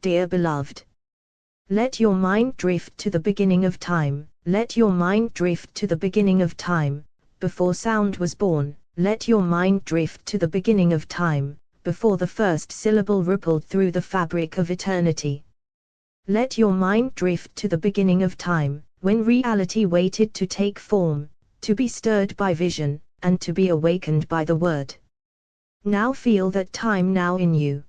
dear beloved. Let your mind drift to the beginning of time, let your mind drift to the beginning of time, before sound was born, let your mind drift to the beginning of time, before the first syllable rippled through the fabric of eternity. Let your mind drift to the beginning of time, when reality waited to take form, to be stirred by vision, and to be awakened by the word. Now feel that time now in you.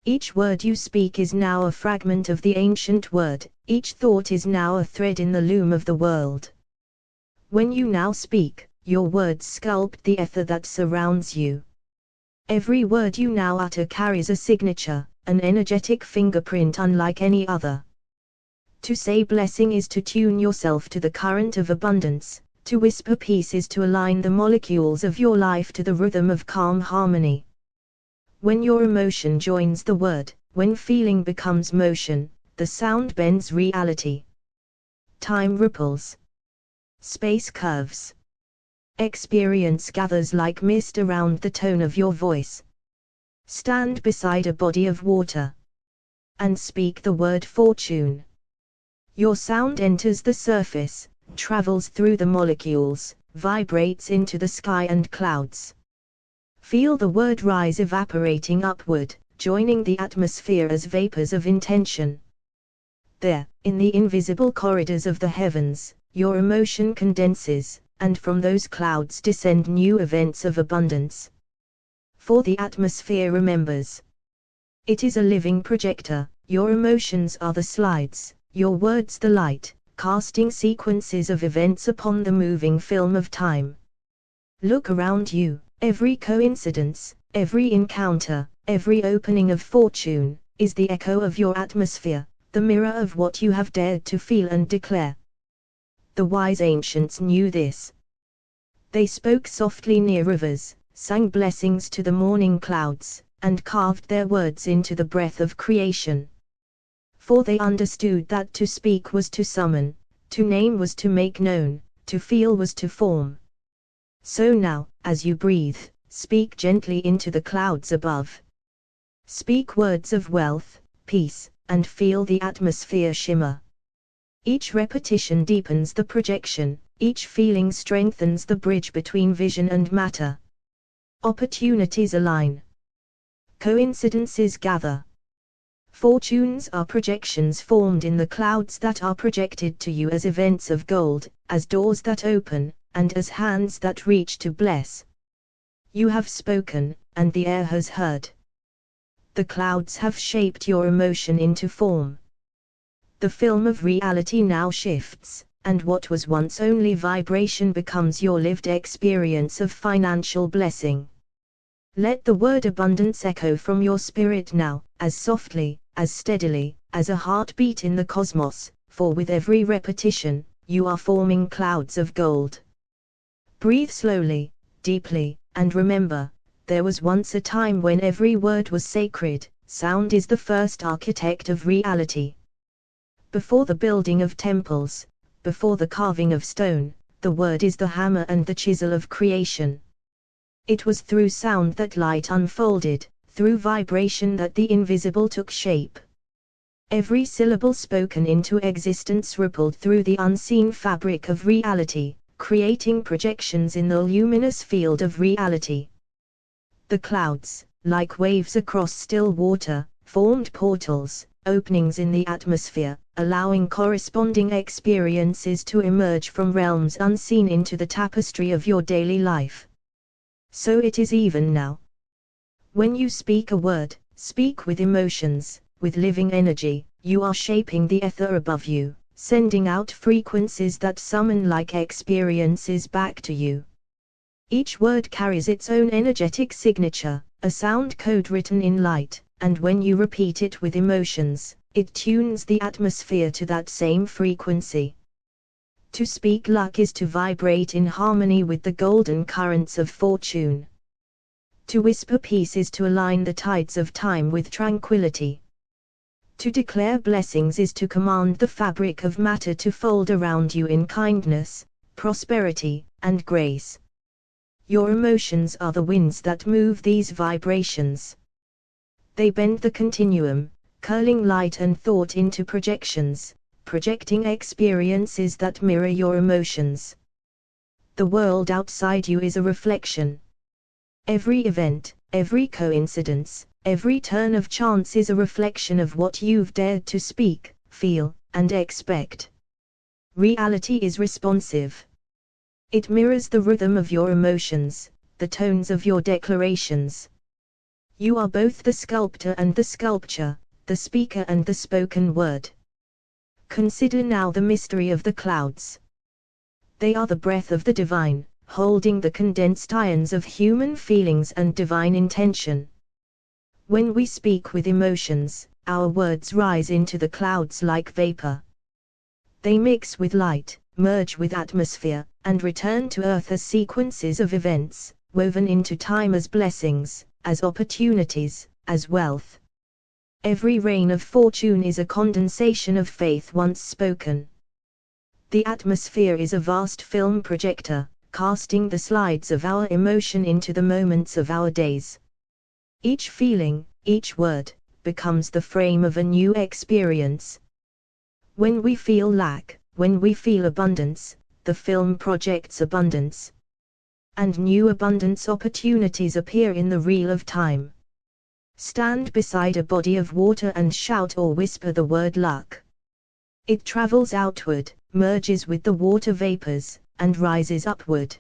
Each word you speak is now a fragment of the ancient word, each thought is now a thread in the loom of the world. When you now speak, your words sculpt the ether that surrounds you. Every word you now utter carries a signature, an energetic fingerprint unlike any other. To say blessing is to tune yourself to the current of abundance, to whisper peace is to align the molecules of your life to the rhythm of calm harmony. When your emotion joins the word, when feeling becomes motion, the sound bends reality. Time ripples. Space curves. Experience gathers like mist around the tone of your voice. Stand beside a body of water and speak the word fortune. Your sound enters the surface, travels through the molecules, vibrates into the sky and clouds. Feel the word rise, evaporating upward, joining the atmosphere as vapors of intention. There, in the invisible corridors of the heavens, your emotion condenses, and from those clouds descend new events of abundance. For the atmosphere remembers. It is a living projector, your emotions are the slides, your words the light, casting sequences of events upon the moving film of time. Look around you, every coincidence, every encounter, every opening of fortune, is the echo of your atmosphere, the mirror of what you have dared to feel and declare. The wise ancients knew this. They spoke softly near rivers, sang blessings to the morning clouds, and carved their words into the breath of creation. For they understood that to speak was to summon, to name was to make known, to feel was to form. So now, as you breathe, speak gently into the clouds above. Speak words of wealth, peace, and feel the atmosphere shimmer. Each repetition deepens the projection, each feeling strengthens the bridge between vision and matter. Opportunities align. Coincidences gather. Fortunes are projections formed in the clouds that are projected to you as events of gold, as doors that open, and as hands that reach to bless. You have spoken, and the air has heard. The clouds have shaped your emotion into form. The film of reality now shifts, and what was once only vibration becomes your lived experience of financial blessing. Let the word abundance echo from your spirit now, as softly, as steadily, as a heartbeat in the cosmos, for with every repetition, you are forming clouds of gold. Breathe slowly, deeply, and remember, there was once a time when every word was sacred. Sound is the first architect of reality. Before the building of temples, before the carving of stone, the word is the hammer and the chisel of creation. It was through sound that light unfolded, through vibration that the invisible took shape. Every syllable spoken into existence rippled through the unseen fabric of reality, creating projections in the luminous field of reality. The clouds, like waves across still water, formed portals, openings in the atmosphere, allowing corresponding experiences to emerge from realms unseen into the tapestry of your daily life. So it is even now. When you speak a word, speak with emotions, with living energy, you are shaping the ether above you, sending out frequencies that summon like experiences back to you. Each word carries its own energetic signature, a sound code written in light, and when you repeat it with emotions, it tunes the atmosphere to that same frequency. To speak luck is to vibrate in harmony with the golden currents of fortune. To whisper peace is to align the tides of time with tranquility. To declare blessings is to command the fabric of matter to fold around you in kindness, prosperity, and grace. Your emotions are the winds that move these vibrations. They bend the continuum, curling light and thought into projections, projecting experiences that mirror your emotions. The world outside you is a reflection. Every event, every coincidence, every turn of chance is a reflection of what you've dared to speak, feel, and expect. Reality is responsive. It mirrors the rhythm of your emotions, the tones of your declarations. You are both the sculptor and the sculpture, the speaker and the spoken word. Consider now the mystery of the clouds. They are the breath of the divine, holding the condensed ions of human feelings and divine intention. When we speak with emotions, our words rise into the clouds like vapor. They mix with light, merge with atmosphere, and return to earth as sequences of events, woven into time as blessings, as opportunities, as wealth. Every rain of fortune is a condensation of faith once spoken. The atmosphere is a vast film projector, casting the slides of our emotion into the moments of our days. Each feeling, each word, becomes the frame of a new experience. When we feel lack, when we feel abundance, the film projects abundance. And new abundance opportunities appear in the reel of time. Stand beside a body of water and shout or whisper the word luck. It travels outward, merges with the water vapors, and rises upward.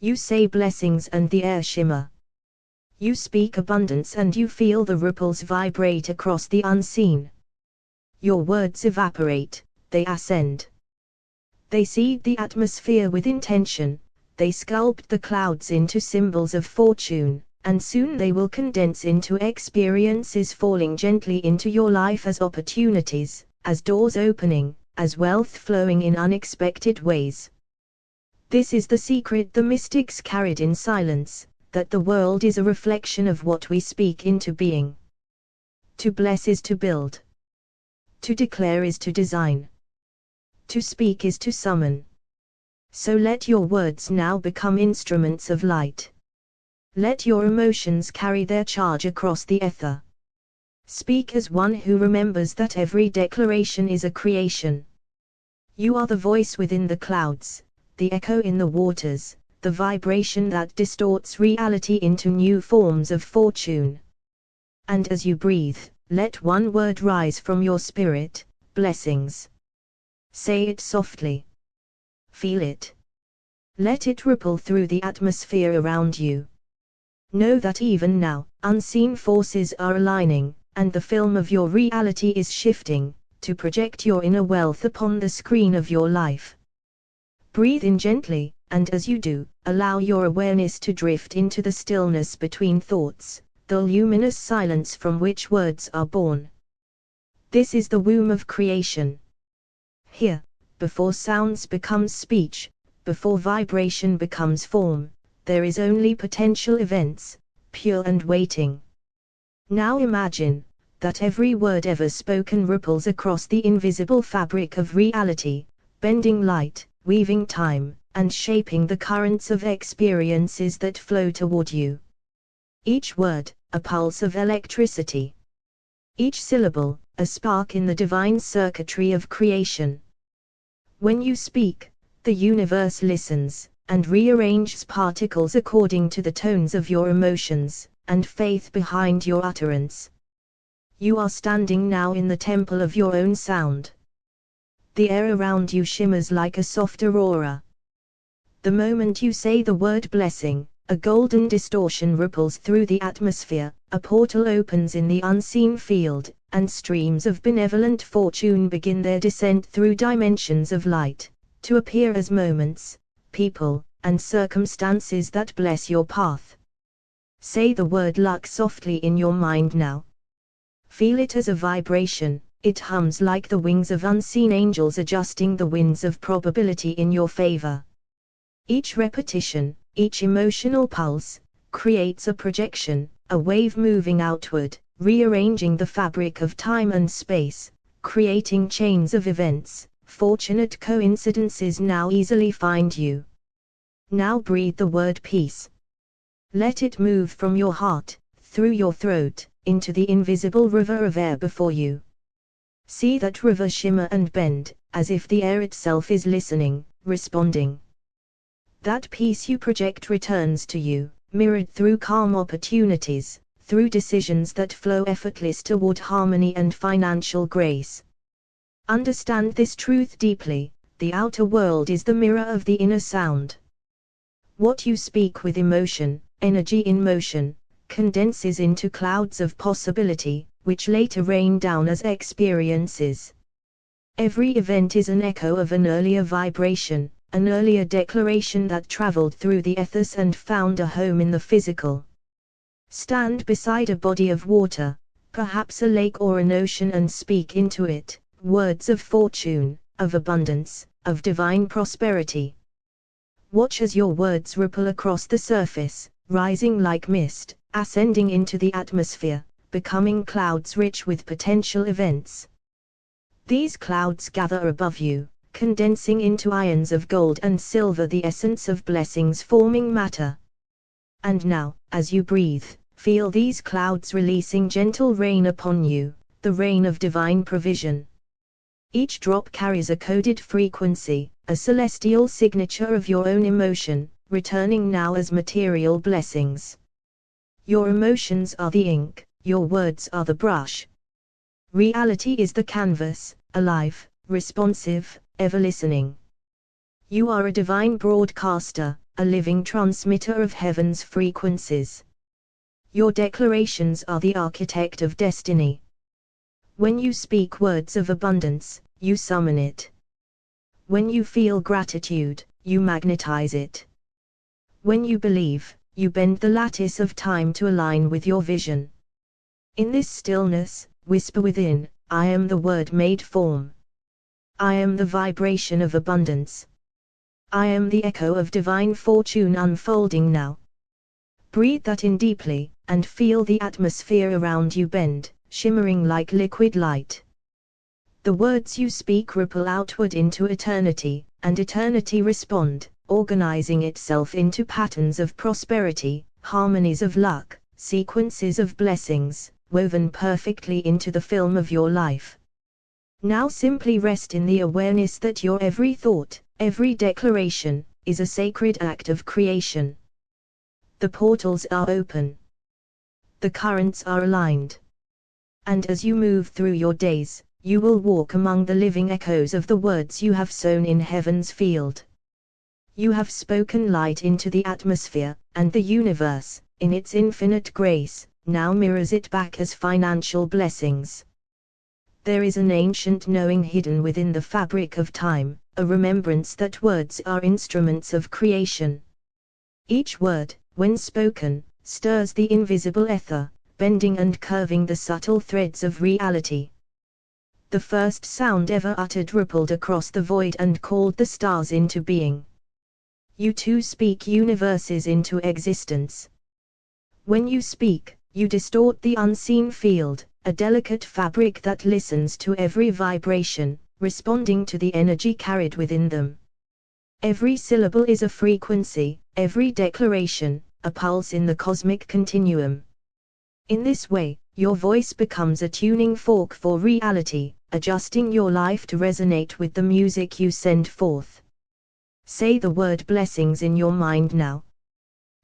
You say blessings and the air shimmer. You speak abundance and you feel the ripples vibrate across the unseen. Your words evaporate, they ascend. They seed the atmosphere with intention, they sculpt the clouds into symbols of fortune, and soon they will condense into experiences falling gently into your life as opportunities, as doors opening, as wealth flowing in unexpected ways. This is the secret the mystics carried in silence, that the world is a reflection of what we speak into being. To bless is to build. To declare is to design. To speak is to summon. So let your words now become instruments of light. Let your emotions carry their charge across the ether. Speak as one who remembers that every declaration is a creation. You are the voice within the clouds, the echo in the waters, the vibration that distorts reality into new forms of fortune. And as you breathe, let one word rise from your spirit, blessings. Say it softly. Feel it. Let it ripple through the atmosphere around you. Know that even now, unseen forces are aligning, and the film of your reality is shifting, to project your inner wealth upon the screen of your life. Breathe in gently, and as you do, allow your awareness to drift into the stillness between thoughts, the luminous silence from which words are born. This is the womb of creation. Here, before sounds become speech, before vibration becomes form, there is only potential events, pure and waiting. Now imagine that every word ever spoken ripples across the invisible fabric of reality, bending light, weaving time, and shaping the currents of experiences that flow toward you. Each word, a pulse of electricity. Each syllable, a spark in the divine circuitry of creation. When you speak, the universe listens, and rearranges particles according to the tones of your emotions, and faith behind your utterance. You are standing now in the temple of your own sound. The air around you shimmers like a soft aurora. The moment you say the word blessing, a golden distortion ripples through the atmosphere, a portal opens in the unseen field, and streams of benevolent fortune begin their descent through dimensions of light, to appear as moments, people, and circumstances that bless your path. Say the word luck softly in your mind now. Feel it as a vibration, it hums like the wings of unseen angels adjusting the winds of probability in your favor. Each repetition, each emotional pulse, creates a projection, a wave moving outward, rearranging the fabric of time and space, creating chains of events. Fortunate coincidences now easily find you. Now breathe the word peace. Let it move from your heart, through your throat, into the invisible river of air before you. See that river shimmer and bend, as if the air itself is listening, responding. That peace you project returns to you, mirrored through calm opportunities, through decisions that flow effortless toward harmony and financial grace. Understand this truth deeply: the outer world is the mirror of the inner sound. What you speak with emotion, energy in motion, condenses into clouds of possibility, which later rain down as experiences. Every event is an echo of an earlier vibration, an earlier declaration that traveled through the ethers and found a home in the physical. Stand beside a body of water, perhaps a lake or an ocean, and speak into it words of fortune, of abundance, of divine prosperity. Watch as your words ripple across the surface, rising like mist, ascending into the atmosphere, becoming clouds rich with potential events. These clouds gather above you, condensing into ions of gold and silver, the essence of blessings forming matter. And now, as you breathe, feel these clouds releasing gentle rain upon you, the rain of divine provision. Each drop carries a coded frequency, a celestial signature of your own emotion, returning now as material blessings. Your emotions are the ink, your words are the brush. Reality is the canvas, alive, responsive, ever listening. You are a divine broadcaster, a living transmitter of heaven's frequencies. Your declarations are the architect of destiny. When you speak words of abundance, you summon it. When you feel gratitude, you magnetize it. When you believe, you bend the lattice of time to align with your vision. In this stillness, whisper within, I am the word made form. I am the vibration of abundance. I am the echo of divine fortune unfolding now. Breathe that in deeply, and feel the atmosphere around you bend, shimmering like liquid light. The words you speak ripple outward into eternity, and eternity respond, organizing itself into patterns of prosperity, harmonies of luck, sequences of blessings, woven perfectly into the film of your life. Now simply rest in the awareness that your every thought, every declaration, is a sacred act of creation. The portals are open. The currents are aligned. And as you move through your days, you will walk among the living echoes of the words you have sown in heaven's field. You have spoken light into the atmosphere, and the universe, in its infinite grace, now mirrors it back as financial blessings. There is an ancient knowing hidden within the fabric of time, a remembrance that words are instruments of creation. Each word, when spoken, stirs the invisible ether, bending and curving the subtle threads of reality. The first sound ever uttered rippled across the void and called the stars into being. You too speak universes into existence. When you speak, you distort the unseen field, a delicate fabric that listens to every vibration, responding to the energy carried within them. Every syllable is a frequency, every declaration, a pulse in the cosmic continuum. In this way, your voice becomes a tuning fork for reality, adjusting your life to resonate with the music you send forth. Say the word blessings in your mind now.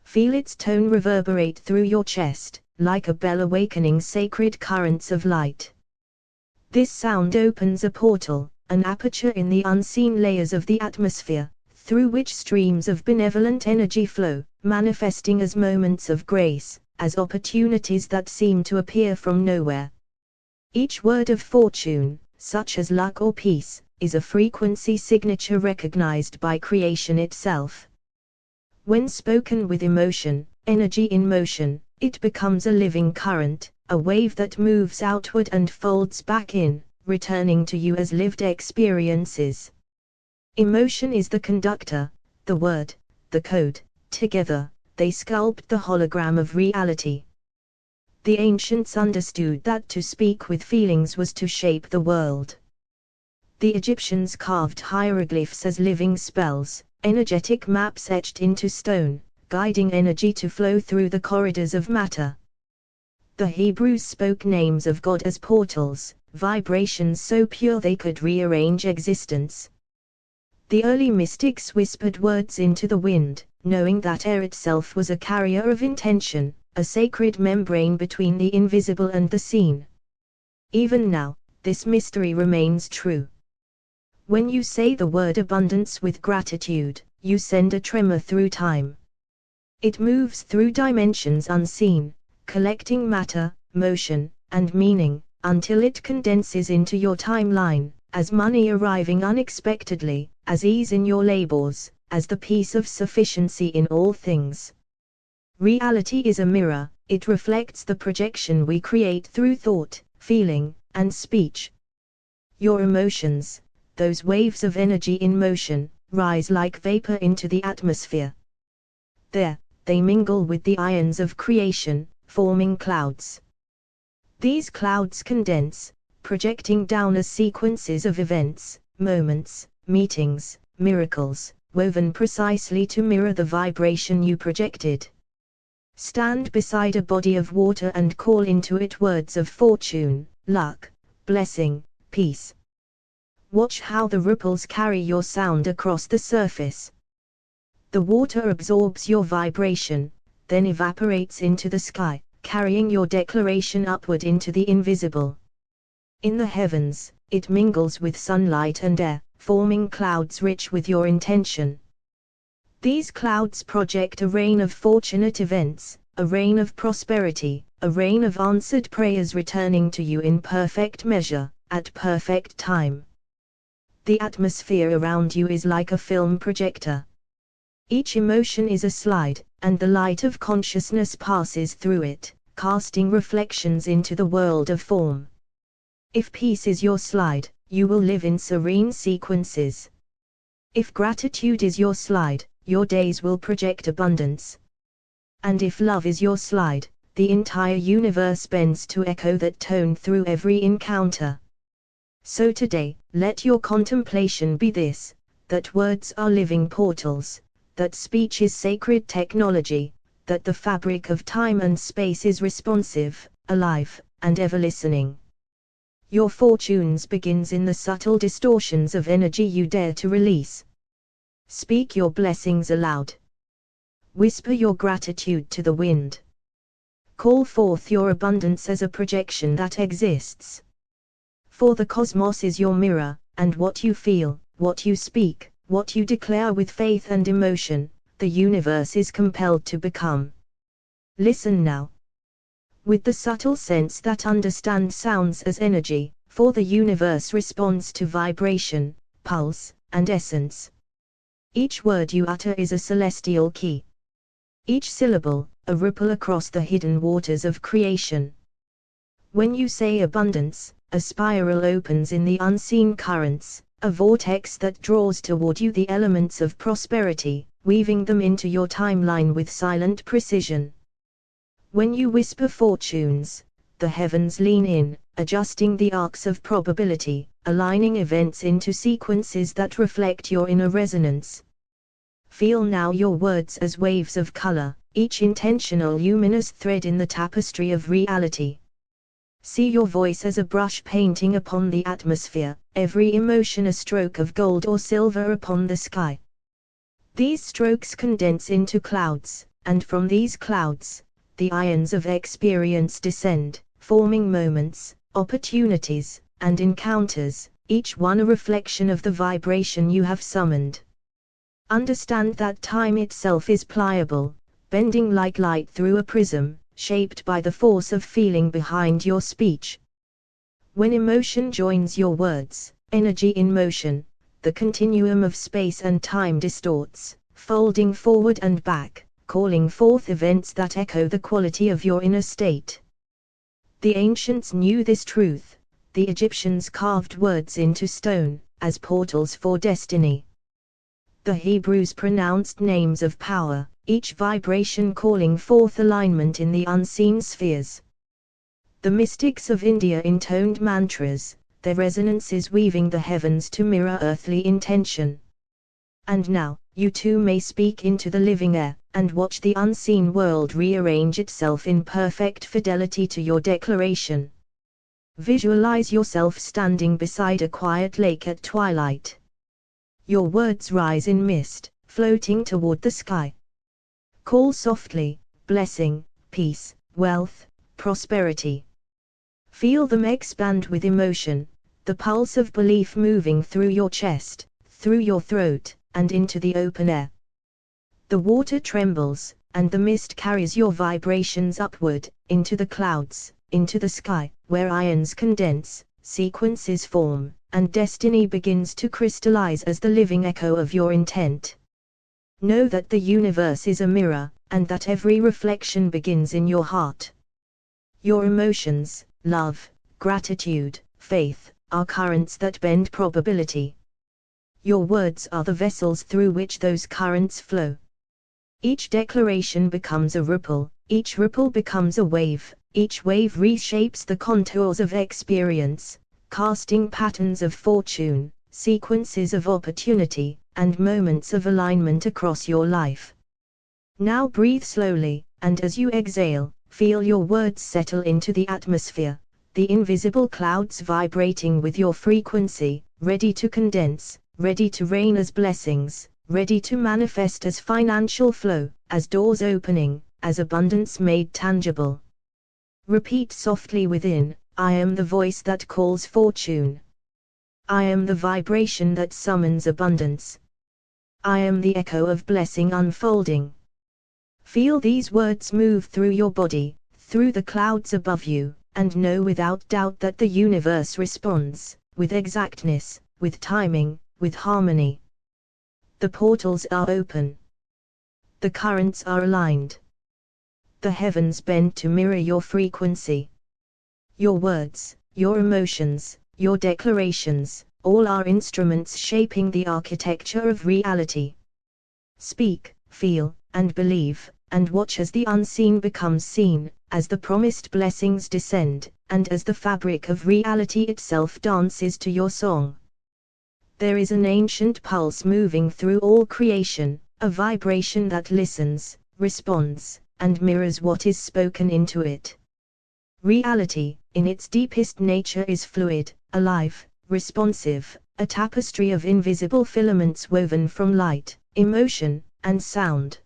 Feel its tone reverberate through your chest, like a bell awakening sacred currents of light. This sound opens a portal, an aperture in the unseen layers of the atmosphere, through which streams of benevolent energy flow, manifesting as moments of grace, as opportunities that seem to appear from nowhere. Each word of fortune, such as luck or peace, is a frequency signature recognized by creation itself. When spoken with emotion, energy in motion, it becomes a living current, a wave that moves outward and folds back in, returning to you as lived experiences. Emotion is the conductor, the word, the code, together, they sculpt the hologram of reality. The ancients understood that to speak with feelings was to shape the world. The Egyptians carved hieroglyphs as living spells, energetic maps etched into stone, guiding energy to flow through the corridors of matter. The Hebrews spoke names of God as portals, vibrations so pure they could rearrange existence. The early mystics whispered words into the wind, knowing that air itself was a carrier of intention, a sacred membrane between the invisible and the seen. Even now, this mystery remains true. When you say the word abundance with gratitude, you send a tremor through time. It moves through dimensions unseen, collecting matter, motion, and meaning, until it condenses into your timeline, as money arriving unexpectedly, as ease in your labors, as the peace of sufficiency in all things. Reality is a mirror, it reflects the projection we create through thought, feeling, and speech. Your emotions, those waves of energy in motion, rise like vapor into the atmosphere. There, they mingle with the ions of creation, forming clouds. These clouds condense, projecting down as sequences of events, moments, meetings, miracles, woven precisely to mirror the vibration you projected. Stand beside a body of water and call into it words of fortune, luck, blessing, peace. Watch how the ripples carry your sound across the surface. The water absorbs your vibration, then evaporates into the sky, carrying your declaration upward into the invisible. In the heavens, it mingles with sunlight and air, forming clouds rich with your intention. These clouds project a rain of fortunate events, a rain of prosperity, a rain of answered prayers returning to you in perfect measure, at perfect time. The atmosphere around you is like a film projector. Each emotion is a slide, and the light of consciousness passes through it, casting reflections into the world of form. If peace is your slide, you will live in serene sequences. If gratitude is your slide, your days will project abundance. And if love is your slide, the entire universe bends to echo that tone through every encounter. So today, let your contemplation be this, that words are living portals, that speech is sacred technology, that the fabric of time and space is responsive, alive, and ever listening. Your fortunes begins in the subtle distortions of energy you dare to release. Speak your blessings aloud. Whisper your gratitude to the wind. Call forth your abundance as a projection that exists. For the cosmos is your mirror, and what you feel, what you speak, what you declare with faith and emotion, the universe is compelled to become. Listen now. With the subtle sense that understands sounds as energy, for the universe responds to vibration, pulse, and essence. Each word you utter is a celestial key. Each syllable, a ripple across the hidden waters of creation. When you say abundance, a spiral opens in the unseen currents, a vortex that draws toward you the elements of prosperity, weaving them into your timeline with silent precision. When you whisper fortunes, the heavens lean in, adjusting the arcs of probability, aligning events into sequences that reflect your inner resonance. Feel now your words as waves of color, each intentional luminous thread in the tapestry of reality. See your voice as a brush painting upon the atmosphere, every emotion a stroke of gold or silver upon the sky. These strokes condense into clouds, and from these clouds, the ions of experience descend, forming moments, opportunities, and encounters, each one a reflection of the vibration you have summoned. Understand that time itself is pliable, bending like light through a prism, shaped by the force of feeling behind your speech. When emotion joins your words, energy in motion, the continuum of space and time distorts, folding forward and back, calling forth events that echo the quality of your inner state. The ancients knew this truth. The Egyptians carved words into stone, as portals for destiny. The Hebrews pronounced names of power, each vibration calling forth alignment in the unseen spheres. The mystics of India intoned mantras, their resonances weaving the heavens to mirror earthly intention. And now, you too may speak into the living air, and watch the unseen world rearrange itself in perfect fidelity to your declaration. Visualize yourself standing beside a quiet lake at twilight. Your words rise in mist, floating toward the sky. Call softly, blessing, peace, wealth, prosperity. Feel them expand with emotion, the pulse of belief moving through your chest, through your throat, and into the open air. The water trembles, and the mist carries your vibrations upward, into the clouds, into the sky, where ions condense, sequences form, and destiny begins to crystallize as the living echo of your intent. Know that the universe is a mirror, and that every reflection begins in your heart. Your emotions, love, gratitude, faith, are currents that bend probability. Your words are the vessels through which those currents flow. Each declaration becomes a ripple, each ripple becomes a wave, each wave reshapes the contours of experience, casting patterns of fortune, sequences of opportunity, and moments of alignment across your life. Now breathe slowly, and as you exhale, feel your words settle into the atmosphere, the invisible clouds vibrating with your frequency, ready to condense, ready to rain as blessings, ready to manifest as financial flow, as doors opening, as abundance made tangible. Repeat softly within, I am the voice that calls fortune. I am the vibration that summons abundance. I am the echo of blessing unfolding. Feel these words move through your body, through the clouds above you, and know without doubt that the universe responds, with exactness, with timing, with harmony. The portals are open. The currents are aligned. The heavens bend to mirror your frequency. Your words, your emotions, your declarations, all are instruments shaping the architecture of reality. Speak, feel, and believe, and watch as the unseen becomes seen, as the promised blessings descend, and as the fabric of reality itself dances to your song. There is an ancient pulse moving through all creation, a vibration that listens, responds, and mirrors what is spoken into it. Reality, in its deepest nature, is fluid, alive, responsive, a tapestry of invisible filaments woven from light, emotion, and sound.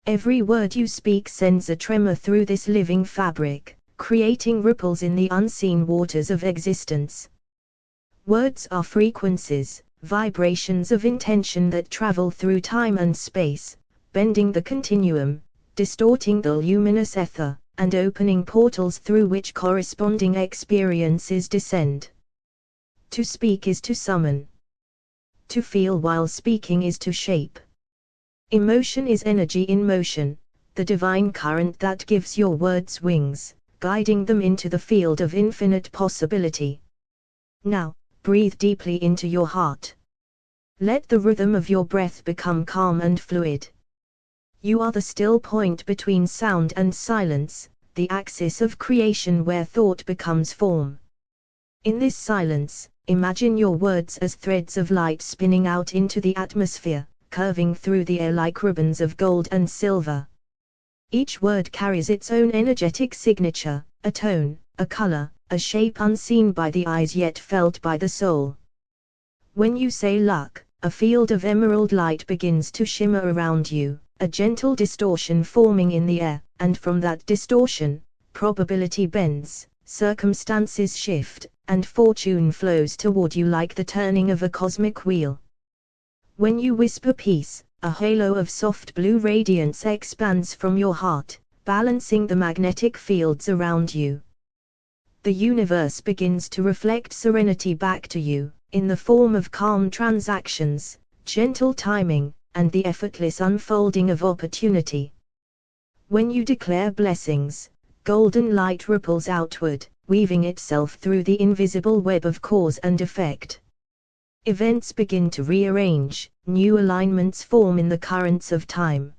Every word you speak sends a tremor through this living fabric, creating ripples in the unseen waters of existence. Words are frequencies, vibrations of intention that travel through time and space, bending the continuum, distorting the luminous ether, and opening portals through which corresponding experiences descend. To speak is to summon. To feel while speaking is to shape. Emotion is energy in motion, the divine current that gives your words wings, guiding them into the field of infinite possibility. Now, breathe deeply into your heart. Let the rhythm of your breath become calm and fluid. You are the still point between sound and silence, the axis of creation where thought becomes form. In this silence, imagine your words as threads of light spinning out into the atmosphere, curving through the air like ribbons of gold and silver. Each word carries its own energetic signature, a tone, a color, a shape unseen by the eyes yet felt by the soul. When you say luck, a field of emerald light begins to shimmer around you, a gentle distortion forming in the air, and from that distortion, probability bends, circumstances shift, and fortune flows toward you like the turning of a cosmic wheel. When you whisper peace, a halo of soft blue radiance expands from your heart, balancing the magnetic fields around you. The universe begins to reflect serenity back to you, in the form of calm transactions, gentle timing, and the effortless unfolding of opportunity. When you declare blessings, golden light ripples outward, weaving itself through the invisible web of cause and effect. Events begin to rearrange, new alignments form in the currents of time.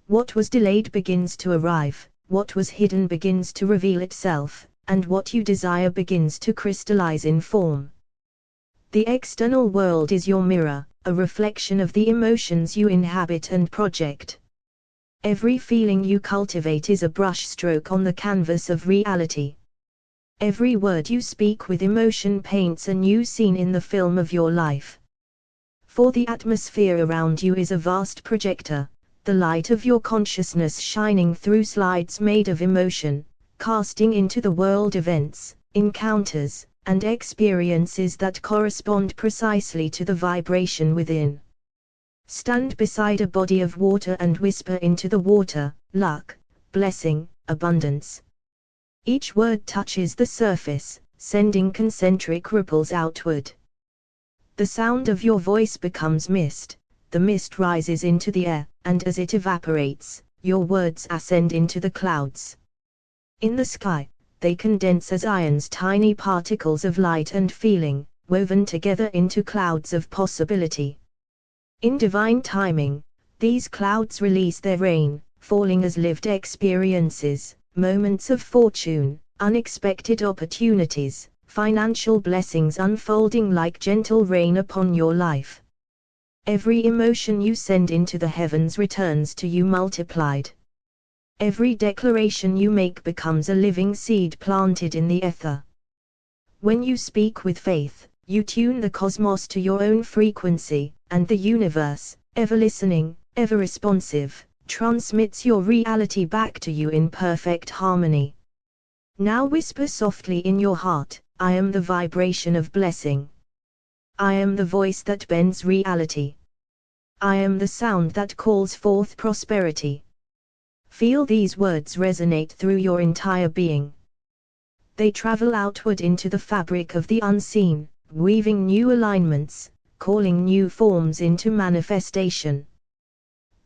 What was delayed begins to arrive, what was hidden begins to reveal itself, and what you desire begins to crystallize in form. The external world is your mirror, a reflection of the emotions you inhabit and project. Every feeling you cultivate is a brushstroke on the canvas of reality. Every word you speak with emotion paints a new scene in the film of your life. For the atmosphere around you is a vast projector, the light of your consciousness shining through slides made of emotion, casting into the world events, encounters, and experiences that correspond precisely to the vibration within. Stand beside a body of water and whisper into the water, luck, blessing, abundance. Each word touches the surface, sending concentric ripples outward. The sound of your voice becomes mist, the mist rises into the air, and as it evaporates, your words ascend into the clouds. In the sky, they condense as ions, tiny particles of light and feeling, woven together into clouds of possibility. In divine timing, these clouds release their rain, falling as lived experiences, moments of fortune, unexpected opportunities, financial blessings unfolding like gentle rain upon your life. Every emotion you send into the heavens returns to you multiplied. Every declaration you make becomes a living seed planted in the ether. When you speak with faith, you tune the cosmos to your own frequency, and the universe, ever listening, ever responsive, transmits your reality back to you in perfect harmony. Now whisper softly in your heart, I am the vibration of blessing. I am the voice that bends reality. I am the sound that calls forth prosperity. Feel these words resonate through your entire being. They travel outward into the fabric of the unseen, weaving new alignments, calling new forms into manifestation.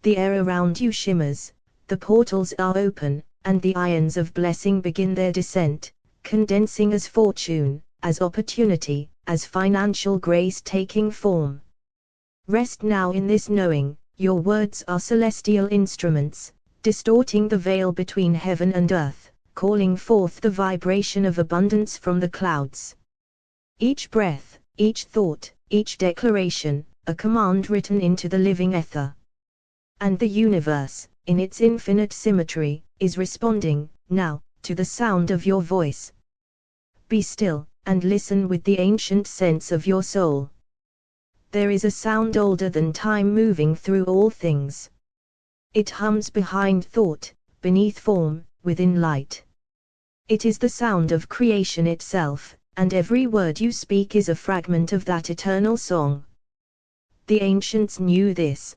The air around you shimmers, the portals are open, and the ions of blessing begin their descent, condensing as fortune, as opportunity, as financial grace taking form. Rest now in this knowing, your words are celestial instruments, distorting the veil between heaven and earth, calling forth the vibration of abundance from the clouds. Each breath, each thought, each declaration, a command written into the living ether. And the universe, in its infinite symmetry, is responding, now, to the sound of your voice. Be still, and listen with the ancient sense of your soul. There is a sound older than time moving through all things. It hums behind thought, beneath form, within light. It is the sound of creation itself, and every word you speak is a fragment of that eternal song. The ancients knew this.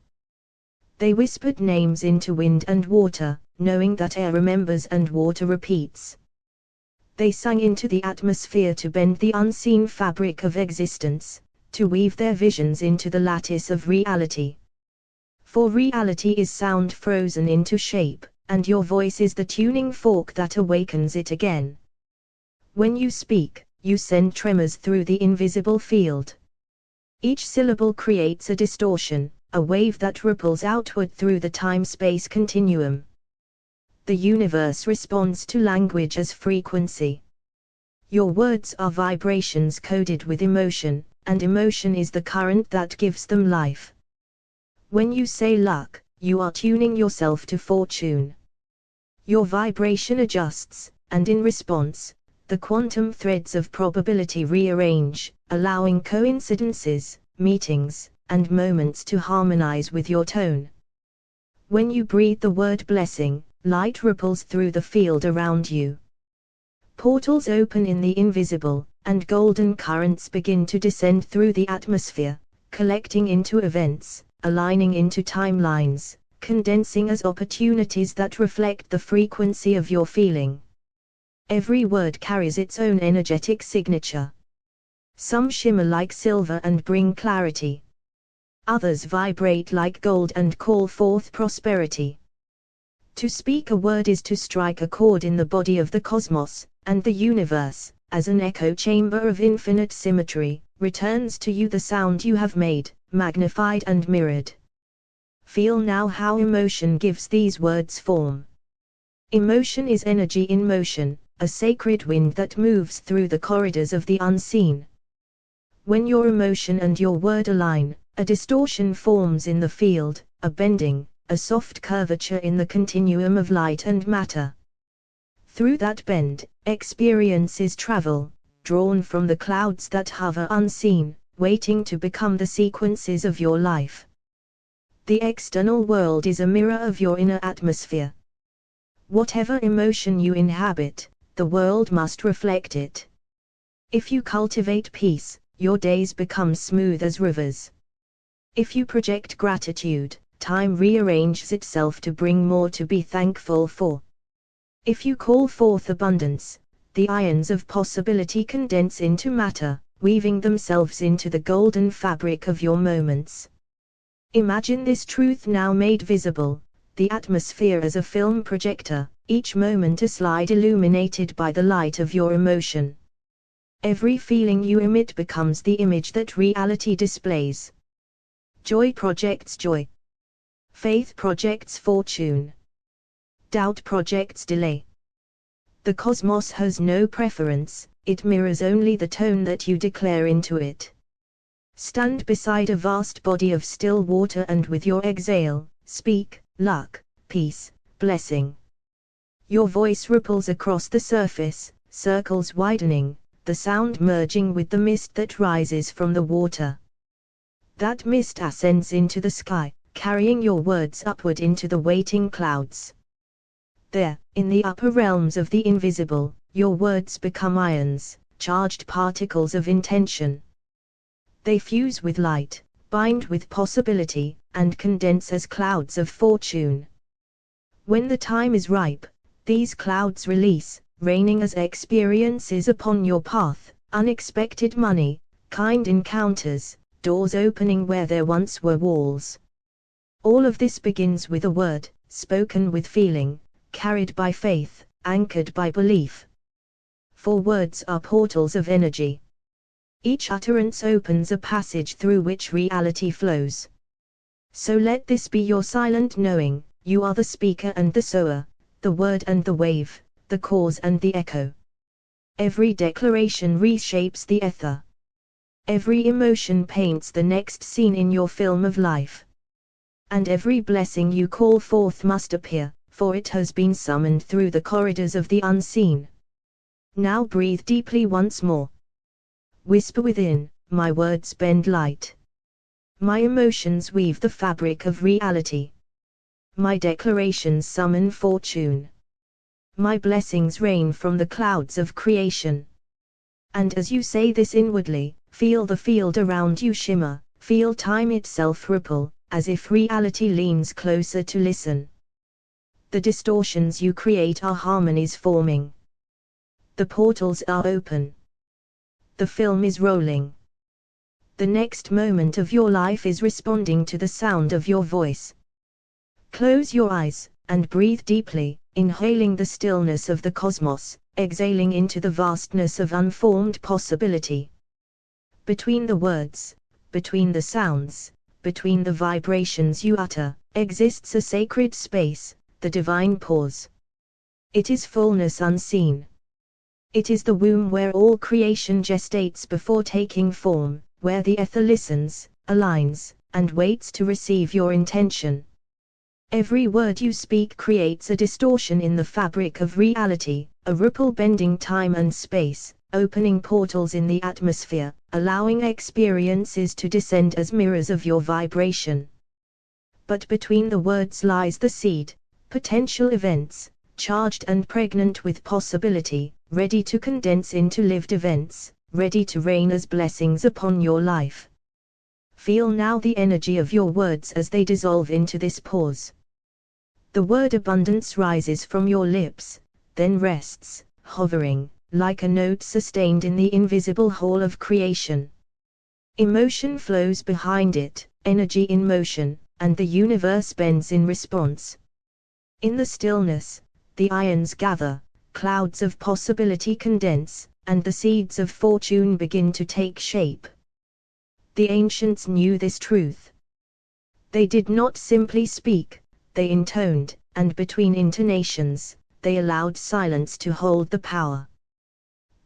They whispered names into wind and water, knowing that air remembers and water repeats. They sang into the atmosphere to bend the unseen fabric of existence, to weave their visions into the lattice of reality. For reality is sound frozen into shape, and your voice is the tuning fork that awakens it again. When you speak, you send tremors through the invisible field. Each syllable creates a distortion, a wave that ripples outward through the time-space continuum. The universe responds to language as frequency. Your words are vibrations coded with emotion, and emotion is the current that gives them life. When you say luck, you are tuning yourself to fortune. Your vibration adjusts, and in response, the quantum threads of probability rearrange, allowing coincidences, meetings, and moments to harmonize with your tone. When you breathe the word blessing, light ripples through the field around you. Portals open in the invisible, and golden currents begin to descend through the atmosphere, collecting into events, aligning into timelines, condensing as opportunities that reflect the frequency of your feeling. Every word carries its own energetic signature. Some shimmer like silver and bring clarity. Others vibrate like gold and call forth prosperity. To speak a word is to strike a chord in the body of the cosmos, and the universe, as an echo chamber of infinite symmetry, returns to you the sound you have made, magnified and mirrored. Feel now how emotion gives these words form. Emotion is energy in motion, a sacred wind that moves through the corridors of the unseen. When your emotion and your word align, A distortion forms in the field, a bending, a soft curvature in the continuum of light and matter. Through that bend, experiences travel, drawn from the clouds that hover unseen, waiting to become the sequences of your life. The external world is a mirror of your inner atmosphere. Whatever emotion you inhabit, the world must reflect it. If you cultivate peace, your days become smooth as rivers. If you project gratitude, time rearranges itself to bring more to be thankful for. If you call forth abundance, the ions of possibility condense into matter, weaving themselves into the golden fabric of your moments. Imagine this truth now made visible, the atmosphere as a film projector, each moment a slide illuminated by the light of your emotion. Every feeling you emit becomes the image that reality displays. Joy projects joy. Faith projects fortune. Doubt projects delay. The cosmos has no preference, it mirrors only the tone that you declare into it. Stand beside a vast body of still water and with your exhale, speak, luck, peace, blessing. Your voice ripples across the surface, circles widening, the sound merging with the mist that rises from the water. That mist ascends into the sky, carrying your words upward into the waiting clouds. There, in the upper realms of the invisible, your words become ions, charged particles of intention. They fuse with light, bind with possibility, and condense as clouds of fortune. When the time is ripe, these clouds release, raining as experiences upon your path, unexpected money, kind encounters, doors opening where there once were walls. All of this begins with a word, spoken with feeling, carried by faith, anchored by belief. For words are portals of energy. Each utterance opens a passage through which reality flows. So let this be your silent knowing, you are the speaker and the sower, the word and the wave, the cause and the echo. Every declaration reshapes the ether. Every emotion paints the next scene in your film of life. And every blessing you call forth must appear, for it has been summoned through the corridors of the unseen. Now breathe deeply once more. Whisper within, my words bend light. My emotions weave the fabric of reality. My declarations summon fortune. My blessings rain from the clouds of creation. And as you say this inwardly, feel the field around you shimmer, feel time itself ripple, as if reality leans closer to listen. The distortions you create are harmonies forming. The portals are open. The film is rolling. The next moment of your life is responding to the sound of your voice. Close your eyes, and breathe deeply, inhaling the stillness of the cosmos, exhaling into the vastness of unformed possibility. Between the words, between the sounds, between the vibrations you utter, exists a sacred space, the divine pause. It is fullness unseen. It is the womb where all creation gestates before taking form, where the ether listens, aligns, and waits to receive your intention. Every word you speak creates a distortion in the fabric of reality, a ripple bending time and space, opening portals in the atmosphere, allowing experiences to descend as mirrors of your vibration. But between the words lies the seed, potential events, charged and pregnant with possibility, ready to condense into lived events, ready to rain as blessings upon your life. Feel now the energy of your words as they dissolve into this pause. The word abundance rises from your lips, then rests, hovering, like a note sustained in the invisible hall of creation. Emotion flows behind it, energy in motion, and the universe bends in response. In the stillness, the ions gather, clouds of possibility condense, and the seeds of fortune begin to take shape. The ancients knew this truth. They did not simply speak, they intoned, and between intonations, they allowed silence to hold the power.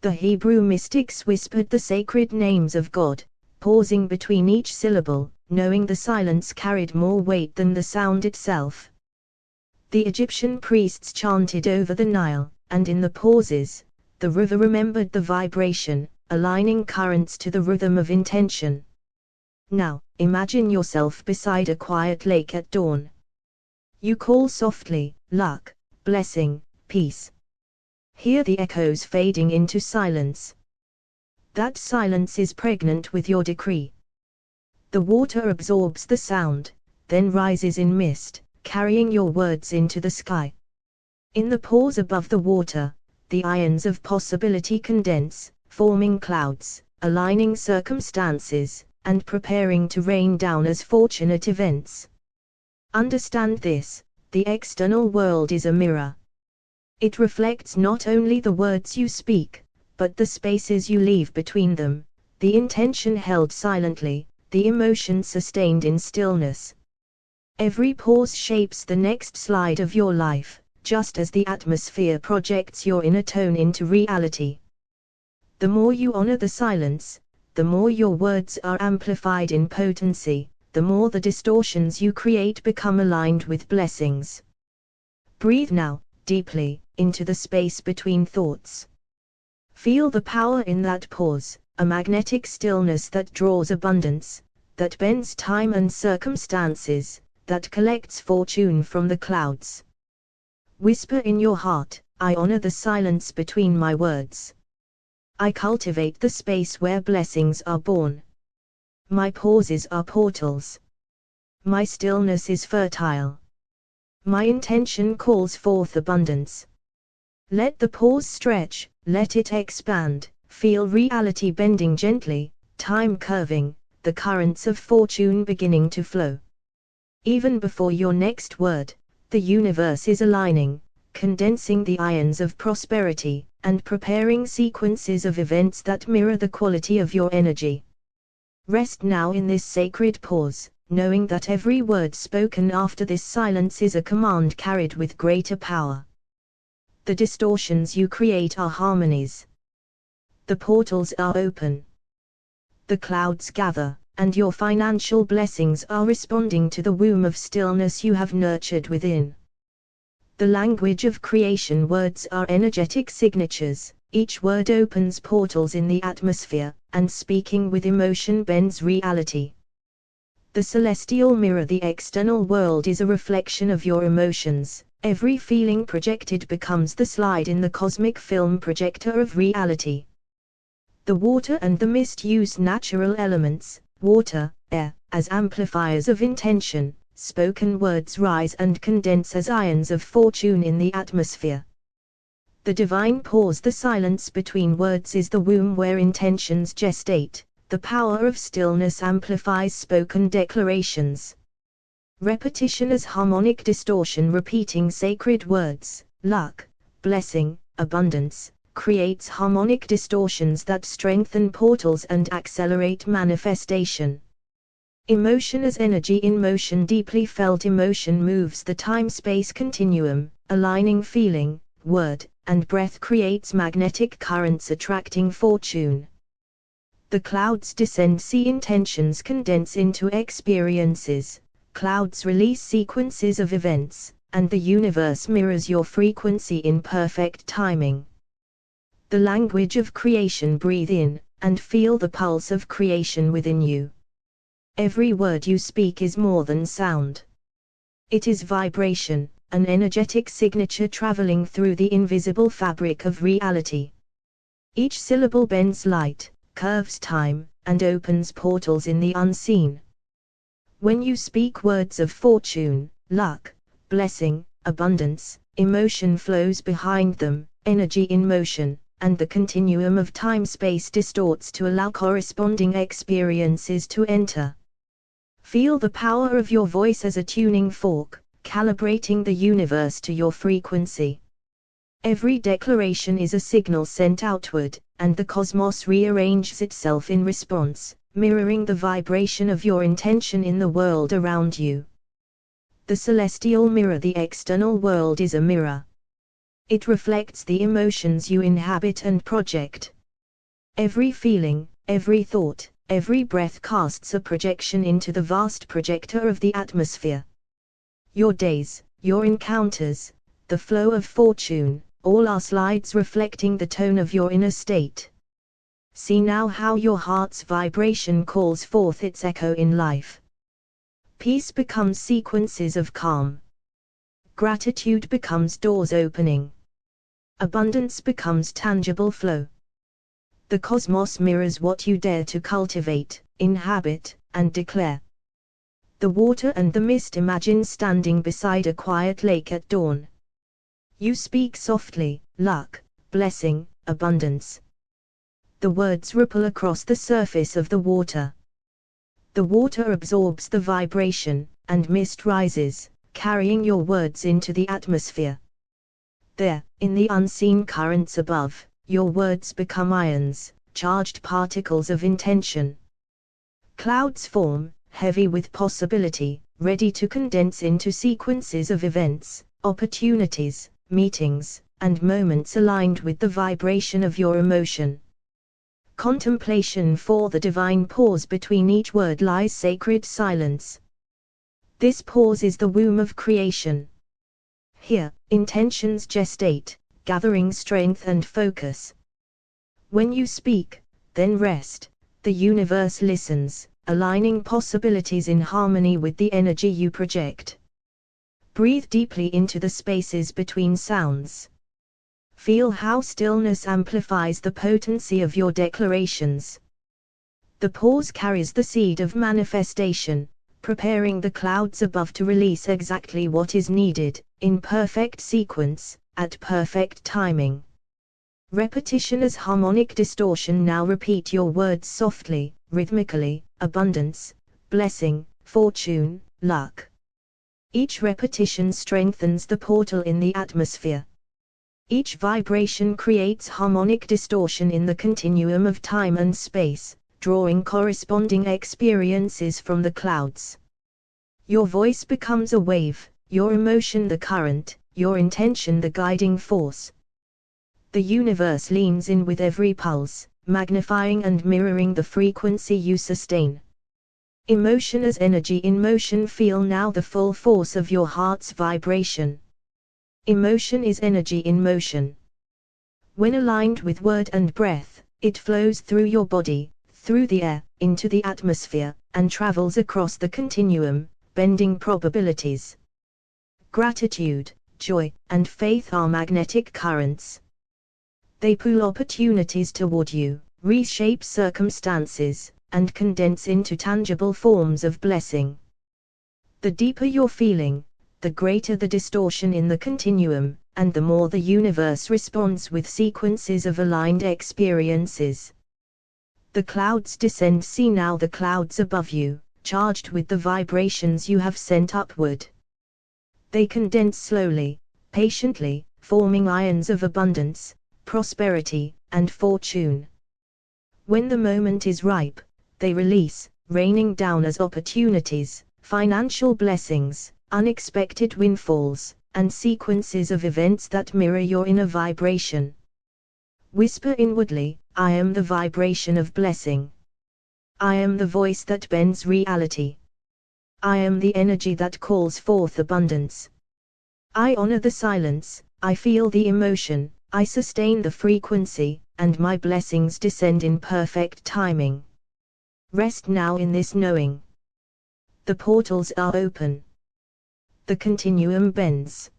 The Hebrew mystics whispered the sacred names of God, pausing between each syllable, knowing the silence carried more weight than the sound itself. The Egyptian priests chanted over the Nile, and in the pauses, the river remembered the vibration, aligning currents to the rhythm of intention. Now, imagine yourself beside a quiet lake at dawn. You call softly, luck, blessing, peace. Hear the echoes fading into silence. That silence is pregnant with your decree. The water absorbs the sound, then rises in mist, carrying your words into the sky. In the pause above the water, the ions of possibility condense, forming clouds, aligning circumstances, and preparing to rain down as fortunate events. Understand this: the external world is a mirror. It reflects not only the words you speak, but the spaces you leave between them, the intention held silently, the emotion sustained in stillness. Every pause shapes the next slide of your life, just as the atmosphere projects your inner tone into reality. The more you honor the silence, the more your words are amplified in potency, the more the distortions you create become aligned with blessings. Breathe now, deeply, into the space between thoughts. Feel the power in that pause, a magnetic stillness that draws abundance, that bends time and circumstances, that collects fortune from the clouds. Whisper in your heart, I honor the silence between my words. I cultivate the space where blessings are born. My pauses are portals. My stillness is fertile. My intention calls forth abundance. Let the pause stretch, let it expand, feel reality bending gently, time curving, the currents of fortune beginning to flow. Even before your next word, the universe is aligning, condensing the ions of prosperity, and preparing sequences of events that mirror the quality of your energy. Rest now in this sacred pause, knowing that every word spoken after this silence is a command carried with greater power. The distortions you create are harmonies. The portals are open. The clouds gather, and your financial blessings are responding to the womb of stillness you have nurtured within. The language of creation words are energetic signatures, each word opens portals in the atmosphere, and speaking with emotion bends reality. The celestial mirror, the external world, is a reflection of your emotions. Every feeling projected becomes the slide in the cosmic film projector of reality. The water and the mist use natural elements, water, air, as amplifiers of intention. Spoken words rise and condense as ions of fortune in the atmosphere. The divine pause, the silence between words, is the womb where intentions gestate. The power of stillness amplifies spoken declarations. Repetition as harmonic distortion, repeating sacred words, luck, blessing, abundance, creates harmonic distortions that strengthen portals and accelerate manifestation. Emotion as energy in motion, deeply felt emotion moves the time-space continuum, aligning feeling, word, and breath creates magnetic currents attracting fortune. The clouds descend, see intentions condense into experiences. Clouds release sequences of events, and the universe mirrors your frequency in perfect timing. The language of creation, breathe in, and feel the pulse of creation within you. Every word you speak is more than sound. It is vibration, an energetic signature traveling through the invisible fabric of reality. Each syllable bends light, curves time, and opens portals in the unseen. When you speak words of fortune, luck, blessing, abundance, emotion flows behind them, energy in motion, and the continuum of time-space distorts to allow corresponding experiences to enter. Feel the power of your voice as a tuning fork, calibrating the universe to your frequency. Every declaration is a signal sent outward, and the cosmos rearranges itself in response, mirroring the vibration of your intention in the world around you. The celestial mirror, the external world, is a mirror. It reflects the emotions you inhabit and project. Every feeling, every thought, every breath casts a projection into the vast projector of the atmosphere. Your days, your encounters, the flow of fortune, all are slides reflecting the tone of your inner state. See now how your heart's vibration calls forth its echo in life. Peace becomes sequences of calm. Gratitude becomes doors opening. Abundance becomes tangible flow. The cosmos mirrors what you dare to cultivate, inhabit, and declare. The water and the mist imagine standing beside a quiet lake at dawn. You speak softly, luck, blessing, abundance. The words ripple across the surface of the water. The water absorbs the vibration, and mist rises, carrying your words into the atmosphere. There, in the unseen currents above, your words become ions, charged particles of intention. Clouds form, heavy with possibility, ready to condense into sequences of events, opportunities, meetings, and moments aligned with the vibration of your emotion. Contemplation. For the divine pause between each word lies sacred silence. This pause is the womb of creation. Here, intentions gestate, gathering strength and focus. When you speak, then rest, the universe listens, aligning possibilities in harmony with the energy you project. Breathe deeply into the spaces between sounds. Feel how stillness amplifies the potency of your declarations. The pause carries the seed of manifestation, preparing the clouds above to release exactly what is needed, in perfect sequence, at perfect timing. Repetition as harmonic distortion. Now repeat your words softly, rhythmically: abundance, blessing, fortune, luck. Each repetition strengthens the portal in the atmosphere. Each vibration creates harmonic distortion in the continuum of time and space, drawing corresponding experiences from the clouds. Your voice becomes a wave, your emotion the current, your intention the guiding force. The universe leans in with every pulse, magnifying and mirroring the frequency you sustain. Emotion as energy in motion. Feel now the full force of your heart's vibration. Emotion is energy in motion. When aligned with word and breath, it flows through your body, through the air, into the atmosphere, and travels across the continuum, bending probabilities. Gratitude, joy, and faith are magnetic currents. They pull opportunities toward you, reshape circumstances, and condense into tangible forms of blessing. The deeper your feeling, the greater the distortion in the continuum, and the more the universe responds with sequences of aligned experiences. The clouds descend. See now the clouds above you, charged with the vibrations you have sent upward. They condense slowly, patiently, forming ions of abundance, prosperity, and fortune. When the moment is ripe, they release, raining down as opportunities, financial blessings, unexpected windfalls, and sequences of events that mirror your inner vibration. Whisper inwardly: I am the vibration of blessing. I am the voice that bends reality. I am the energy that calls forth abundance. I honor the silence, I feel the emotion, I sustain the frequency, and my blessings descend in perfect timing. Rest now in this knowing. The portals are open. The continuum bends.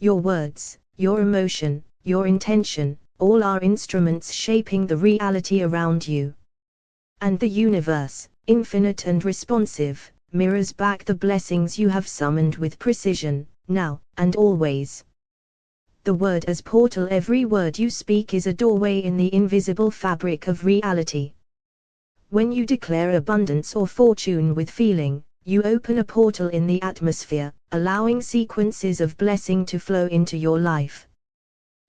Your words, your emotion, your intention, all are instruments shaping the reality around you. And the universe, infinite and responsive, mirrors back the blessings you have summoned with precision, now, and always. The word as portal. Every word you speak is a doorway in the invisible fabric of reality. When you declare abundance or fortune with feeling, you open a portal in the atmosphere, allowing sequences of blessing to flow into your life.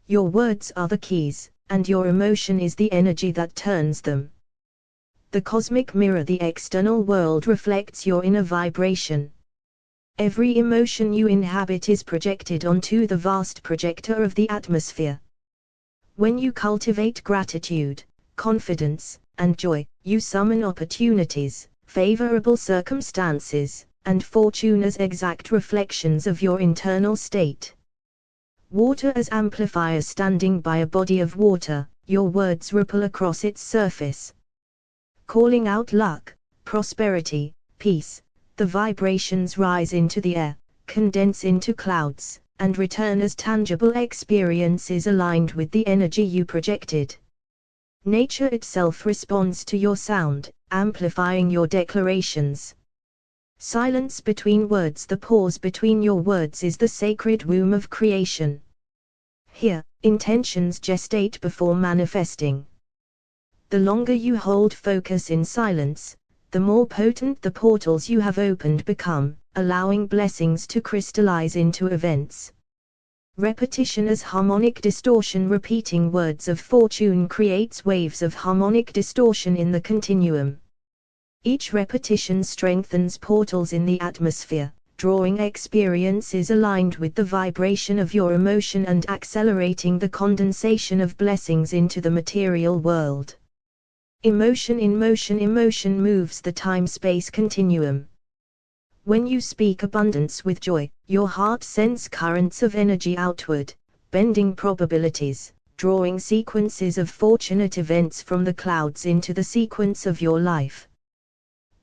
Your words are the keys, and your emotion is the energy that turns them. The cosmic mirror. The external world reflects your inner vibration. Every emotion you inhabit is projected onto the vast projector of the atmosphere. When you cultivate gratitude, confidence, and joy, you summon opportunities, favorable circumstances, and fortune as exact reflections of your internal state. Water as amplifier. Standing by a body of water, your words ripple across its surface, calling out luck, prosperity, peace. The vibrations rise into the air, condense into clouds, and return as tangible experiences aligned with the energy you projected. Nature itself responds to your sound, amplifying your declarations. Silence between words. The pause between your words is the sacred womb of creation. Here, intentions gestate before manifesting. The longer you hold focus in silence, the more potent the portals you have opened become, allowing blessings to crystallize into events. Repetition as harmonic distortion. Repeating words of fortune creates waves of harmonic distortion in the continuum. Each repetition strengthens portals in the atmosphere, drawing experiences aligned with the vibration of your emotion and accelerating the condensation of blessings into the material world. Emotion in motion. Emotion moves the time-space continuum. When you speak abundance with joy, your heart sends currents of energy outward, bending probabilities, drawing sequences of fortunate events from the clouds into the sequence of your life.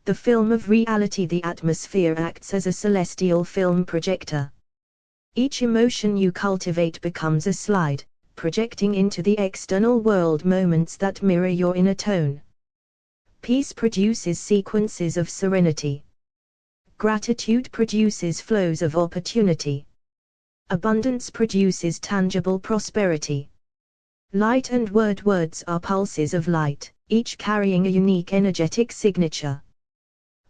The film of reality. The atmosphere acts as a celestial film projector. Each emotion you cultivate becomes a slide, projecting into the external world moments that mirror your inner tone. Peace produces sequences of serenity. Gratitude produces flows of opportunity. Abundance produces tangible prosperity. Light and words are pulses of light, each carrying a unique energetic signature.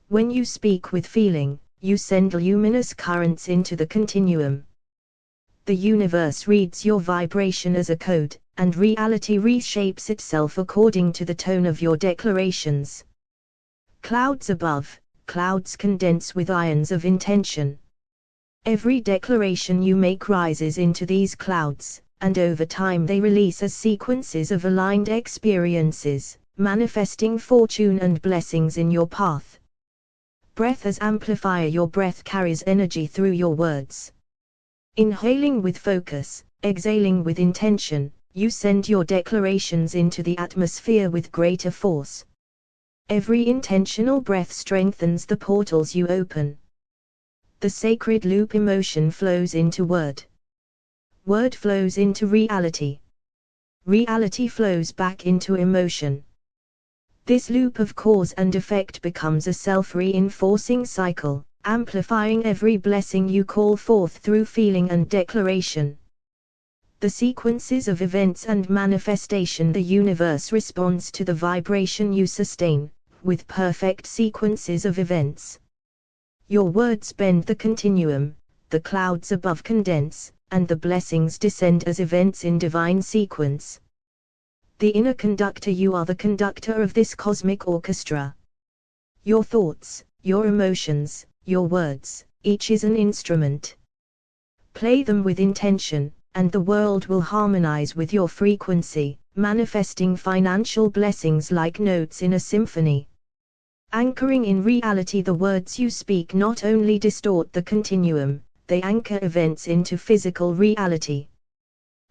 When you speak with feeling, you send luminous currents into the continuum. The universe reads your vibration as a code, and reality reshapes itself according to the tone of your declarations. Clouds above, clouds condense with ions of intention. Every declaration you make rises into these clouds, and over time they release as sequences of aligned experiences, manifesting fortune and blessings in your path. Breath as amplifier. Your breath carries energy through your words. Inhaling with focus, exhaling with intention, you send your declarations into the atmosphere with greater force. Every intentional breath strengthens the portals you open. The sacred loop. Emotion flows into word. Word flows into reality. Reality flows back into emotion. This loop of cause and effect becomes a self-reinforcing cycle, amplifying every blessing you call forth through feeling and declaration. The sequences of events and manifestation. The universe responds to the vibration you sustain, with perfect sequences of events. Your words bend the continuum, the clouds above condense, and the blessings descend as events in divine sequence. The inner conductor. You are the conductor of this cosmic orchestra. Your thoughts, your emotions, your words, each is an instrument. Play them with intention, and the world will harmonize with your frequency, manifesting financial blessings like notes in a symphony. Anchoring in reality. The words you speak not only distort the continuum, they anchor events into physical reality.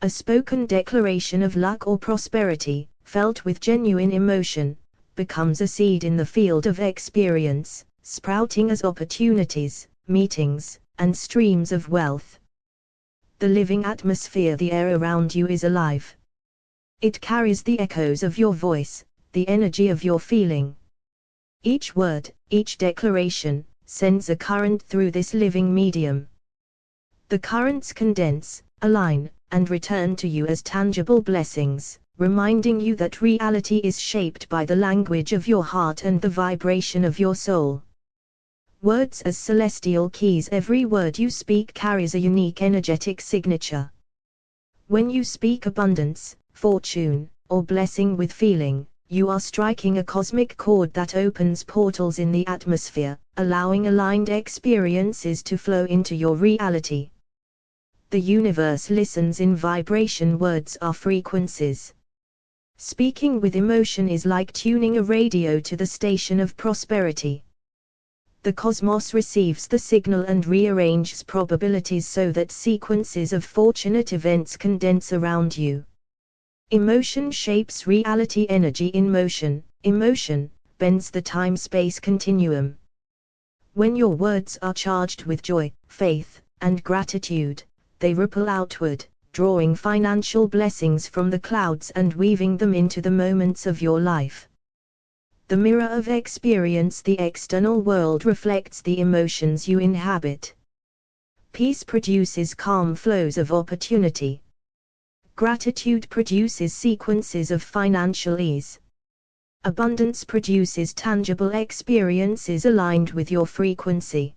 A spoken declaration of luck or prosperity, felt with genuine emotion, becomes a seed in the field of experience, sprouting as opportunities, meetings, and streams of wealth. The living atmosphere. The air around you is alive. It carries the echoes of your voice, the energy of your feeling. Each word, each declaration, sends a current through this living medium. The currents condense, align, and return to you as tangible blessings, reminding you that reality is shaped by the language of your heart and the vibration of your soul. Words as celestial keys. Every word you speak carries a unique energetic signature. When you speak abundance, fortune, or blessing with feeling, you are striking a cosmic chord that opens portals in the atmosphere, allowing aligned experiences to flow into your reality. The universe listens in vibration. Words are frequencies. Speaking with emotion is like tuning a radio to the station of prosperity. The cosmos receives the signal and rearranges probabilities so that sequences of fortunate events condense around you. Emotion shapes reality. Energy in motion. Emotion bends the time-space continuum. When your words are charged with joy, faith, and gratitude, they ripple outward, drawing financial blessings from the clouds and weaving them into the moments of your life. The mirror of experience. The external world reflects the emotions you inhabit. Peace produces calm flows of opportunity. Gratitude produces sequences of financial ease. Abundance produces tangible experiences aligned with your frequency.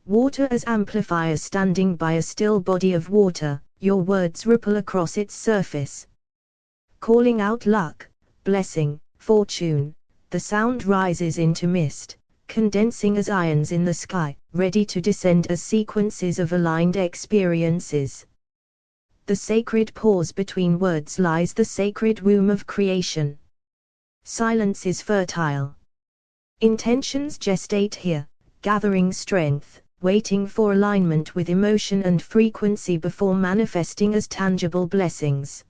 Water as amplifier. Standing by a still body of water, your words ripple across its surface. Calling out luck, blessing, fortune, the sound rises into mist, condensing as ions in the sky, ready to descend as sequences of aligned experiences. The sacred pause between words lies the sacred womb of creation. Silence is fertile. Intentions gestate here, gathering strength, waiting for alignment with emotion and frequency before manifesting as tangible blessings.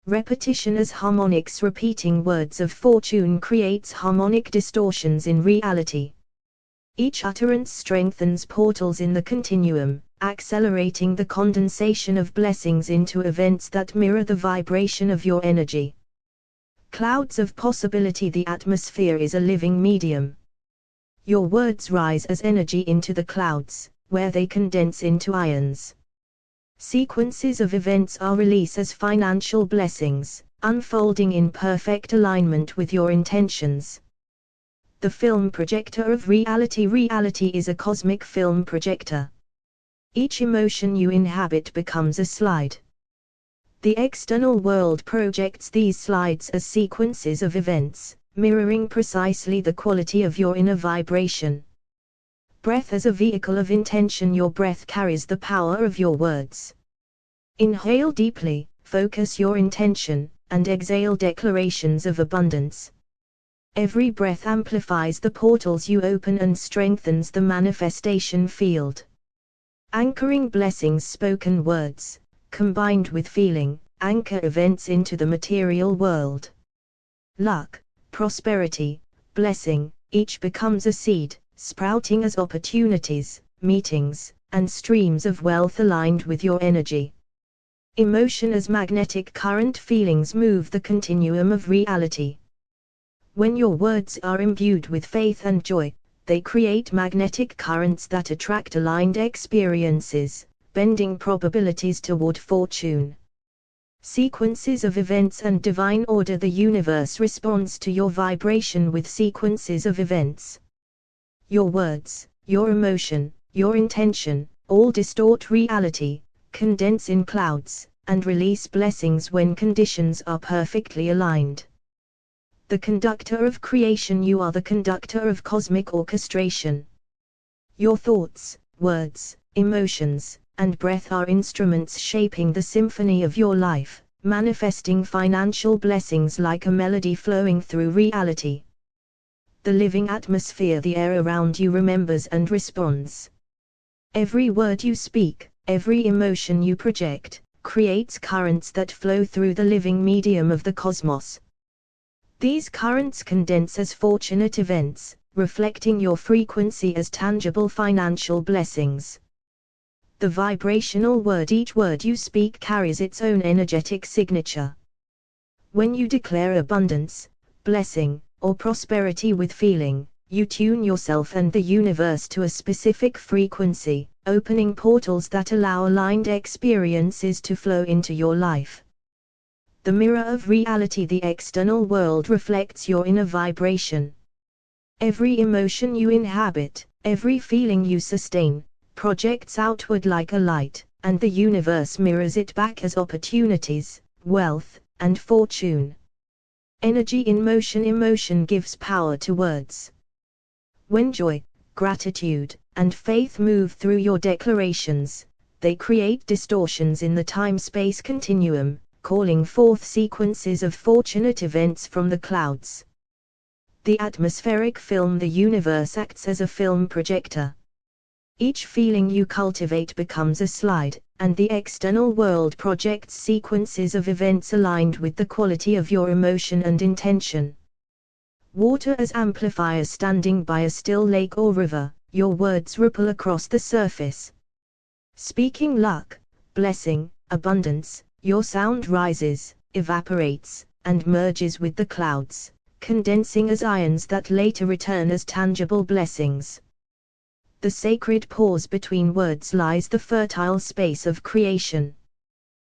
Repetition as harmonics. Repeating words of fortune creates harmonic distortions in reality. Each utterance strengthens portals in the continuum, accelerating the condensation of blessings into events that mirror the vibration of your energy. Clouds of possibility. The atmosphere is a living medium. Your words rise as energy into the clouds, where they condense into ions. Sequences of events are released as financial blessings, unfolding in perfect alignment with your intentions. The film projector of reality. Reality is a cosmic film projector. Each emotion you inhabit becomes a slide. The external world projects these slides as sequences of events, mirroring precisely the quality of your inner vibration. Breath as a vehicle of intention. Your breath carries the power of your words. Inhale deeply, focus your intention, and exhale declarations of abundance. Every breath amplifies the portals you open and strengthens the manifestation field. Anchoring blessings. Spoken words, combined with feeling, anchor events into the material world. Luck, prosperity, blessing, each becomes a seed, sprouting as opportunities, meetings, and streams of wealth aligned with your energy. Emotion as magnetic current. Feelings move the continuum of reality. When your words are imbued with faith and joy, they create magnetic currents that attract aligned experiences, bending probabilities toward fortune. Sequences of events and divine order. The universe responds to your vibration with sequences of events. Your words, your emotion, your intention, all distort reality, condense in clouds, and release blessings when conditions are perfectly aligned. The conductor of creation. You are the conductor of cosmic orchestration. Your thoughts, words, emotions, and breath are instruments shaping the symphony of your life, manifesting financial blessings like a melody flowing through reality. The living atmosphere. The air around you remembers and responds. Every word you speak, every emotion you project, creates currents that flow through the living medium of the cosmos. These currents condense as fortunate events, reflecting your frequency as tangible financial blessings. The vibrational word. Each word you speak carries its own energetic signature. When you declare abundance, blessing, or prosperity with feeling, you tune yourself and the universe to a specific frequency, opening portals that allow aligned experiences to flow into your life. The mirror of reality. The external world reflects your inner vibration. Every emotion you inhabit, every feeling you sustain, projects outward like a light, and the universe mirrors it back as opportunities, wealth, and fortune. Energy in motion. Emotion gives power to words. When joy, gratitude, and faith move through your declarations, they create distortions in the time-space continuum, calling forth sequences of fortunate events from the clouds. The atmospheric film, the universe acts as a film projector. Each feeling you cultivate becomes a slide, and the external world projects sequences of events aligned with the quality of your emotion and intention. Water as amplifier, standing by a still lake or river, your words ripple across the surface. Speaking luck, blessing, abundance, your sound rises, evaporates, and merges with the clouds, condensing as ions that later return as tangible blessings. The sacred pause between words lies the fertile space of creation.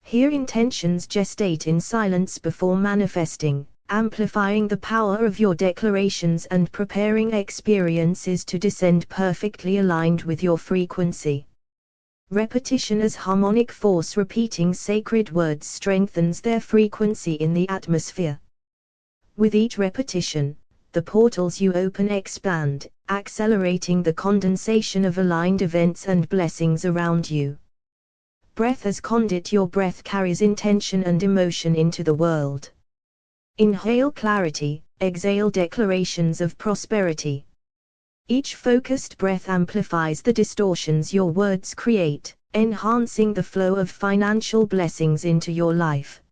Here intentions gestate in silence before manifesting, amplifying the power of your declarations and preparing experiences to descend perfectly aligned with your frequency. Repetition as harmonic force, repeating sacred words strengthens their frequency in the atmosphere. With each repetition, the portals you open expand, accelerating the condensation of aligned events and blessings around you. Breath as conduit, your breath carries intention and emotion into the world. Inhale clarity, exhale declarations of prosperity. Each focused breath amplifies the distortions your words create, enhancing the flow of financial blessings into your life.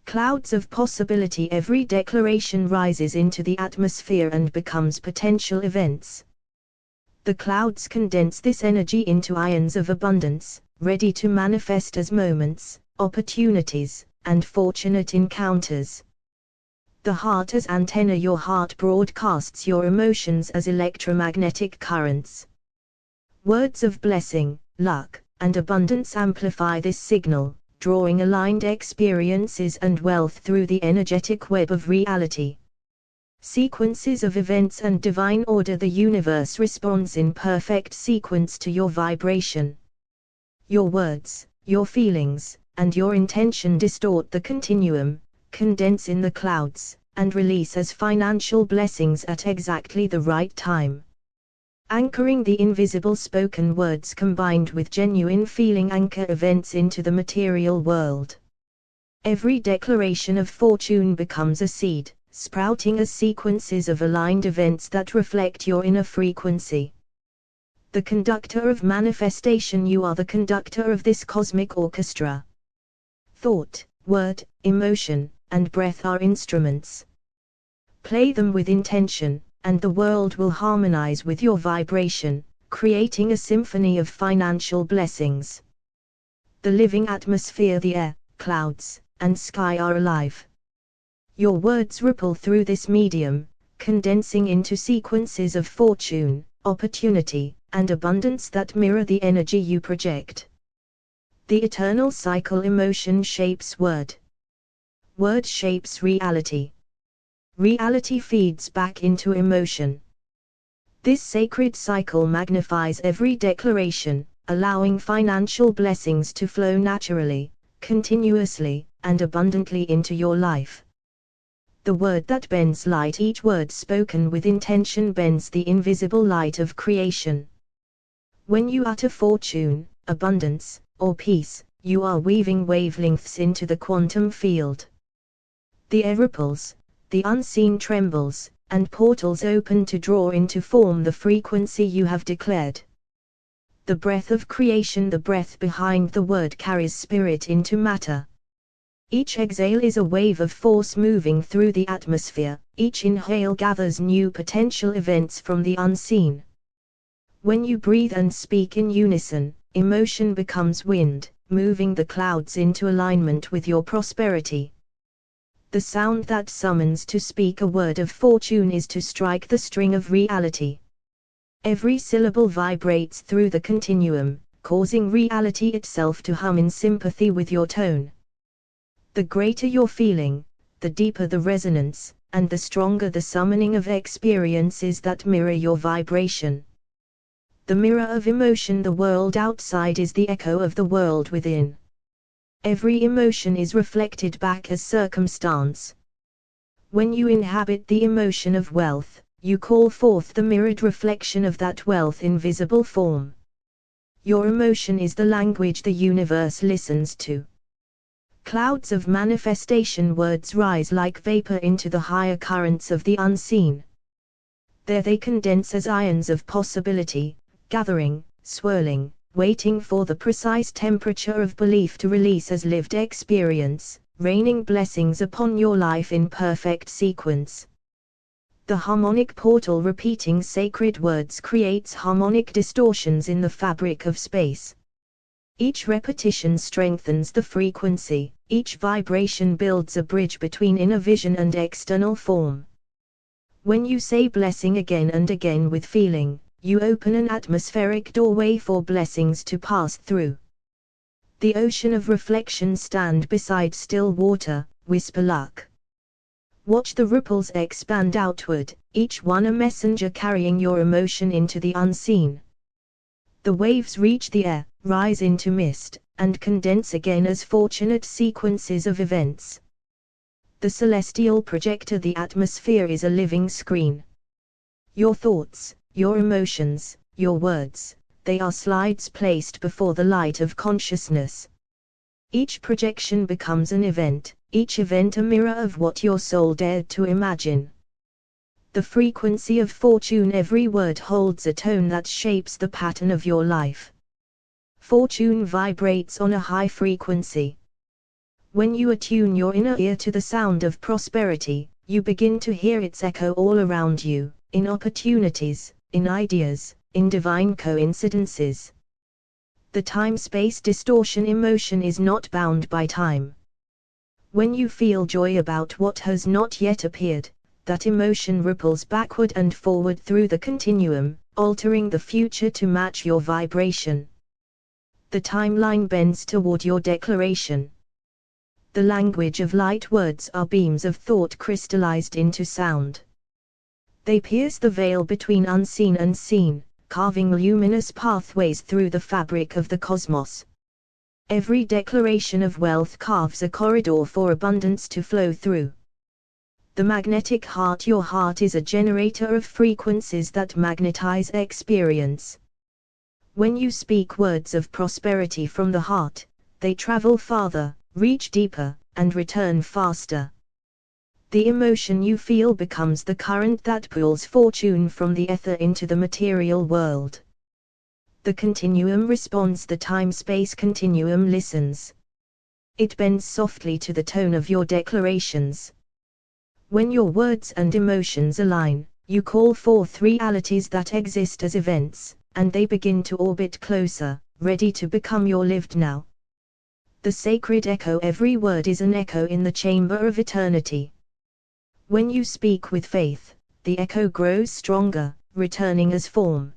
Clouds of possibility, every declaration rises into the atmosphere and becomes potential events. The clouds condense this energy into ions of abundance, ready to manifest as moments, opportunities, and fortunate encounters. The heart as antenna, your heart broadcasts your emotions as electromagnetic currents. Words of blessing, luck, and abundance amplify this signal, drawing aligned experiences and wealth through the energetic web of reality. Sequences of events and divine order, the universe responds in perfect sequence to your vibration. Your words, your feelings, and your intention distort the continuum, condense in the clouds, and release as financial blessings at exactly the right time. Anchoring the invisible, spoken words combined with genuine feeling anchor events into the material world. Every declaration of fortune becomes a seed, sprouting as sequences of aligned events that reflect your inner frequency. The conductor of manifestation, you are the conductor of this cosmic orchestra. Thought, word, emotion, and breath are instruments. Play them with intention, and the world will harmonize with your vibration, creating a symphony of financial blessings. The living atmosphere, the air, clouds, and sky are alive. Your words ripple through this medium, condensing into sequences of fortune, opportunity, and abundance that mirror the energy you project. The eternal cycle, emotion shapes word. Word shapes reality. Reality feeds back into emotion. This sacred cycle magnifies every declaration, allowing financial blessings to flow naturally, continuously, and abundantly into your life. The word that bends light, each word spoken with intention bends the invisible light of creation. When you utter fortune, abundance, or peace, you are weaving wavelengths into the quantum field. The air ripples, the unseen trembles, and portals open to draw into form the frequency you have declared. The breath of creation, the breath behind the word, carries spirit into matter. Each exhale is a wave of force moving through the atmosphere, each inhale gathers new potential events from the unseen. When you breathe and speak in unison, emotion becomes wind, moving the clouds into alignment with your prosperity. The sound that summons to speak a word of fortune is to strike the string of reality. Every syllable vibrates through the continuum, causing reality itself to hum in sympathy with your tone. The greater your feeling, the deeper the resonance, and the stronger the summoning of experiences that mirror your vibration. The mirror of emotion, the world outside is the echo of the world within. Every emotion is reflected back as circumstance. When you inhabit the emotion of wealth, you call forth the mirrored reflection of that wealth in visible form. Your emotion is the language the universe listens to. Clouds of manifestation words rise like vapor into the higher currents of the unseen. There they condense as ions of possibility, gathering, swirling, waiting for the precise temperature of belief to release as lived experience, raining blessings upon your life in perfect sequence. The harmonic portal repeating sacred words creates harmonic distortions in the fabric of space. Each repetition strengthens the frequency, each vibration builds a bridge between inner vision and external form. When you say blessing again and again with feeling, you open an atmospheric doorway for blessings to pass through. The ocean of reflection stand beside still water, whisper luck. Watch the ripples expand outward, each one a messenger carrying your emotion into the unseen. The waves reach the air, rise into mist, and condense again as fortunate sequences of events. The celestial projector, the atmosphere, is a living screen. Your thoughts, your emotions, your words, they are slides placed before the light of consciousness. Each projection becomes an event, each event a mirror of what your soul dared to imagine. The frequency of fortune, every word holds a tone that shapes the pattern of your life. Fortune vibrates on a high frequency. When you attune your inner ear to the sound of prosperity, you begin to hear its echo all around you, in opportunities, in ideas, in divine coincidences. The time-space distortion emotion is not bound by time. When you feel joy about what has not yet appeared, that emotion ripples backward and forward through the continuum, altering the future to match your vibration. The timeline bends toward your declaration. The language of light words are beams of thought crystallized into sound. They pierce the veil between unseen and seen, carving luminous pathways through the fabric of the cosmos. Every declaration of wealth carves a corridor for abundance to flow through. The magnetic heart, your heart is a generator of frequencies that magnetize experience. When you speak words of prosperity from the heart, they travel farther, reach deeper, and return faster. The emotion you feel becomes the current that pulls fortune from the ether into the material world. The continuum responds, the time-space continuum listens. It bends softly to the tone of your declarations. When your words and emotions align, you call forth realities that exist as events, and they begin to orbit closer, ready to become your lived now. The sacred echo, every word is an echo in the chamber of eternity. When you speak with faith, the echo grows stronger, returning as form.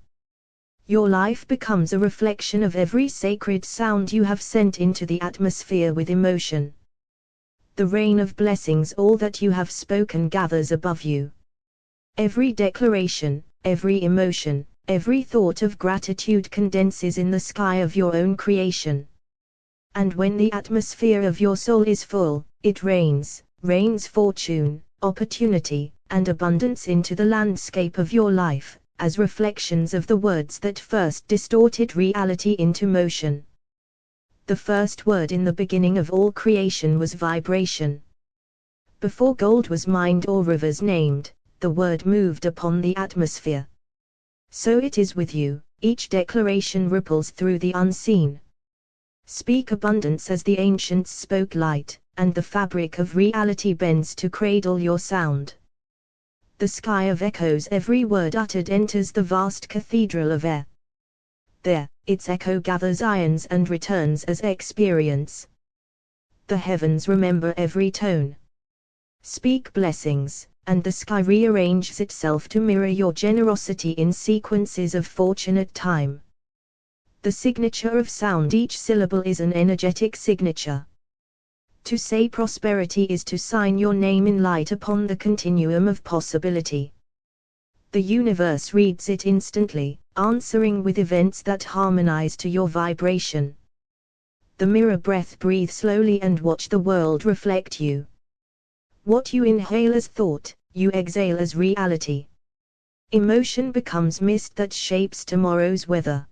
Your life becomes a reflection of every sacred sound you have sent into the atmosphere with emotion. The rain of blessings, all that you have spoken, gathers above you. Every declaration, every emotion, every thought of gratitude condenses in the sky of your own creation. And when the atmosphere of your soul is full, it rains fortune, opportunity, and abundance into the landscape of your life, as reflections of the words that first distorted reality into motion. The first word in the beginning of all creation was vibration. Before gold was mined or rivers named, the word moved upon the atmosphere. So it is with you, each declaration ripples through the unseen. Speak abundance as the ancients spoke light, and the fabric of reality bends to cradle your sound. The sky of echoes, every word uttered enters the vast cathedral of air. There, its echo gathers ions and returns as experience. The heavens remember every tone. Speak blessings, and the sky rearranges itself to mirror your generosity in sequences of fortunate time. The signature of sound, each syllable is an energetic signature. To say prosperity is to sign your name in light upon the continuum of possibility. The universe reads it instantly, answering with events that harmonize to your vibration. The mirror breath, breathe slowly and watch the world reflect you. What you inhale as thought, you exhale as reality. Emotion becomes mist that shapes tomorrow's weather.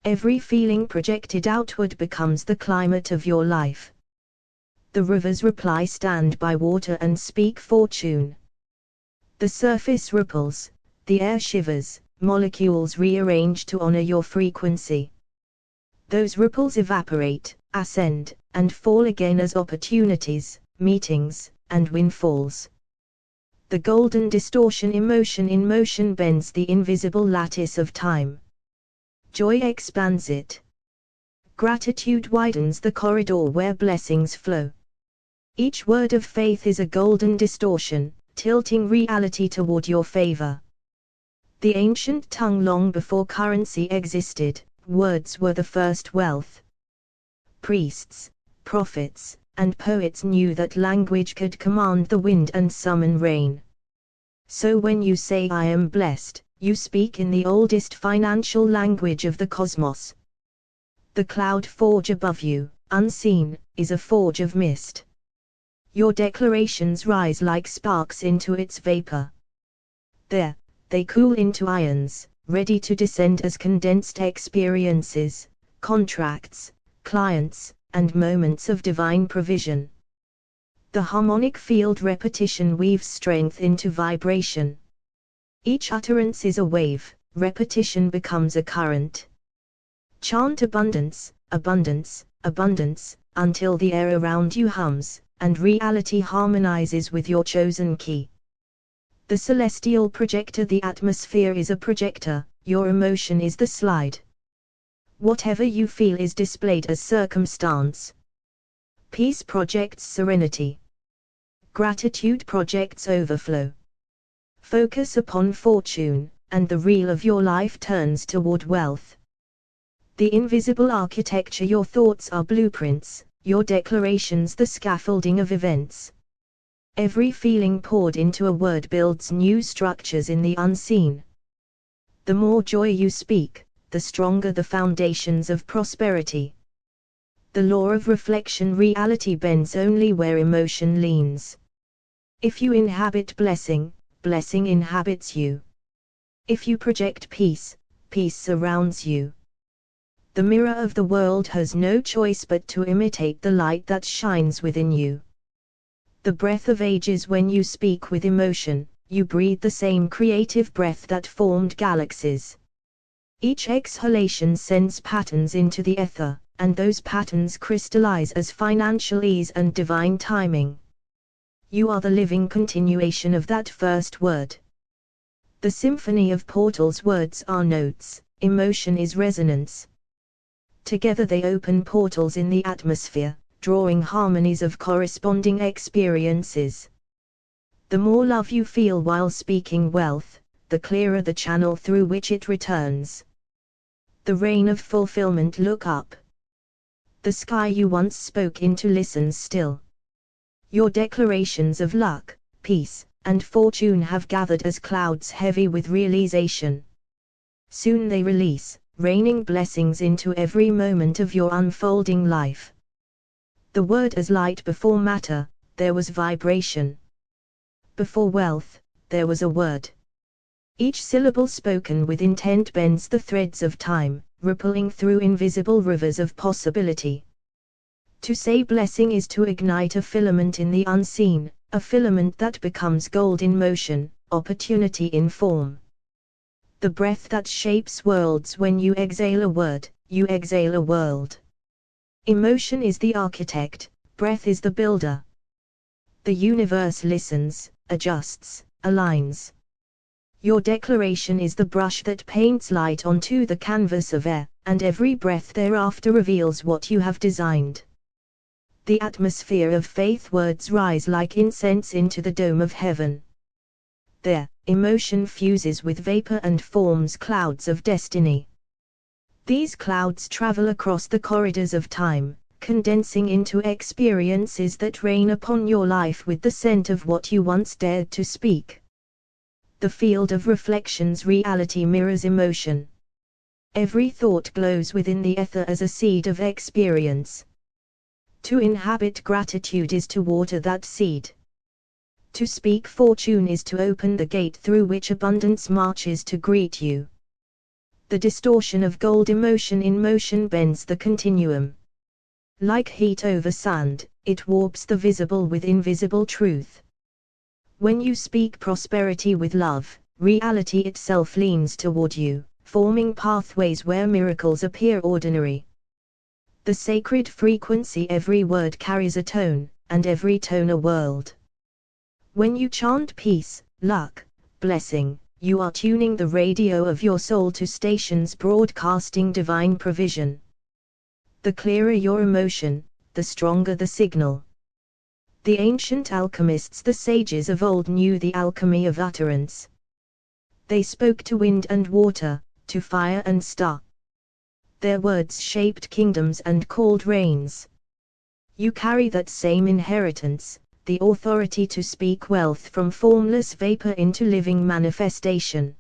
Every feeling projected outward becomes the climate of your life. The rivers reply, stand by water and speak fortune. The surface ripples, the air shivers, molecules rearrange to honor your frequency. Those ripples evaporate, ascend, and fall again as opportunities, meetings, and windfalls. The golden distortion, emotion in motion, bends the invisible lattice of time. Joy expands it. Gratitude widens the corridor where blessings flow. Each word of faith is a golden distortion, tilting reality toward your favor. The ancient tongue, long before currency existed, words were the first wealth. Priests, prophets, and poets knew that language could command the wind and summon rain. So when you say I am blessed, you speak in the oldest financial language of the cosmos. The cloud forge above you, unseen, is a forge of mist. Your declarations rise like sparks into its vapor. There, they cool into ions, ready to descend as condensed experiences, contracts, clients, and moments of divine provision. The harmonic field repetition weaves strength into vibration. Each utterance is a wave, repetition becomes a current. Chant abundance, abundance, abundance, until the air around you hums, and reality harmonizes with your chosen key. The celestial projector, the atmosphere is a projector, your emotion is the slide. Whatever you feel is displayed as circumstance. Peace projects serenity. Gratitude projects overflow. Focus upon fortune, and the reel of your life turns toward wealth. The invisible architecture, your thoughts are blueprints, your declarations the scaffolding of events. Every feeling poured into a word builds new structures in the unseen. The more joy you speak, the stronger the foundations of prosperity. The law of reflection, reality bends only where emotion leans. If you inhabit blessing, blessing inhabits you. If you project peace, peace surrounds you. The mirror of the world has no choice but to imitate the light that shines within you. The breath of ages, when you speak with emotion, you breathe the same creative breath that formed galaxies. Each exhalation sends patterns into the ether, and those patterns crystallize as financial ease and divine timing. You are the living continuation of that first word. The symphony of portals, words are notes, emotion is resonance. Together they open portals in the atmosphere, drawing harmonies of corresponding experiences. The more love you feel while speaking wealth, the clearer the channel through which it returns. The rain of fulfillment, look up. The sky you once spoke into listens still. Your declarations of luck, peace, and fortune have gathered as clouds heavy with realization. Soon they release, raining blessings into every moment of your unfolding life. The word as light, before matter, there was vibration. Before wealth, there was a word. Each syllable spoken with intent bends the threads of time, rippling through invisible rivers of possibility. To say blessing is to ignite a filament in the unseen, a filament that becomes gold in motion, opportunity in form. The breath that shapes worlds, when you exhale a word, you exhale a world. Emotion is the architect, breath is the builder. The universe listens, adjusts, aligns. Your declaration is the brush that paints light onto the canvas of air, and every breath thereafter reveals what you have designed. The atmosphere of faith, words rise like incense into the dome of heaven. There, emotion fuses with vapor and forms clouds of destiny. These clouds travel across the corridors of time, condensing into experiences that rain upon your life with the scent of what you once dared to speak. The field of reflections, reality mirrors emotion. Every thought glows within the ether as a seed of experience. To inhabit gratitude is to water that seed. To speak fortune is to open the gate through which abundance marches to greet you. The distortion of gold, emotion in motion bends the continuum. Like heat over sand, it warps the visible with invisible truth. When you speak prosperity with love, reality itself leans toward you, forming pathways where miracles appear ordinary. The sacred frequency, every word carries a tone, and every tone a world. When you chant peace, luck, blessing, you are tuning the radio of your soul to stations broadcasting divine provision. The clearer your emotion, the stronger the signal. The ancient alchemists, the sages of old, knew the alchemy of utterance. They spoke to wind and water, to fire and star. Their words shaped kingdoms and called rains. You carry that same inheritance, the authority to speak wealth from formless vapor into living manifestation.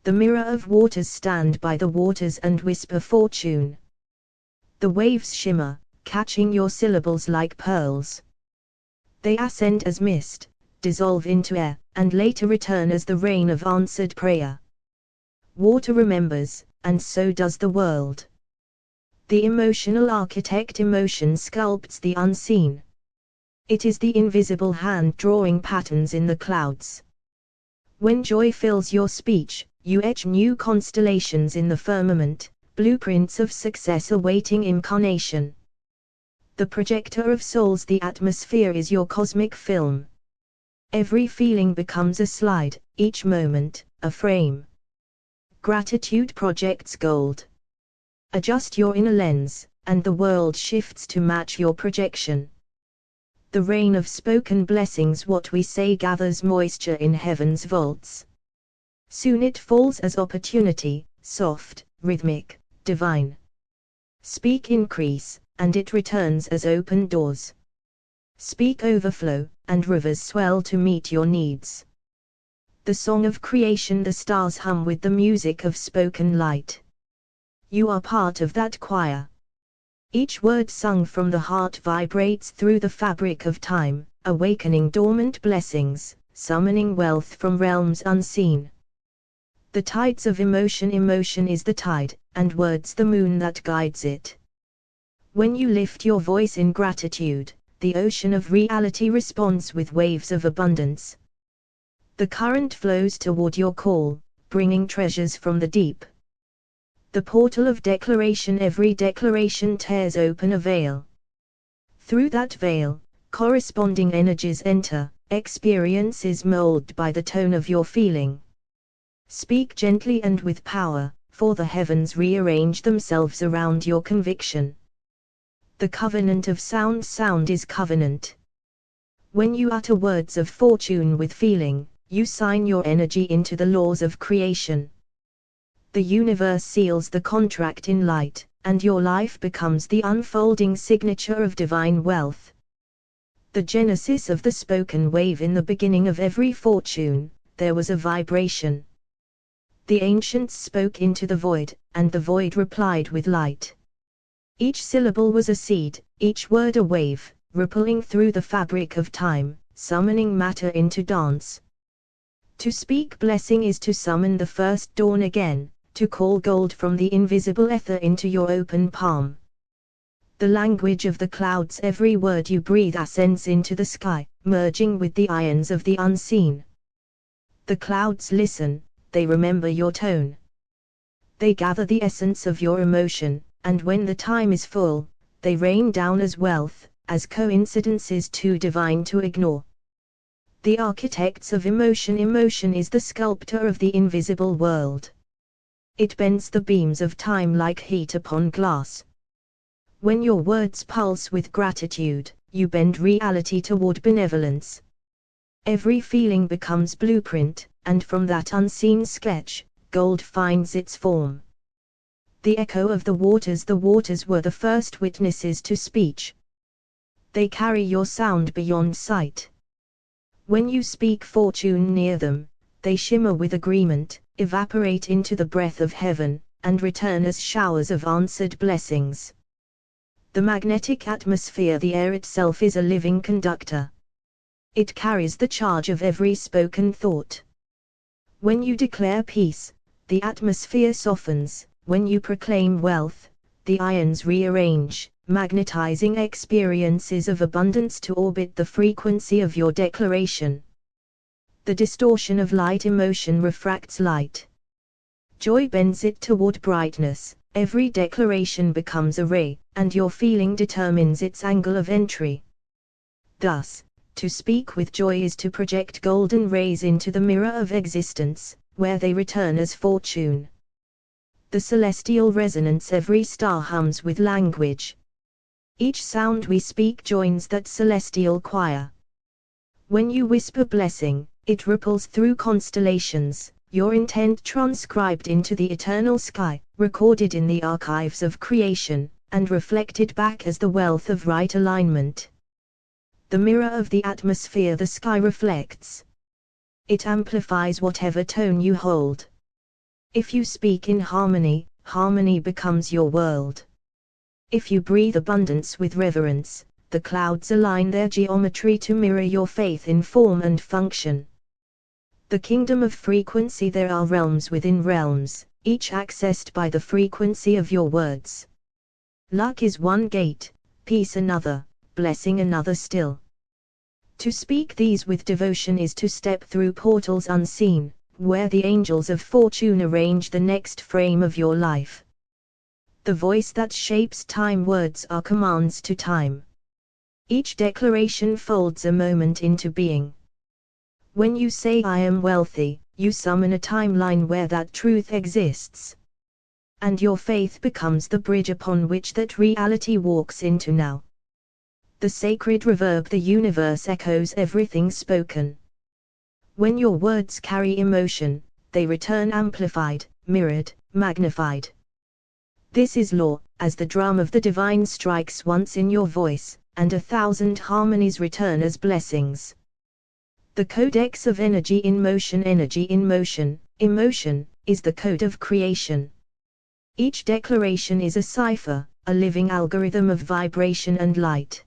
The mirror of waters, stand by the waters and whisper fortune. The waves shimmer, catching your syllables like pearls. They ascend as mist, dissolve into air, and later return as the rain of answered prayer. Water remembers, and so does the world. The emotional architect, emotion sculpts the unseen. It is the invisible hand drawing patterns in the clouds. When joy fills your speech, you etch new constellations in the firmament, blueprints of success awaiting incarnation. The projector of souls, the atmosphere is your cosmic film. Every feeling becomes a slide, each moment, a frame. Gratitude projects gold. Adjust your inner lens, and the world shifts to match your projection. The rain of spoken blessings, what we say, gathers moisture in heaven's vaults. Soon it falls as opportunity, soft, rhythmic, divine. Speak increase, and it returns as open doors. Speak overflow, and rivers swell to meet your needs. The song of creation, the stars hum with the music of spoken light. You are part of that choir. Each word sung from the heart vibrates through the fabric of time, awakening dormant blessings, summoning wealth from realms unseen. The tides of emotion, emotion is the tide, and words the moon that guides it. When you lift your voice in gratitude, the ocean of reality responds with waves of abundance. The current flows toward your call, bringing treasures from the deep. The portal of declaration, every declaration tears open a veil. Through that veil, corresponding energies enter, experiences molded by the tone of your feeling. Speak gently and with power, for the heavens rearrange themselves around your conviction. The covenant of sound, sound is covenant. When you utter words of fortune with feeling, you sign your energy into the laws of creation. The universe seals the contract in light, and your life becomes the unfolding signature of divine wealth. The genesis of the spoken wave, in the beginning of every fortune, there was a vibration. The ancients spoke into the void, and the void replied with light. Each syllable was a seed, each word a wave, rippling through the fabric of time, summoning matter into dance. To speak blessing is to summon the first dawn again, to call gold from the invisible ether into your open palm. The language of the clouds, every word you breathe ascends into the sky, merging with the ions of the unseen. The clouds listen, they remember your tone. They gather the essence of your emotion, and when the time is full, they rain down as wealth, as coincidences too divine to ignore. The architects of emotion, emotion is the sculptor of the invisible world. It bends the beams of time like heat upon glass. When your words pulse with gratitude, you bend reality toward benevolence. Every feeling becomes blueprint, and from that unseen sketch, gold finds its form. The echo of the waters were the first witnesses to speech. They carry your sound beyond sight. When you speak fortune near them, they shimmer with agreement, evaporate into the breath of heaven, and return as showers of answered blessings. The magnetic atmosphere, the air itself, is a living conductor. It carries the charge of every spoken thought. When you declare peace, the atmosphere softens. When you proclaim wealth, the ions rearrange, magnetizing experiences of abundance to orbit the frequency of your declaration. The distortion of light emotion refracts light. Joy bends it toward brightness. Every declaration becomes a ray, and your feeling determines its angle of entry. Thus, to speak with joy is to project golden rays into the mirror of existence, where they return as fortune. The celestial resonance every star hums with language. Each sound we speak joins that celestial choir. When you whisper blessing, it ripples through constellations, your intent transcribed into the eternal sky, recorded in the archives of creation, and reflected back as the wealth of right alignment. The mirror of the atmosphere the sky reflects. It amplifies whatever tone you hold. If you speak in harmony, harmony becomes your world. If you breathe abundance with reverence, the clouds align their geometry to mirror your faith in form and function. The kingdom of frequency. There are realms within realms, each accessed by the frequency of your words. Luck is one gate, peace another, blessing another still. To speak these with devotion is to step through portals unseen, where the angels of fortune arrange the next frame of your life. The voice that shapes time. Words are commands to time. Each declaration folds a moment into being. When you say I am wealthy, you summon a timeline where that truth exists. And your faith becomes the bridge upon which that reality walks into now. The sacred reverb. The universe echoes everything spoken. When your words carry emotion, they return amplified, mirrored, magnified. This is law, as the drum of the divine strikes once in your voice, and 1,000 harmonies return as blessings. The codex of energy in motion. Energy in motion, emotion, is the code of creation. Each declaration is a cipher, a living algorithm of vibration and light.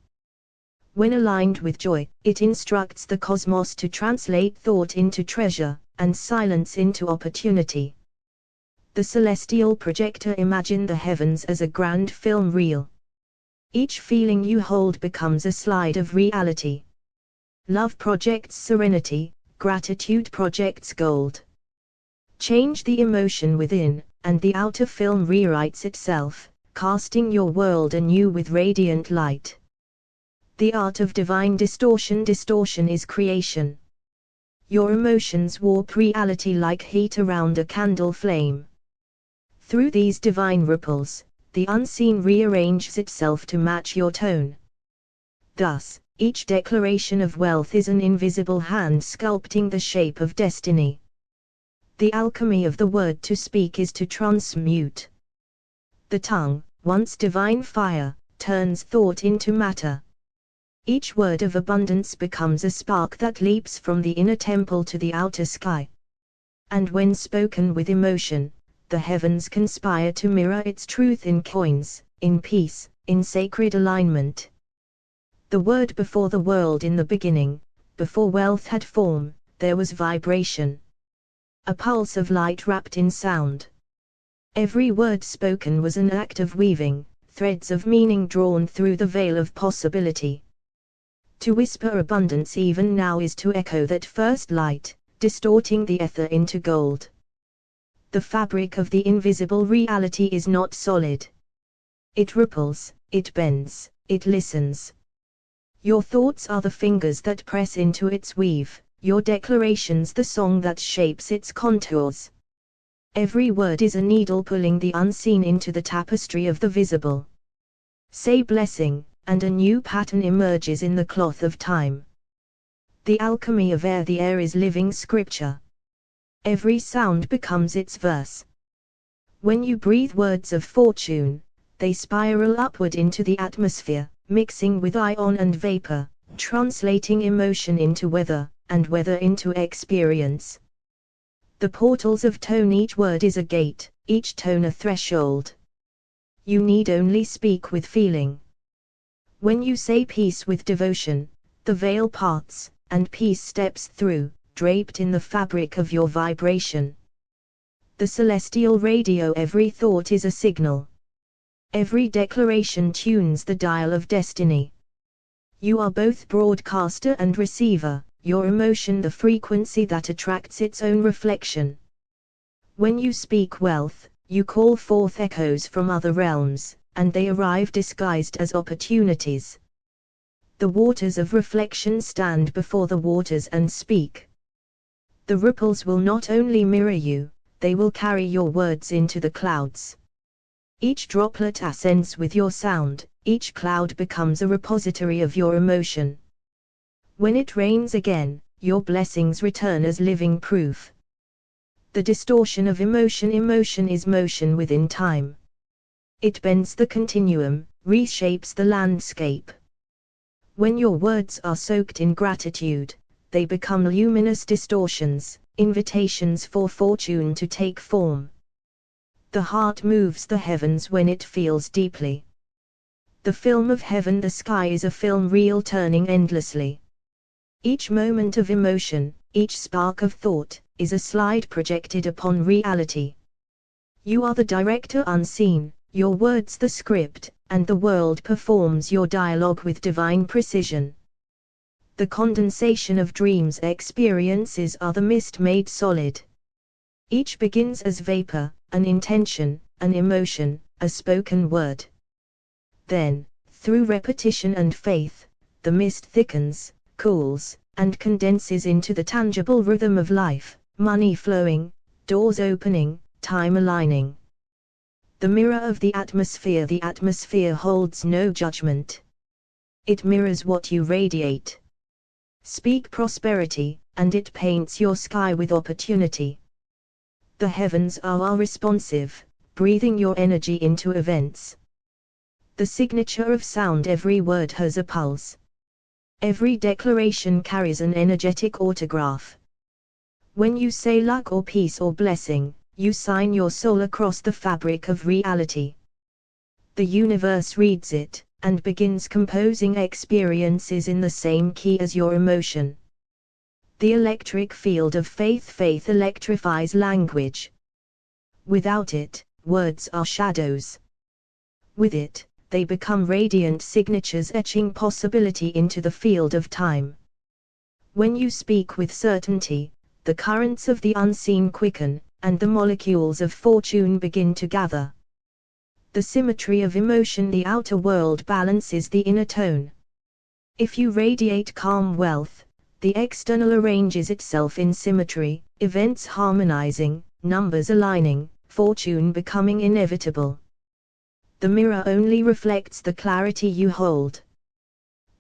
When aligned with joy, it instructs the cosmos to translate thought into treasure, and silence into opportunity. The celestial projector. Imagine the heavens as a grand film reel. Each feeling you hold becomes a slide of reality. Love projects serenity, gratitude projects gold. Change the emotion within, and the outer film rewrites itself, casting your world anew with radiant light. The art of divine distortion. Distortion is creation. Your emotions warp reality like heat around a candle flame. Through these divine ripples, the unseen rearranges itself to match your tone. Thus, each declaration of wealth is an invisible hand sculpting the shape of destiny. The alchemy of the word. To speak is to transmute. The tongue, once divine fire, turns thought into matter. Each word of abundance becomes a spark that leaps from the inner temple to the outer sky. And when spoken with emotion, the heavens conspire to mirror its truth in coins, in peace, in sacred alignment. The word. Before the world. In the beginning, before wealth had form, there was vibration. A pulse of light wrapped in sound. Every word spoken was an act of weaving, threads of meaning drawn through the veil of possibility. To whisper abundance even now is to echo that first light, distorting the ether into gold. The fabric of the invisible reality is not solid. It ripples, it bends, it listens. Your thoughts are the fingers that press into its weave, your declarations the song that shapes its contours. Every word is a needle pulling the unseen into the tapestry of the visible. Say blessing, and a new pattern emerges in the cloth of time. The alchemy of air. The air is living scripture. Every sound becomes its verse. When you breathe words of fortune, they spiral upward into the atmosphere, mixing with ion and vapor, translating emotion into weather, and weather into experience. The portals of tone. Each word is a gate, each tone a threshold. You need only speak with feeling. When you say peace with devotion, the veil parts, and peace steps through, draped in the fabric of your vibration. The celestial radio. Every thought is a signal. Every declaration tunes the dial of destiny. You are both broadcaster and receiver, your emotion the frequency that attracts its own reflection. When you speak wealth, you call forth echoes from other realms, and they arrive disguised as opportunities. The waters of reflection stand before the waters and speak. The ripples will not only mirror you, they will carry your words into the clouds. Each droplet ascends with your sound, each cloud becomes a repository of your emotion. When it rains again, your blessings return as living proof. The distortion of emotion is motion within time. It bends the continuum, reshapes the landscape. When your words are soaked in gratitude, they become luminous distortions, invitations for fortune to take form. The heart moves the heavens when it feels deeply. The film of heaven, the sky is a film reel turning endlessly. Each moment of emotion, each spark of thought, is a slide projected upon reality. You are the director unseen, your words the script, and the world performs your dialogue with divine precision. The condensation of dreams experiences are the mist made solid. Each begins as vapor, an intention, an emotion, a spoken word. Then, through repetition and faith, the mist thickens, cools, and condenses into the tangible rhythm of life, money flowing, doors opening, time aligning. The mirror of the atmosphere holds no judgment. It mirrors what you radiate. Speak prosperity, and it paints your sky with opportunity. The heavens are responsive, breathing your energy into events. The signature of sound, every word has a pulse. Every declaration carries an energetic autograph. When you say luck or peace or blessing, you sign your soul across the fabric of reality. The universe reads it, and begins composing experiences in the same key as your emotion. The electric field of faith electrifies language. Without it, words are shadows. With it, they become radiant signatures etching possibility into the field of time. When you speak with certainty, the currents of the unseen quicken, and the molecules of fortune begin to gather. The symmetry of emotion, the outer world balances the inner tone. If you radiate calm wealth, the external arranges itself in symmetry, events harmonizing, numbers aligning, fortune becoming inevitable. The mirror only reflects the clarity you hold.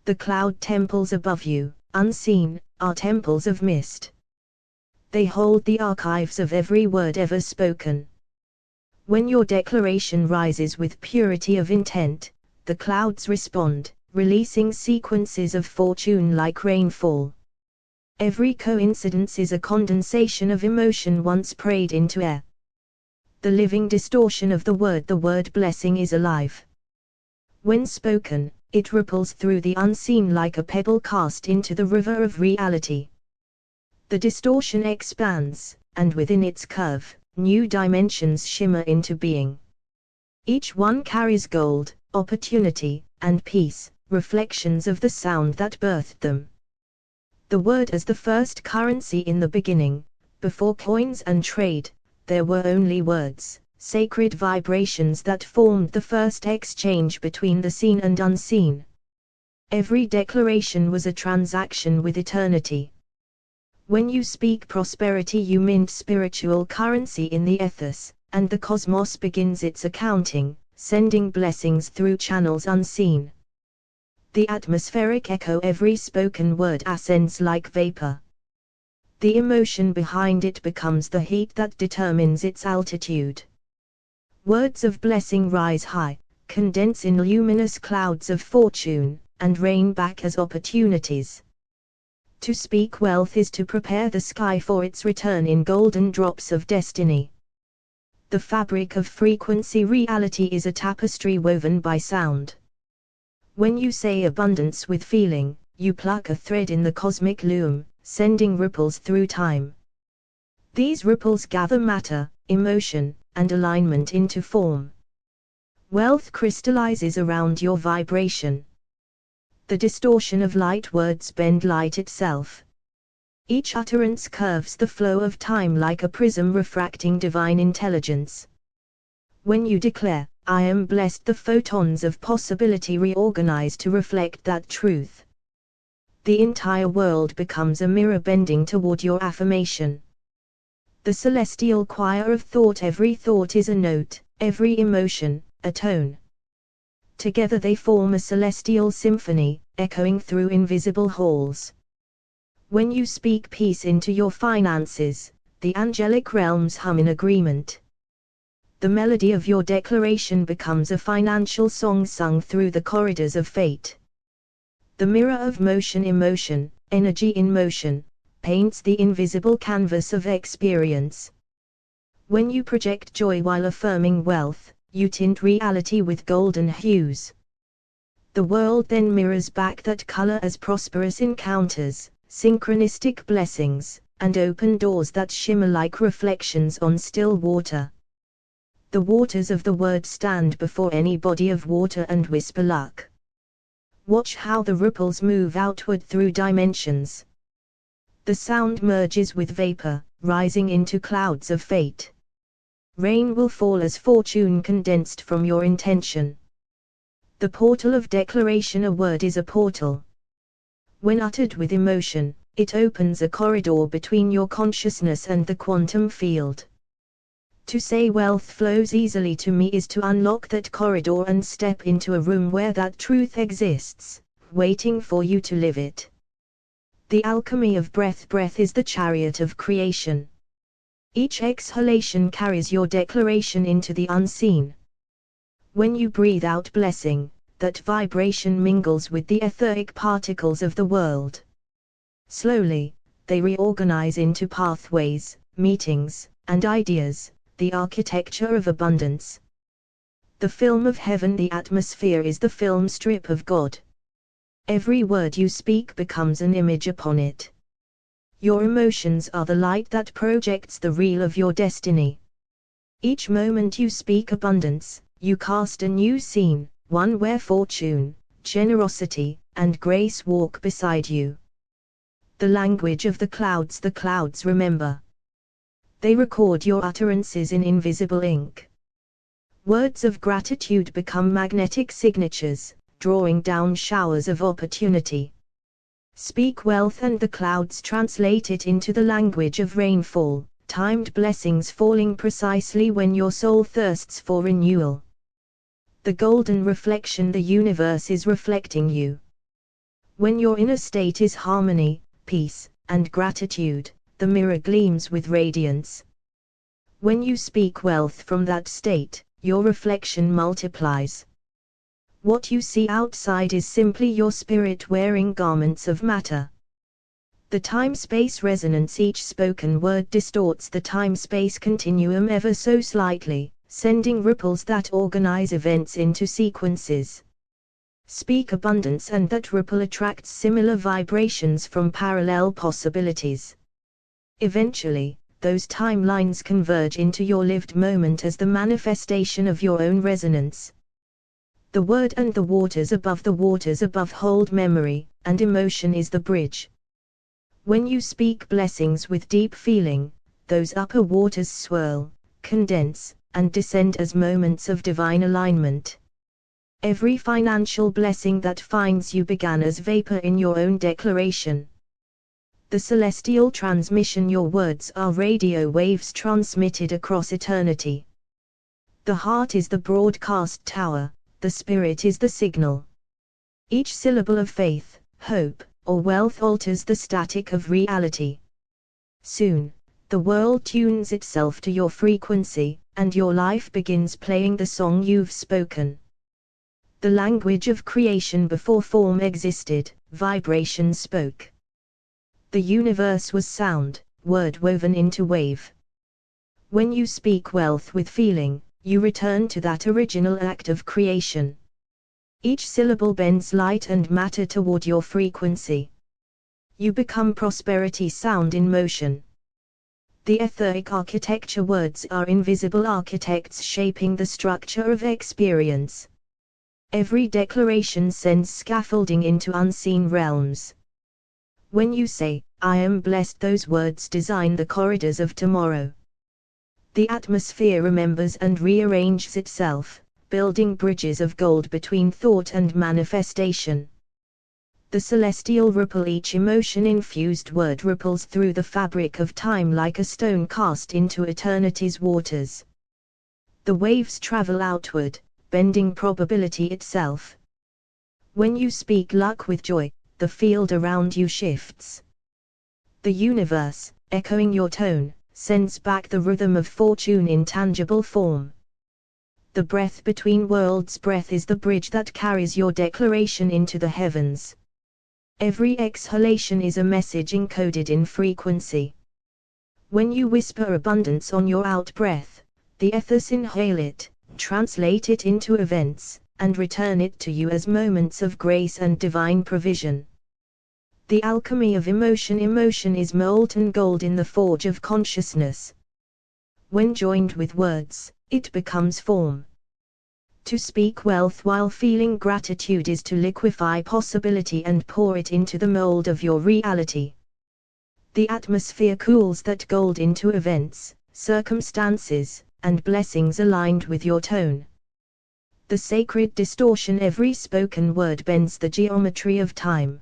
The cloud temples above you, unseen, are temples of mist. They hold the archives of every word ever spoken. When your declaration rises with purity of intent, the clouds respond, releasing sequences of fortune like rainfall. Every coincidence is a condensation of emotion once prayed into air. The living distortion of the word blessing is alive. When spoken, it ripples through the unseen like a pebble cast into the river of reality. The distortion expands, and within its curve, new dimensions shimmer into being. Each one carries gold, opportunity, and peace, reflections of the sound that birthed them. The word as the first currency in the beginning, before coins and trade, there were only words, sacred vibrations that formed the first exchange between the seen and unseen. Every declaration was a transaction with eternity. When you speak prosperity, you mint spiritual currency in the ethos, and the cosmos begins its accounting, sending blessings through channels unseen. The atmospheric echo, every spoken word ascends like vapor. The emotion behind it becomes the heat that determines its altitude. Words of blessing rise high, condense in luminous clouds of fortune, and rain back as opportunities. To speak wealth is to prepare the sky for its return in golden drops of destiny. The fabric of frequency reality is a tapestry woven by sound. When you say abundance with feeling, you pluck a thread in the cosmic loom, sending ripples through time. These ripples gather matter, emotion, and alignment into form. Wealth crystallizes around your vibration. The distortion of light words bend light itself. Each utterance curves the flow of time like a prism refracting divine intelligence. When you declare, "I am blessed," the photons of possibility reorganize to reflect that truth. The entire world becomes a mirror bending toward your affirmation. The celestial choir of thought. Every thought is a note, every emotion, a tone. Together they form a celestial symphony, echoing through invisible halls. When you speak peace into your finances, the angelic realms hum in agreement. The melody of your declaration becomes a financial song sung through the corridors of fate. The mirror of motion, emotion, energy in motion, paints the invisible canvas of experience. When you project joy while affirming wealth, you tint reality with golden hues. The world then mirrors back that color as prosperous encounters, synchronistic blessings, and open doors that shimmer like reflections on still water. The waters of the word stand before any body of water and whisper luck. Watch how the ripples move outward through dimensions. The sound merges with vapor, rising into clouds of fate. Rain will fall as fortune condensed from your intention. The portal of declaration. A word is a portal. When uttered with emotion, it opens a corridor between your consciousness and the quantum field. To say wealth flows easily to me is to unlock that corridor and step into a room where that truth exists, waiting for you to live it. The alchemy of breath. Breath is the chariot of creation. Each exhalation carries your declaration into the unseen. When you breathe out blessing, that vibration mingles with the etheric particles of the world. Slowly, they reorganize into pathways, meetings, and ideas, the architecture of abundance. The film of heaven. The atmosphere is the film strip of God. Every word you speak becomes an image upon it. Your emotions are the light that projects the reel of your destiny. Each moment you speak abundance, you cast a new scene, one where fortune, generosity, and grace walk beside you. The language of the clouds remember. They record your utterances in invisible ink. Words of gratitude become magnetic signatures, drawing down showers of opportunity. Speak wealth and the clouds translate it into the language of rainfall, timed blessings falling precisely when your soul thirsts for renewal. The golden reflection. The universe is reflecting you. When your inner state is harmony, peace, and gratitude, the mirror gleams with radiance. When you speak wealth from that state, your reflection multiplies. What you see outside is simply your spirit wearing garments of matter. The time-space resonance. Each spoken word distorts the time-space continuum ever so slightly, sending ripples that organize events into sequences. Speak abundance and that ripple attracts similar vibrations from parallel possibilities. Eventually, those timelines converge into your lived moment as the manifestation of your own resonance. The word and the waters above hold memory, and emotion is the bridge. When you speak blessings with deep feeling, those upper waters swirl, condense, and descend as moments of divine alignment. Every financial blessing that finds you began as vapor in your own declaration. The celestial transmission. Your words are radio waves transmitted across eternity. The heart is the broadcast tower, the spirit is the signal. Each syllable of faith, hope, or wealth alters the static of reality. Soon, the world tunes itself to your frequency, and your life begins playing the song you've spoken. The language of creation. Before form existed, vibration spoke. The universe was sound, word woven into wave. When you speak wealth with feeling, you return to that original act of creation. Each syllable bends light and matter toward your frequency. You become prosperity, sound in motion. The etheric architecture words are invisible architects shaping the structure of experience. Every declaration sends scaffolding into unseen realms. When you say, "I am blessed," those words design the corridors of tomorrow. The atmosphere remembers and rearranges itself, building bridges of gold between thought and manifestation. The celestial ripple, each emotion-infused word ripples through the fabric of time like a stone cast into eternity's waters. The waves travel outward, bending probability itself. When you speak luck with joy, the field around you shifts. The universe, echoing your tone, sends back the rhythm of fortune in tangible form. The breath between worlds breath is the bridge that carries your declaration into the heavens. Every exhalation is a message encoded in frequency. When you whisper abundance on your out-breath, the ethers inhale it, translate it into events, and return it to you as moments of grace and divine provision. The alchemy of emotion. Emotion is molten gold in the forge of consciousness. When joined with words, it becomes form. To speak wealth while feeling gratitude is to liquefy possibility and pour it into the mold of your reality. The atmosphere cools that gold into events, circumstances, and blessings aligned with your tone. The sacred distortion. Every spoken word bends the geometry of time.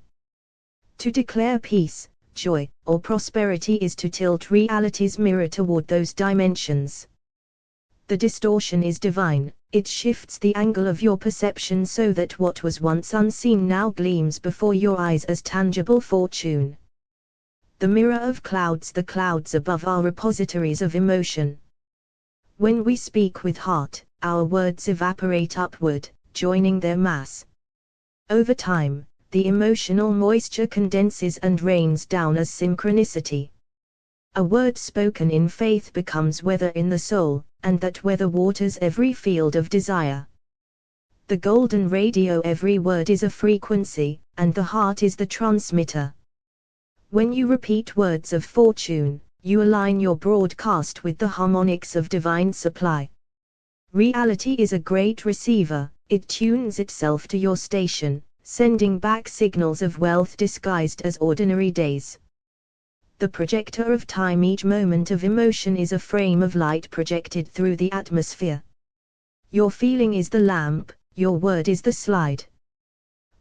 To declare peace, joy, or prosperity is to tilt reality's mirror toward those dimensions. The distortion is divine. It shifts the angle of your perception so that what was once unseen now gleams before your eyes as tangible fortune. The mirror of clouds. The clouds above are repositories of emotion. When we speak with heart, our words evaporate upward, joining their mass. Over time, the emotional moisture condenses and rains down as synchronicity. A word spoken in faith becomes weather in the soul, and that weather waters every field of desire. The golden radio. Every word is a frequency, and the heart is the transmitter. When you repeat words of fortune, you align your broadcast with the harmonics of divine supply. Reality is a great receiver. It tunes itself to your station, sending back signals of wealth disguised as ordinary days. The projector of time. Each moment of emotion is a frame of light projected through the atmosphere. Your feeling is the lamp, your word is the slide.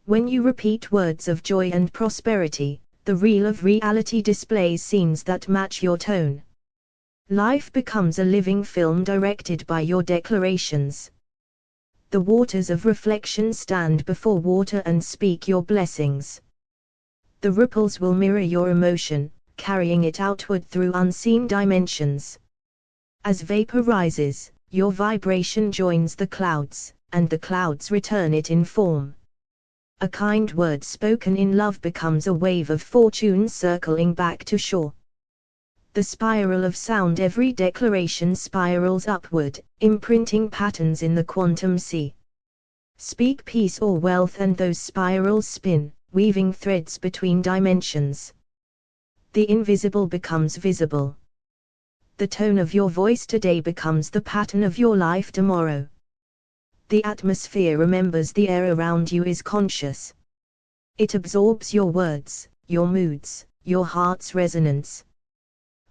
When you repeat words of joy and prosperity, the reel of reality displays scenes that match your tone. Life becomes a living film directed by your declarations. The waters of reflection stand before water and speak your blessings. The ripples will mirror your emotion, carrying it outward through unseen dimensions. As vapor rises, your vibration joins the clouds, and the clouds return it in form. A kind word spoken in love becomes a wave of fortune circling back to shore. The spiral of sound. Every declaration spirals upward, imprinting patterns in the quantum sea. Speak peace or wealth and those spirals spin, weaving threads between dimensions. The invisible becomes visible. The tone of your voice today becomes the pattern of your life tomorrow. The atmosphere remembers. The air around you is conscious. It absorbs your words, your moods, your heart's resonance.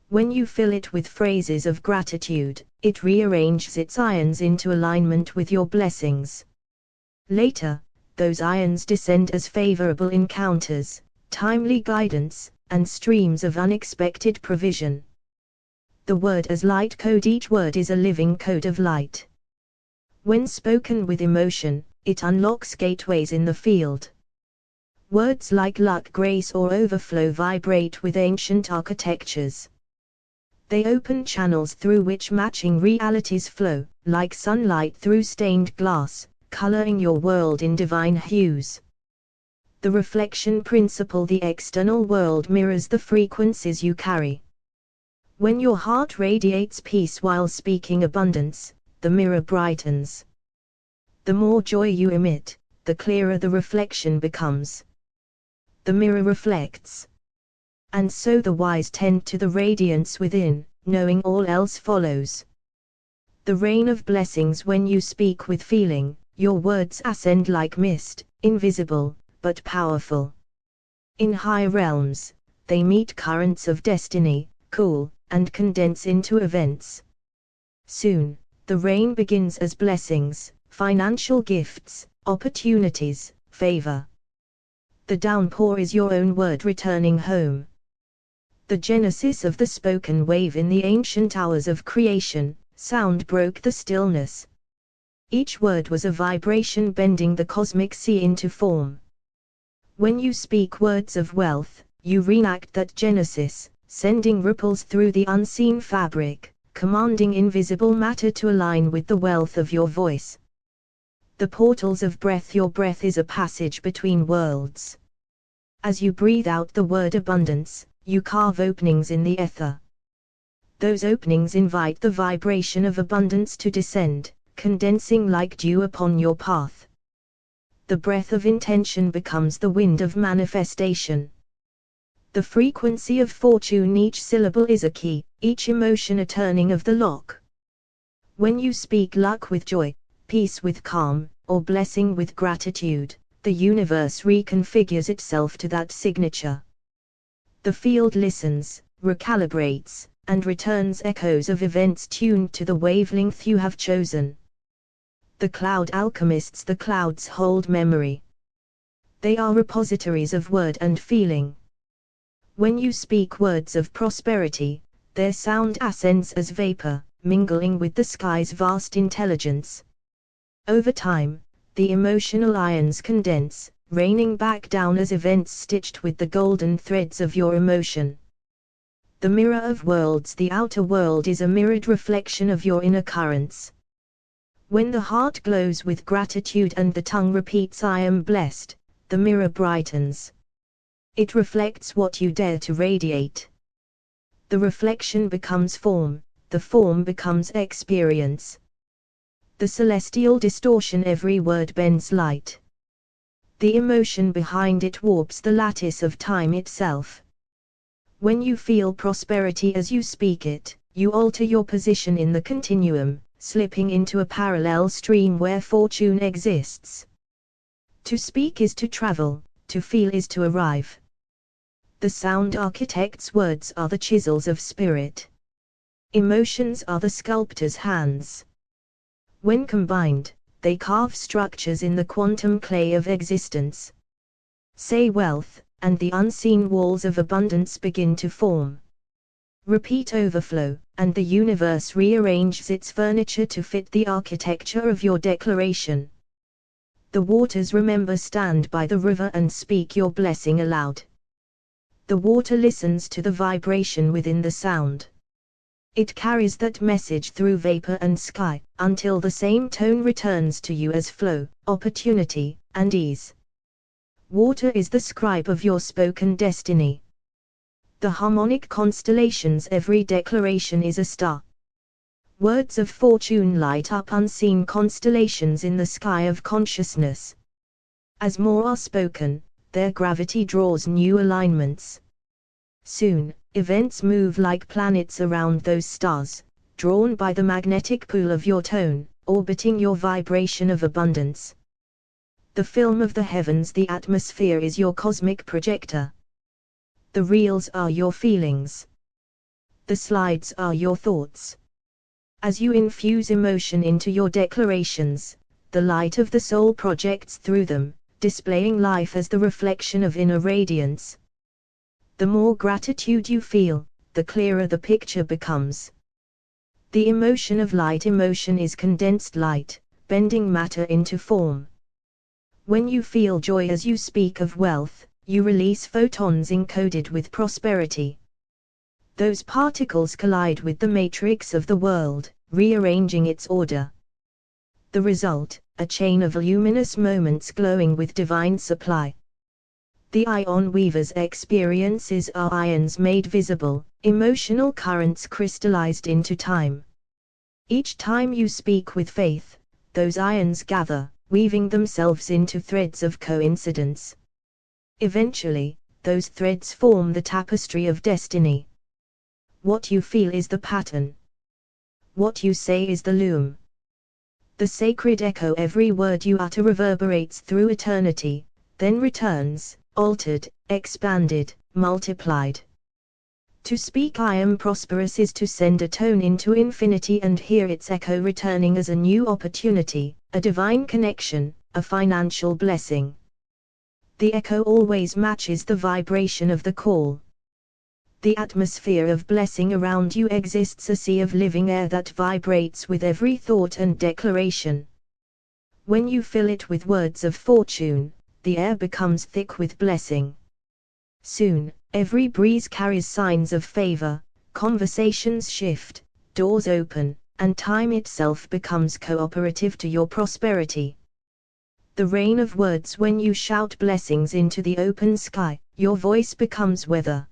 When you fill it with phrases of gratitude, it rearranges its ions into alignment with your blessings. Later, those ions descend as favorable encounters, timely guidance, and streams of unexpected provision. The word as light code. Each word is a living code of light. When spoken with emotion, it unlocks gateways in the field. Words like luck, grace, or overflow vibrate with ancient architectures. They open channels through which matching realities flow, like sunlight through stained glass, coloring your world in divine hues. The reflection principle. The external world mirrors the frequencies you carry. When your heart radiates peace while speaking abundance, the mirror brightens. The more joy you emit, the clearer the reflection becomes. The mirror reflects. And so the wise tend to the radiance within, knowing all else follows. The rain of blessings when you speak with feeling, your words ascend like mist, invisible, but powerful. In high realms, they meet currents of destiny, cool, and condense into events. Soon, the rain begins as blessings, financial gifts, opportunities, favor. The downpour is your own word returning home. The genesis of the spoken wave in the ancient hours of creation, sound broke the stillness. Each word was a vibration bending the cosmic sea into form. When you speak words of wealth, you reenact that genesis, sending ripples through the unseen fabric, commanding invisible matter to align with the wealth of your voice. The portals of breath. Your breath is a passage between worlds. As you breathe out the word abundance, you carve openings in the ether. Those openings invite the vibration of abundance to descend, condensing like dew upon your path. The breath of intention becomes the wind of manifestation. The frequency of fortune. Each syllable is a key, each emotion a turning of the lock. When you speak luck with joy, peace with calm, or blessing with gratitude, the universe reconfigures itself to that signature. The field listens, recalibrates, and returns echoes of events tuned to the wavelength you have chosen. The cloud alchemists. The clouds hold memory. They are repositories of word and feeling. When you speak words of prosperity, their sound ascends as vapor, mingling with the sky's vast intelligence. Over time, the emotional ions condense, raining back down as events stitched with the golden threads of your emotion. The mirror of worlds. The outer world is a mirrored reflection of your inner currents. When the heart glows with gratitude and the tongue repeats I am blessed, the mirror brightens. It reflects what you dare to radiate. The reflection becomes form, the form becomes experience. The celestial distortion. Every word bends light. The emotion behind it warps the lattice of time itself. When you feel prosperity as you speak it, you alter your position in the continuum, slipping into a parallel stream where fortune exists. To speak is to travel, to feel is to arrive. The sound architect's words are the chisels of spirit. Emotions are the sculptor's hands. When combined, they carve structures in the quantum clay of existence. Say wealth, and the unseen walls of abundance begin to form. Repeat overflow, and the universe rearranges its furniture to fit the architecture of your declaration. The waters remember. Stand by the river and speak your blessing aloud. The water listens to the vibration within the sound. It carries that message through vapor and sky, until the same tone returns to you as flow, opportunity, and ease. Water is the scribe of your spoken destiny. The harmonic constellations. Every declaration is a star. Words of fortune light up unseen constellations in the sky of consciousness. As more are spoken, their gravity draws new alignments. Soon, events move like planets around those stars, drawn by the magnetic pull of your tone, orbiting your vibration of abundance. The film of the heavens. The atmosphere is your cosmic projector. The reels are your feelings. The slides are your thoughts. As you infuse emotion into your declarations, the light of the soul projects through them, displaying life as the reflection of inner radiance. The more gratitude you feel, the clearer the picture becomes. The emotion of light. Emotion is condensed light, bending matter into form. When you feel joy as you speak of wealth, you release photons encoded with prosperity. Those particles collide with the matrix of the world, rearranging its order. The result, a chain of luminous moments glowing with divine supply. The ion weaver's experiences are ions made visible, emotional currents crystallized into time. Each time you speak with faith, those ions gather, weaving themselves into threads of coincidence. Eventually, those threads form the tapestry of destiny. What you feel is the pattern. What you say is the loom. The sacred echo, every word you utter reverberates through eternity, then returns, altered, expanded, multiplied. To speak I am prosperous is to send a tone into infinity and hear its echo returning as a new opportunity, a divine connection, a financial blessing. The echo always matches the vibration of the call. The atmosphere of blessing around you exists, a sea of living air that vibrates with every thought and declaration. When you fill it with words of fortune, the air becomes thick with blessing. Soon, every breeze carries signs of favor, conversations shift, doors open, and time itself becomes cooperative to your prosperity. The rain of words, when you shout blessings into the open sky, your voice becomes weather.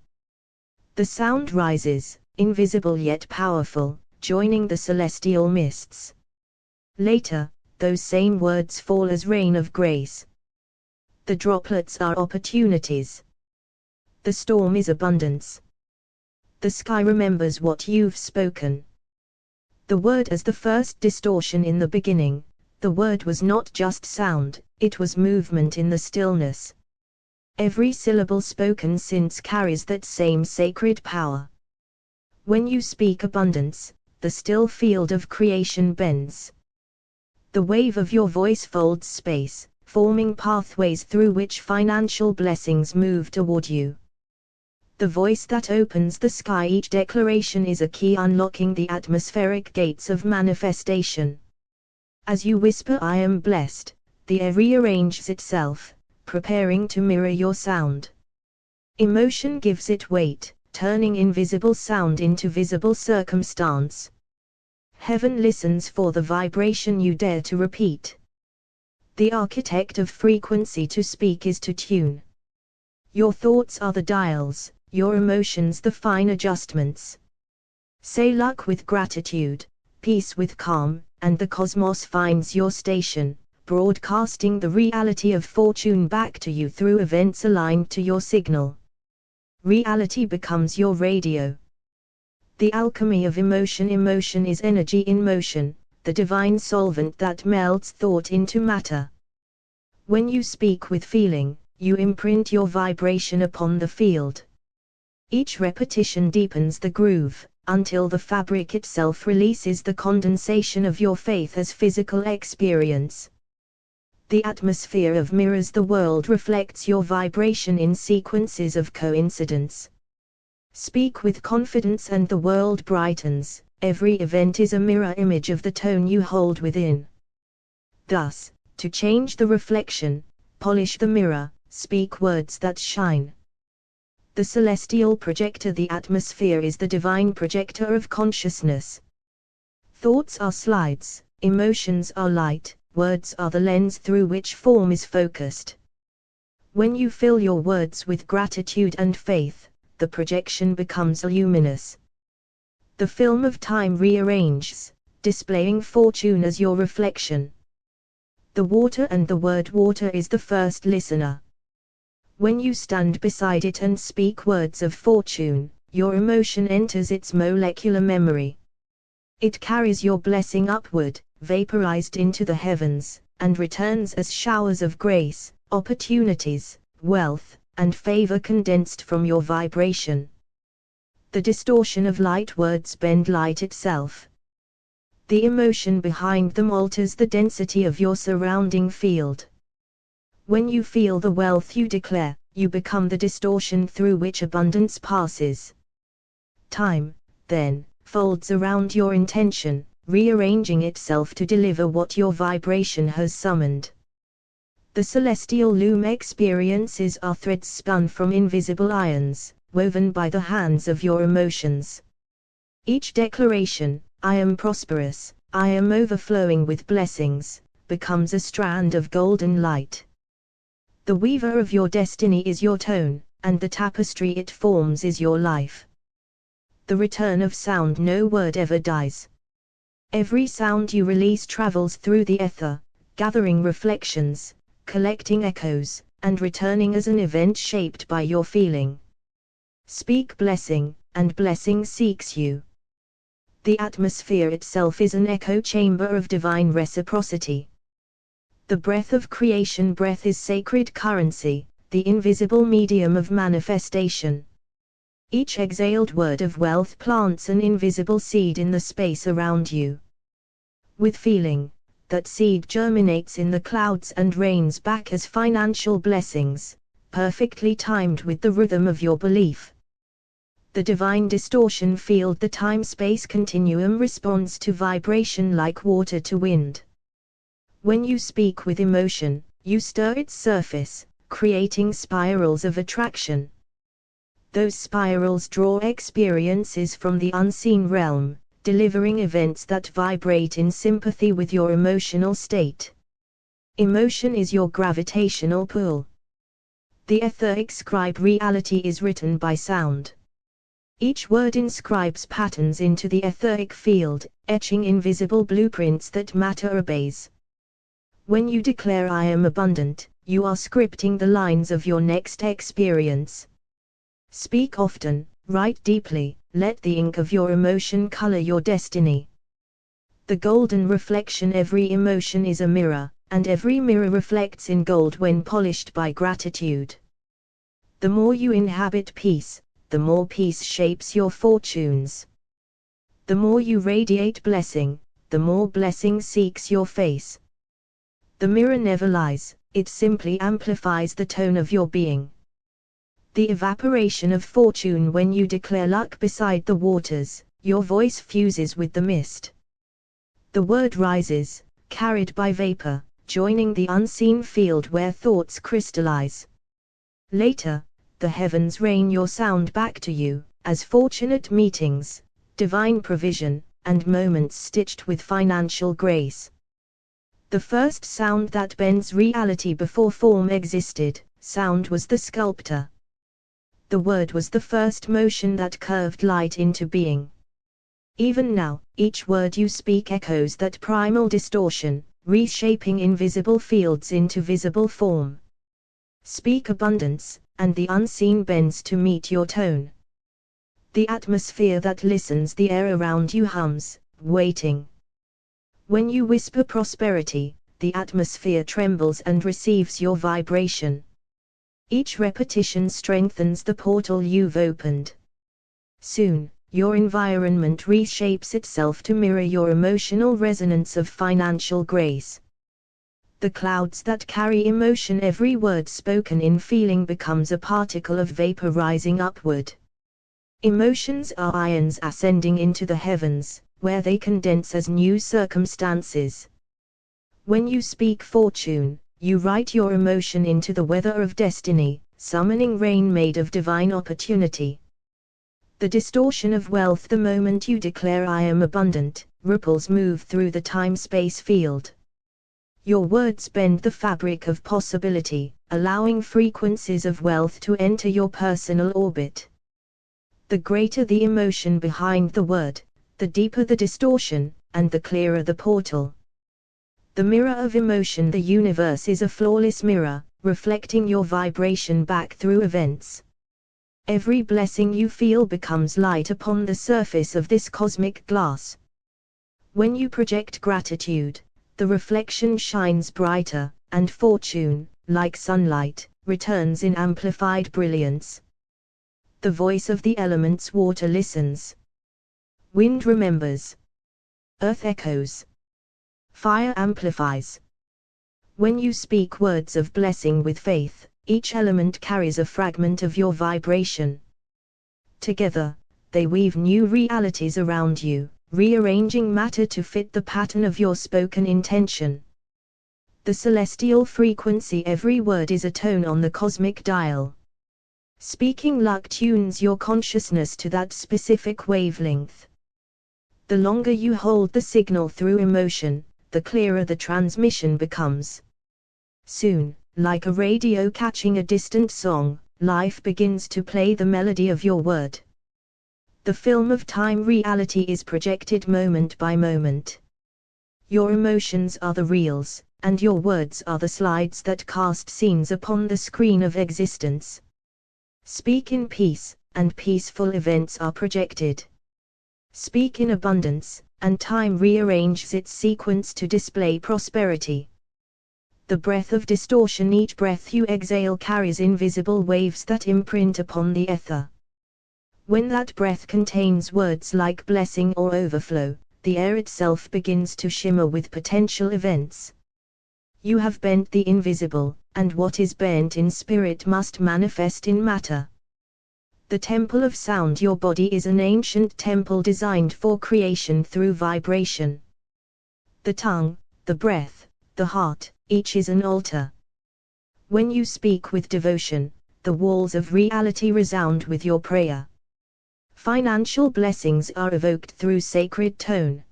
The sound rises, invisible yet powerful, joining the celestial mists. Later, those same words fall as rain of grace. The droplets are opportunities. The storm is abundance. The sky remembers what you've spoken. The word as the first distortion in the beginning, the word was not just sound, it was movement in the stillness. Every syllable spoken since carries that same sacred power. When you speak abundance, the still field of creation bends. The wave of your voice folds space, forming pathways through which financial blessings move toward you. The voice that opens the sky, each declaration is a key unlocking the atmospheric gates of manifestation. As you whisper I am blessed, the air rearranges itself, preparing to mirror your sound. Emotion gives it weight, turning invisible sound into visible circumstance. Heaven listens for the vibration you dare to repeat. The architect of frequency, to speak is to tune. Your thoughts are the dials, your emotions the fine adjustments. Say luck with gratitude, peace with calm, and the cosmos finds your station, broadcasting the reality of fortune back to you through events aligned to your signal. Reality becomes your radio. The alchemy of emotion. Emotion is energy in motion, the divine solvent that melts thought into matter. When you speak with feeling, you imprint your vibration upon the field. Each repetition deepens the groove, until the fabric itself releases the condensation of your faith as physical experience. The atmosphere of mirrors, the world reflects your vibration in sequences of coincidence. Speak with confidence and the world brightens, every event is a mirror image of the tone you hold within. Thus, to change the reflection, polish the mirror, speak words that shine. The celestial projector, the atmosphere is the divine projector of consciousness. Thoughts are slides, emotions are light, words are the lens through which form is focused. When you fill your words with gratitude and faith, the projection becomes luminous. The film of time rearranges, displaying fortune as your reflection. The water, and the word water is the first listener. When you stand beside it and speak words of fortune, your emotion enters its molecular memory. It carries your blessing upward, vaporized into the heavens, and returns as showers of grace, opportunities, wealth, and favor condensed from your vibration. The distortion of light words bend light itself. The emotion behind them alters the density of your surrounding field. When you feel the wealth you declare, you become the distortion through which abundance passes. Time, then, folds around your intention, rearranging itself to deliver what your vibration has summoned. The celestial loom experiences are threads spun from invisible irons, woven by the hands of your emotions. Each declaration, I am prosperous, I am overflowing with blessings, becomes a strand of golden light. The weaver of your destiny is your tone, and the tapestry it forms is your life. The return of sound, no word ever dies. Every sound you release travels through the ether, gathering reflections, collecting echoes, and returning as an event shaped by your feeling. Speak blessing, and blessing seeks you. The atmosphere itself is an echo chamber of divine reciprocity. The breath of creation breath is sacred currency, the invisible medium of manifestation. Each exhaled word of wealth plants an invisible seed in the space around you. With feeling, that seed germinates in the clouds and rains back as financial blessings, perfectly timed with the rhythm of your belief. The divine distortion field, the time-space continuum, responds to vibration like water to wind. When you speak with emotion, you stir its surface, creating spirals of attraction. Those spirals draw experiences from the unseen realm, delivering events that vibrate in sympathy with your emotional state. Emotion is your gravitational pull. The etheric scribe reality is written by sound. Each word inscribes patterns into the etheric field, etching invisible blueprints that matter obeys. When you declare I am abundant, you are scripting the lines of your next experience. Speak often, write deeply, let the ink of your emotion color your destiny. The golden reflection, every emotion is a mirror, and every mirror reflects in gold when polished by gratitude. The more you inhabit peace, the more peace shapes your fortunes. The more you radiate blessing, the more blessing seeks your face. The mirror never lies, it simply amplifies the tone of your being. The evaporation of fortune, when you declare luck beside the waters, your voice fuses with the mist. The word rises, carried by vapor, joining the unseen field where thoughts crystallize. Later, the heavens rain your sound back to you, as fortunate meetings, divine provision, and moments stitched with financial grace. The first sound that bends reality before form existed, sound was the sculptor. The word was the first motion that curved light into being. Even now, each word you speak echoes that primal distortion, reshaping invisible fields into visible form. Speak abundance, and the unseen bends to meet your tone. The atmosphere that listens, the air around you hums, waiting. When you whisper prosperity, the atmosphere trembles and receives your vibration. Each repetition strengthens the portal you've opened. Soon, your environment reshapes itself to mirror your emotional resonance of financial grace. The clouds that carry emotion, every word spoken in feeling becomes a particle of vapor rising upward. Emotions are ions ascending into the heavens, where they condense as new circumstances. When you speak fortune, you write your emotion into the weather of destiny, summoning rain made of divine opportunity. The distortion of wealth, the moment you declare I am abundant, ripples move through the time-space field. Your words bend the fabric of possibility, allowing frequencies of wealth to enter your personal orbit. The greater the emotion behind the word, the deeper the distortion, and the clearer the portal. The mirror of emotion, the universe is a flawless mirror, reflecting your vibration back through events. Every blessing you feel becomes light upon the surface of this cosmic glass. When you project gratitude, the reflection shines brighter, and fortune, like sunlight, returns in amplified brilliance. The voice of the elements, water listens. Wind remembers. Earth echoes. Fire amplifies. When you speak words of blessing with faith, each element carries a fragment of your vibration. Together, they weave new realities around you, rearranging matter to fit the pattern of your spoken intention. The celestial frequency, every word is a tone on the cosmic dial. Speaking luck tunes your consciousness to that specific wavelength. The longer you hold the signal through emotion, the clearer the transmission becomes. Soon, like a radio catching a distant song, life begins to play the melody of your word. The film of time reality is projected moment by moment. Your emotions are the reels, and your words are the slides that cast scenes upon the screen of existence. Speak in peace, and peaceful events are projected. Speak in abundance, and time rearranges its sequence to display prosperity. The breath of distortion, each breath you exhale carries invisible waves that imprint upon the ether. When that breath contains words like blessing or overflow, the air itself begins to shimmer with potential events. You have bent the invisible, and what is bent in spirit must manifest in matter. The temple of sound, your body is an ancient temple designed for creation through vibration. The tongue, the breath, the heart, each is an altar. When you speak with devotion, the walls of reality resound with your prayer. Financial blessings are evoked through sacred tone.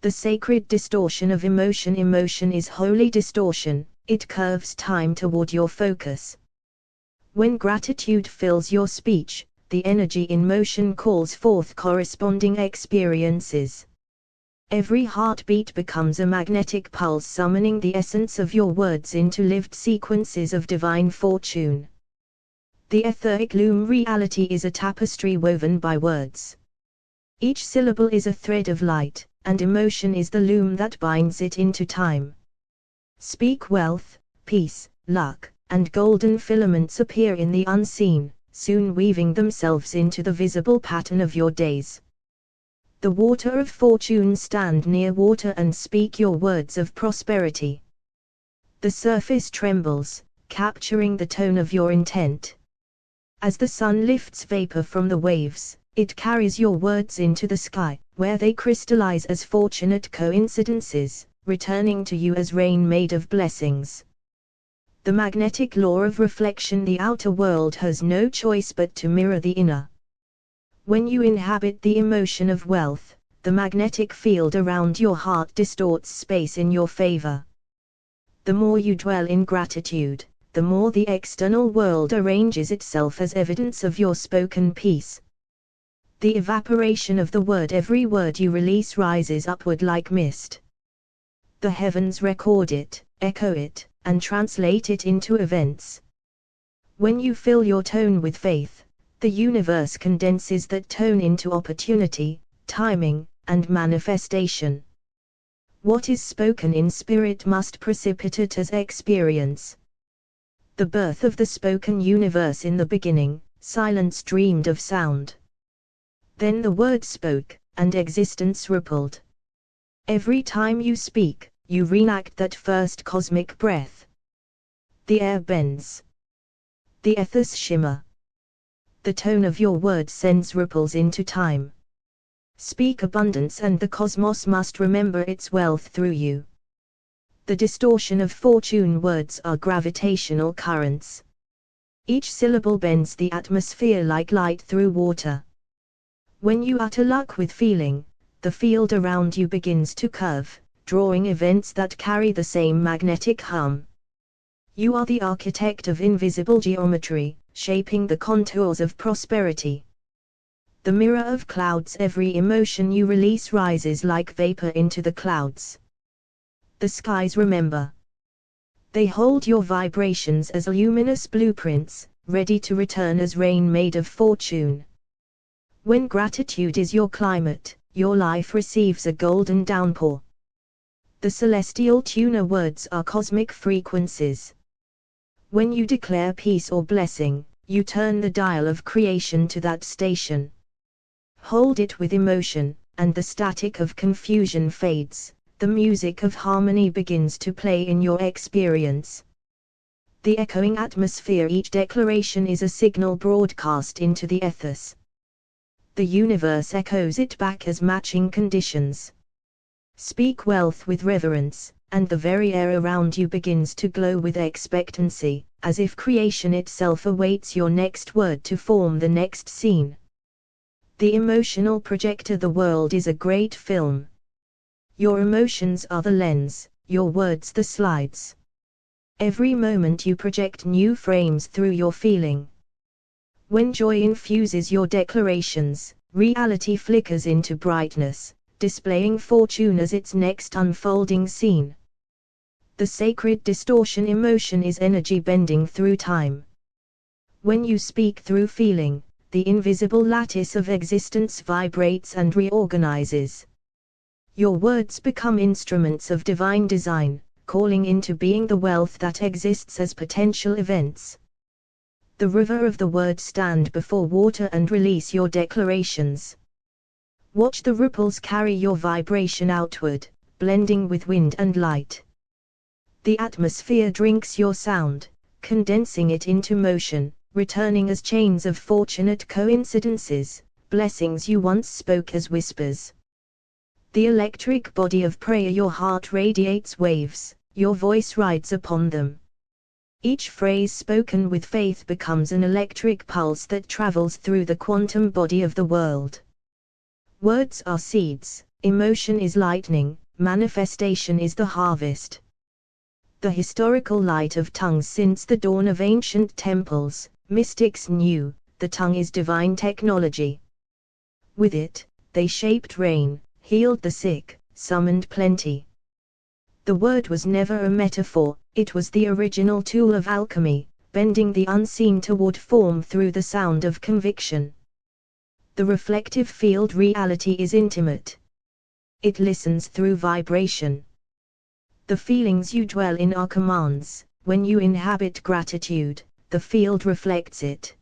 The sacred distortion of emotion. Emotion is holy distortion, it curves time toward your focus. When gratitude fills your speech, the energy in motion calls forth corresponding experiences. Every heartbeat becomes a magnetic pulse, summoning the essence of your words into lived sequences of divine fortune. The etheric loom. Reality is a tapestry woven by words. Each syllable is a thread of light, and emotion is the loom that binds it into time. Speak wealth, peace, luck, and golden filaments appear in the unseen, soon weaving themselves into the visible pattern of your days. The water of fortune. Stand near water and speak your words of prosperity. The surface trembles, capturing the tone of your intent. As the sun lifts vapor from the waves, it carries your words into the sky, where they crystallize as fortunate coincidences, returning to you as rain made of blessings. The magnetic law of reflection. The outer world has no choice but to mirror the inner. When you inhabit the emotion of wealth, the magnetic field around your heart distorts space in your favor. The more you dwell in gratitude, the more the external world arranges itself as evidence of your spoken peace. The evaporation of the word. Every word you release rises upward like mist. The heavens record it, echo it, and translate it into events. When you fill your tone with faith, the universe condenses that tone into opportunity, timing, and manifestation. What is spoken in spirit must precipitate as experience. The birth of the spoken universe. In the beginning, silence dreamed of sound. Then the word spoke, and existence rippled. Every time you speak, you reenact that first cosmic breath. The air bends. The ethers shimmer. The tone of your words sends ripples into time. Speak abundance and the cosmos must remember its wealth through you. The distortion of fortune. Words are gravitational currents. Each syllable bends the atmosphere like light through water. When you utter luck with feeling, the field around you begins to curve, drawing events that carry the same magnetic hum. You are the architect of invisible geometry, shaping the contours of prosperity. The mirror of clouds. Every emotion you release rises like vapor into the clouds. The skies remember. They hold your vibrations as luminous blueprints, ready to return as rain made of fortune. When gratitude is your climate, your life receives a golden downpour. The celestial tuner. Words are cosmic frequencies. When you declare peace or blessing, you turn the dial of creation to that station. Hold it with emotion, and the static of confusion fades. The music of harmony begins to play in your experience. The echoing atmosphere. Each declaration is a signal broadcast into the ethers. The universe echoes it back as matching conditions. Speak wealth with reverence, and the very air around you begins to glow with expectancy, as if creation itself awaits your next word to form the next scene. The emotional projector. The world is a great film. Your emotions are the lens, your words the slides. Every moment you project new frames through your feeling. When joy infuses your declarations, reality flickers into brightness, displaying fortune as its next unfolding scene. The sacred distortion. Emotion is energy bending through time. When you speak through feeling, the invisible lattice of existence vibrates and reorganizes. Your words become instruments of divine design, calling into being the wealth that exists as potential events. The river of the word stand before water and release your declarations. Watch the ripples carry your vibration outward, blending with wind and light. The atmosphere drinks your sound, condensing it into motion, returning as chains of fortunate coincidences, blessings you once spoke as whispers. The electric body of prayer, your heart radiates waves, your voice rides upon them. Each phrase spoken with faith becomes an electric pulse that travels through the quantum body of the world. Words are seeds, emotion is lightning, manifestation is the harvest. The historical light of tongues. Since the dawn of ancient temples, mystics knew, the tongue is divine technology. With it, they shaped rain, healed the sick, summoned plenty. The word was never a metaphor, it was the original tool of alchemy, bending the unseen toward form through the sound of conviction. The reflective field reality is intimate. It listens through vibration. The feelings you dwell in are commands. When you inhabit gratitude, the field reflects it.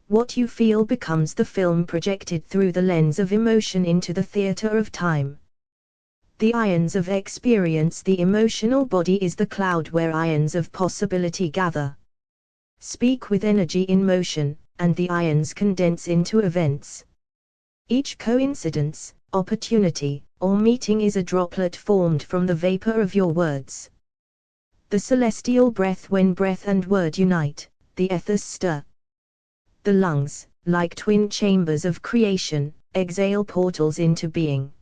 What you feel becomes the film projected through the lens of emotion into the theater of time. The ions of experience. The emotional body is the cloud where ions of possibility gather. Speak with energy in motion, and the ions condense into events. Each coincidence, opportunity, or meeting is a droplet formed from the vapor of your words. The celestial breath. When breath and word unite, the ethers stir. The lungs, like twin chambers of creation, exhale portals into being.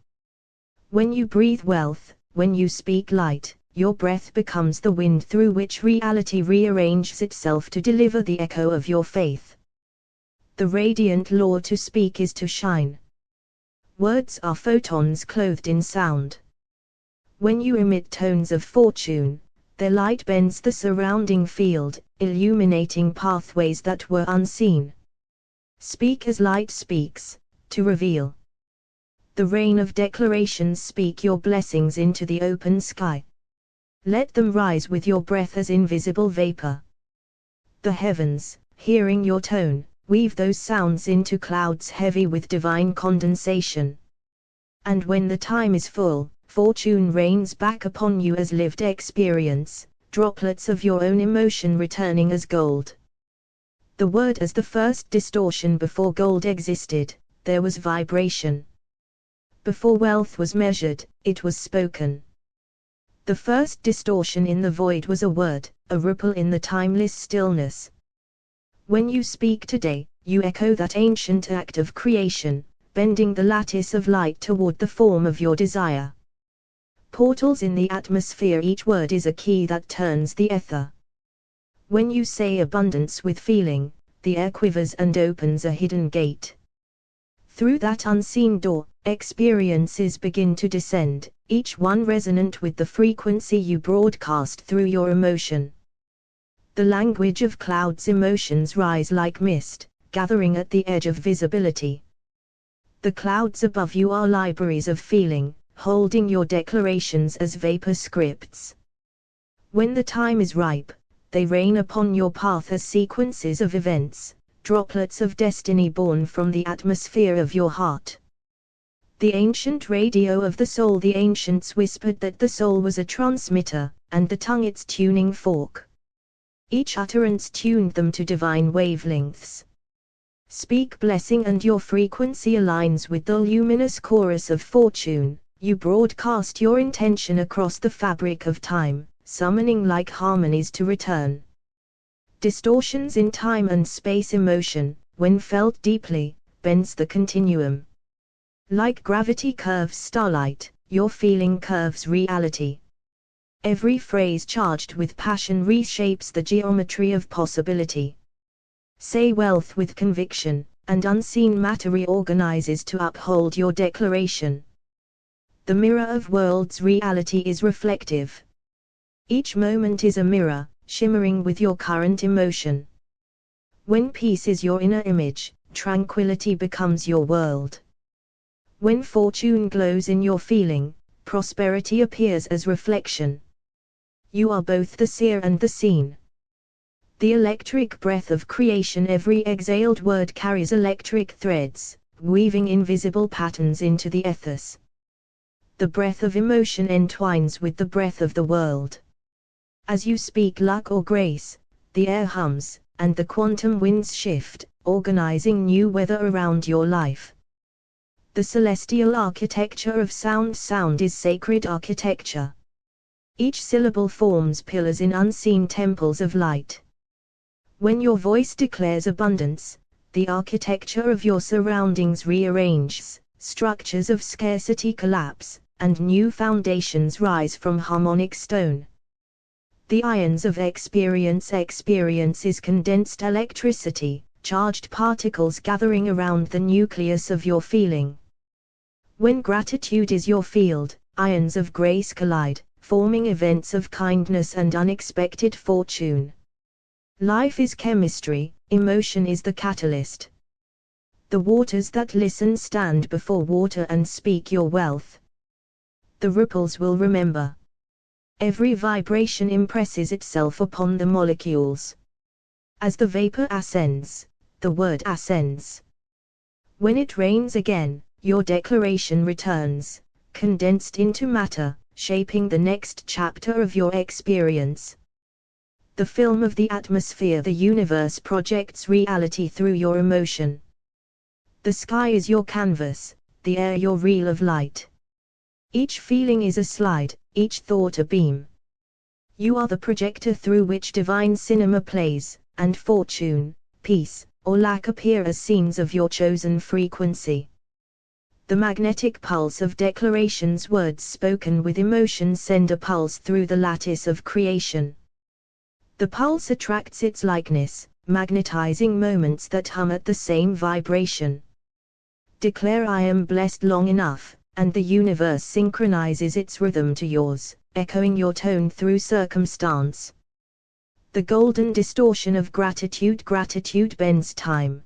When you breathe wealth, when you speak light, your breath becomes the wind through which reality rearranges itself to deliver the echo of your faith. The radiant law to speak is to shine. Words are photons clothed in sound. When you emit tones of fortune, their light bends the surrounding field, illuminating pathways that were unseen. Speak as light speaks, to reveal. The rain of declarations. Speak your blessings into the open sky. Let them rise with your breath as invisible vapor. The heavens, hearing your tone, weave those sounds into clouds heavy with divine condensation. And when the time is full, fortune rains back upon you as lived experience, droplets of your own emotion returning as gold. The word as the first distortion. Before gold existed, there was vibration. Before wealth was measured, it was spoken. The first distortion in the void was a word, a ripple in the timeless stillness. When you speak today, you echo that ancient act of creation, bending the lattice of light toward the form of your desire. Portals in the atmosphere. Each word is a key that turns the ether. When you say abundance with feeling, the air quivers and opens a hidden gate. Through that unseen door, experiences begin to descend, each one resonant with the frequency you broadcast through your emotion. The language of clouds. Emotions rise like mist, gathering at the edge of visibility. The clouds above you are libraries of feeling, holding your declarations as vapor scripts. When the time is ripe, they rain upon your path as sequences of events, droplets of destiny born from the atmosphere of your heart. The ancient radio of the soul. The ancients whispered that the soul was a transmitter, and the tongue its tuning fork. Each utterance tuned them to divine wavelengths. Speak blessing and your frequency aligns with the luminous chorus of fortune. You broadcast your intention across the fabric of time, summoning like harmonies to return. Distortions in time and space. Emotion, when felt deeply, bends the continuum. Like gravity curves starlight, your feeling curves reality. Every phrase charged with passion reshapes the geometry of possibility. Say wealth with conviction, and unseen matter reorganizes to uphold your declaration. The mirror of worlds. Reality is reflective. Each moment is a mirror, shimmering with your current emotion. When peace is your inner image, tranquility becomes your world. When fortune glows in your feeling, prosperity appears as reflection. You are both the seer and the seen. The electric breath of creation, every exhaled word carries electric threads, weaving invisible patterns into the ethers. The breath of emotion entwines with the breath of the world. As you speak luck or grace, the air hums, and the quantum winds shift, organizing new weather around your life. The celestial architecture of sound is sacred architecture. Each syllable forms pillars in unseen temples of light. When your voice declares abundance, the architecture of your surroundings rearranges, structures of scarcity collapse, and new foundations rise from harmonic stone. The ions of experience is condensed electricity, charged particles gathering around the nucleus of your feeling. When gratitude is your field, ions of grace collide, forming events of kindness and unexpected fortune. Life is chemistry, emotion is the catalyst. The waters that listen stand before water and speak your wealth. The ripples will remember. Every vibration impresses itself upon the molecules. As the vapor ascends, the word ascends. When it rains again, your declaration returns, condensed into matter, shaping the next chapter of your experience. The film of the atmosphere, the universe projects reality through your emotion. The sky is your canvas, the air your reel of light. Each feeling is a slide, each thought a beam. You are the projector through which divine cinema plays, and fortune, peace, or lack appear as scenes of your chosen frequency. The magnetic pulse of declarations, words spoken with emotion, send a pulse through the lattice of creation. The pulse attracts its likeness, magnetizing moments that hum at the same vibration. Declare I am blessed long enough, and the universe synchronizes its rhythm to yours, echoing your tone through circumstance. The golden distortion of gratitude bends time.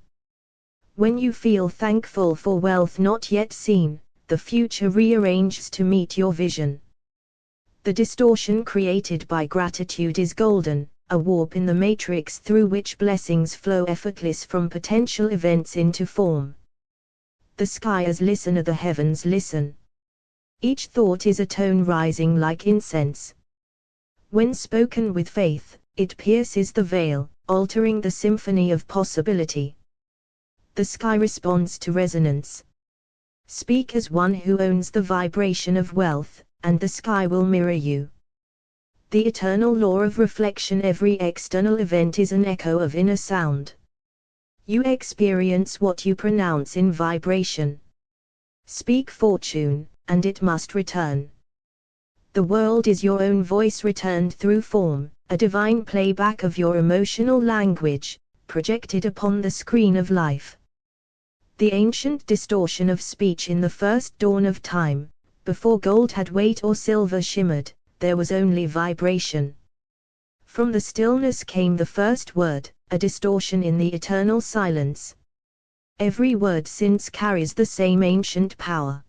When you feel thankful for wealth not yet seen, the future rearranges to meet your vision. The distortion created by gratitude is golden, a warp in the matrix through which blessings flow effortless from potential events into form. The sky as listener, the heavens listen. Each thought is a tone rising like incense. When spoken with faith, it pierces the veil, altering the symphony of possibility. The sky responds to resonance. Speak as one who owns the vibration of wealth, and the sky will mirror you. The eternal law of reflection, every external event is an echo of inner sound. You experience what you pronounce in vibration. Speak fortune, and it must return. The world is your own voice returned through form, a divine playback of your emotional language, projected upon the screen of life. The ancient distortion of speech in the first dawn of time, before gold had weight or silver shimmered, there was only vibration. From the stillness came the first word, a distortion in the eternal silence. Every word since carries the same ancient power.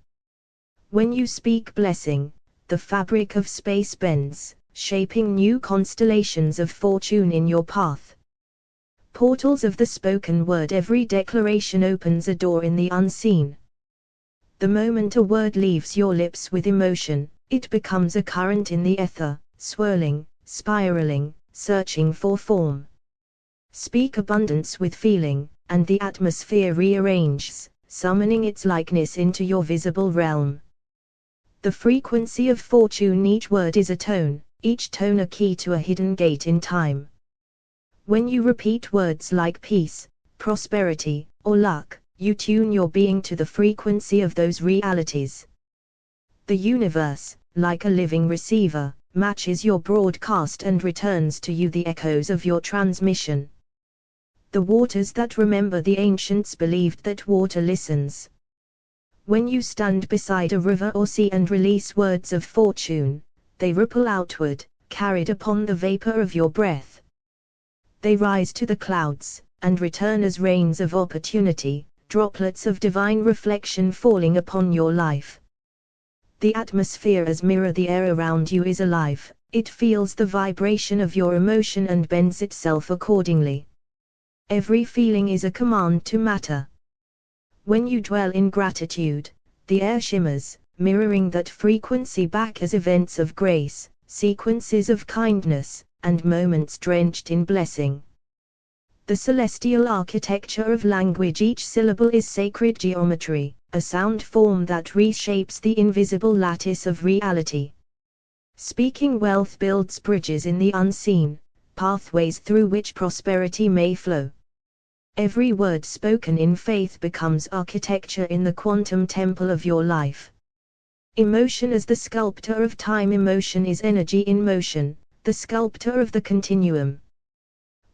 When you speak blessing, the fabric of space bends, shaping new constellations of fortune in your path. Portals of the spoken word, every declaration opens a door in the unseen. The moment a word leaves your lips with emotion, it becomes a current in the ether, swirling, spiraling, searching for form. Speak abundance with feeling, and the atmosphere rearranges, summoning its likeness into your visible realm. The frequency of fortune, each word is a tone, each tone a key to a hidden gate in time. When you repeat words like peace, prosperity, or luck, you tune your being to the frequency of those realities. The universe, like a living receiver, matches your broadcast and returns to you the echoes of your transmission. The waters that remember, the ancients believed that water listens. When you stand beside a river or sea and release words of fortune, they ripple outward, carried upon the vapor of your breath. They rise to the clouds, and return as rains of opportunity, droplets of divine reflection falling upon your life. The atmosphere as mirror, the air around you is alive, it feels the vibration of your emotion and bends itself accordingly. Every feeling is a command to matter. When you dwell in gratitude, the air shimmers, mirroring that frequency back as events of grace, sequences of kindness, and moments drenched in blessing. The celestial architecture of language, each syllable is sacred geometry, a sound form that reshapes the invisible lattice of reality. Speaking wealth builds bridges in the unseen, pathways through which prosperity may flow. Every word spoken in faith becomes architecture in the quantum temple of your life. Emotion as the sculptor of time. Emotion is energy in motion, the sculptor of the continuum.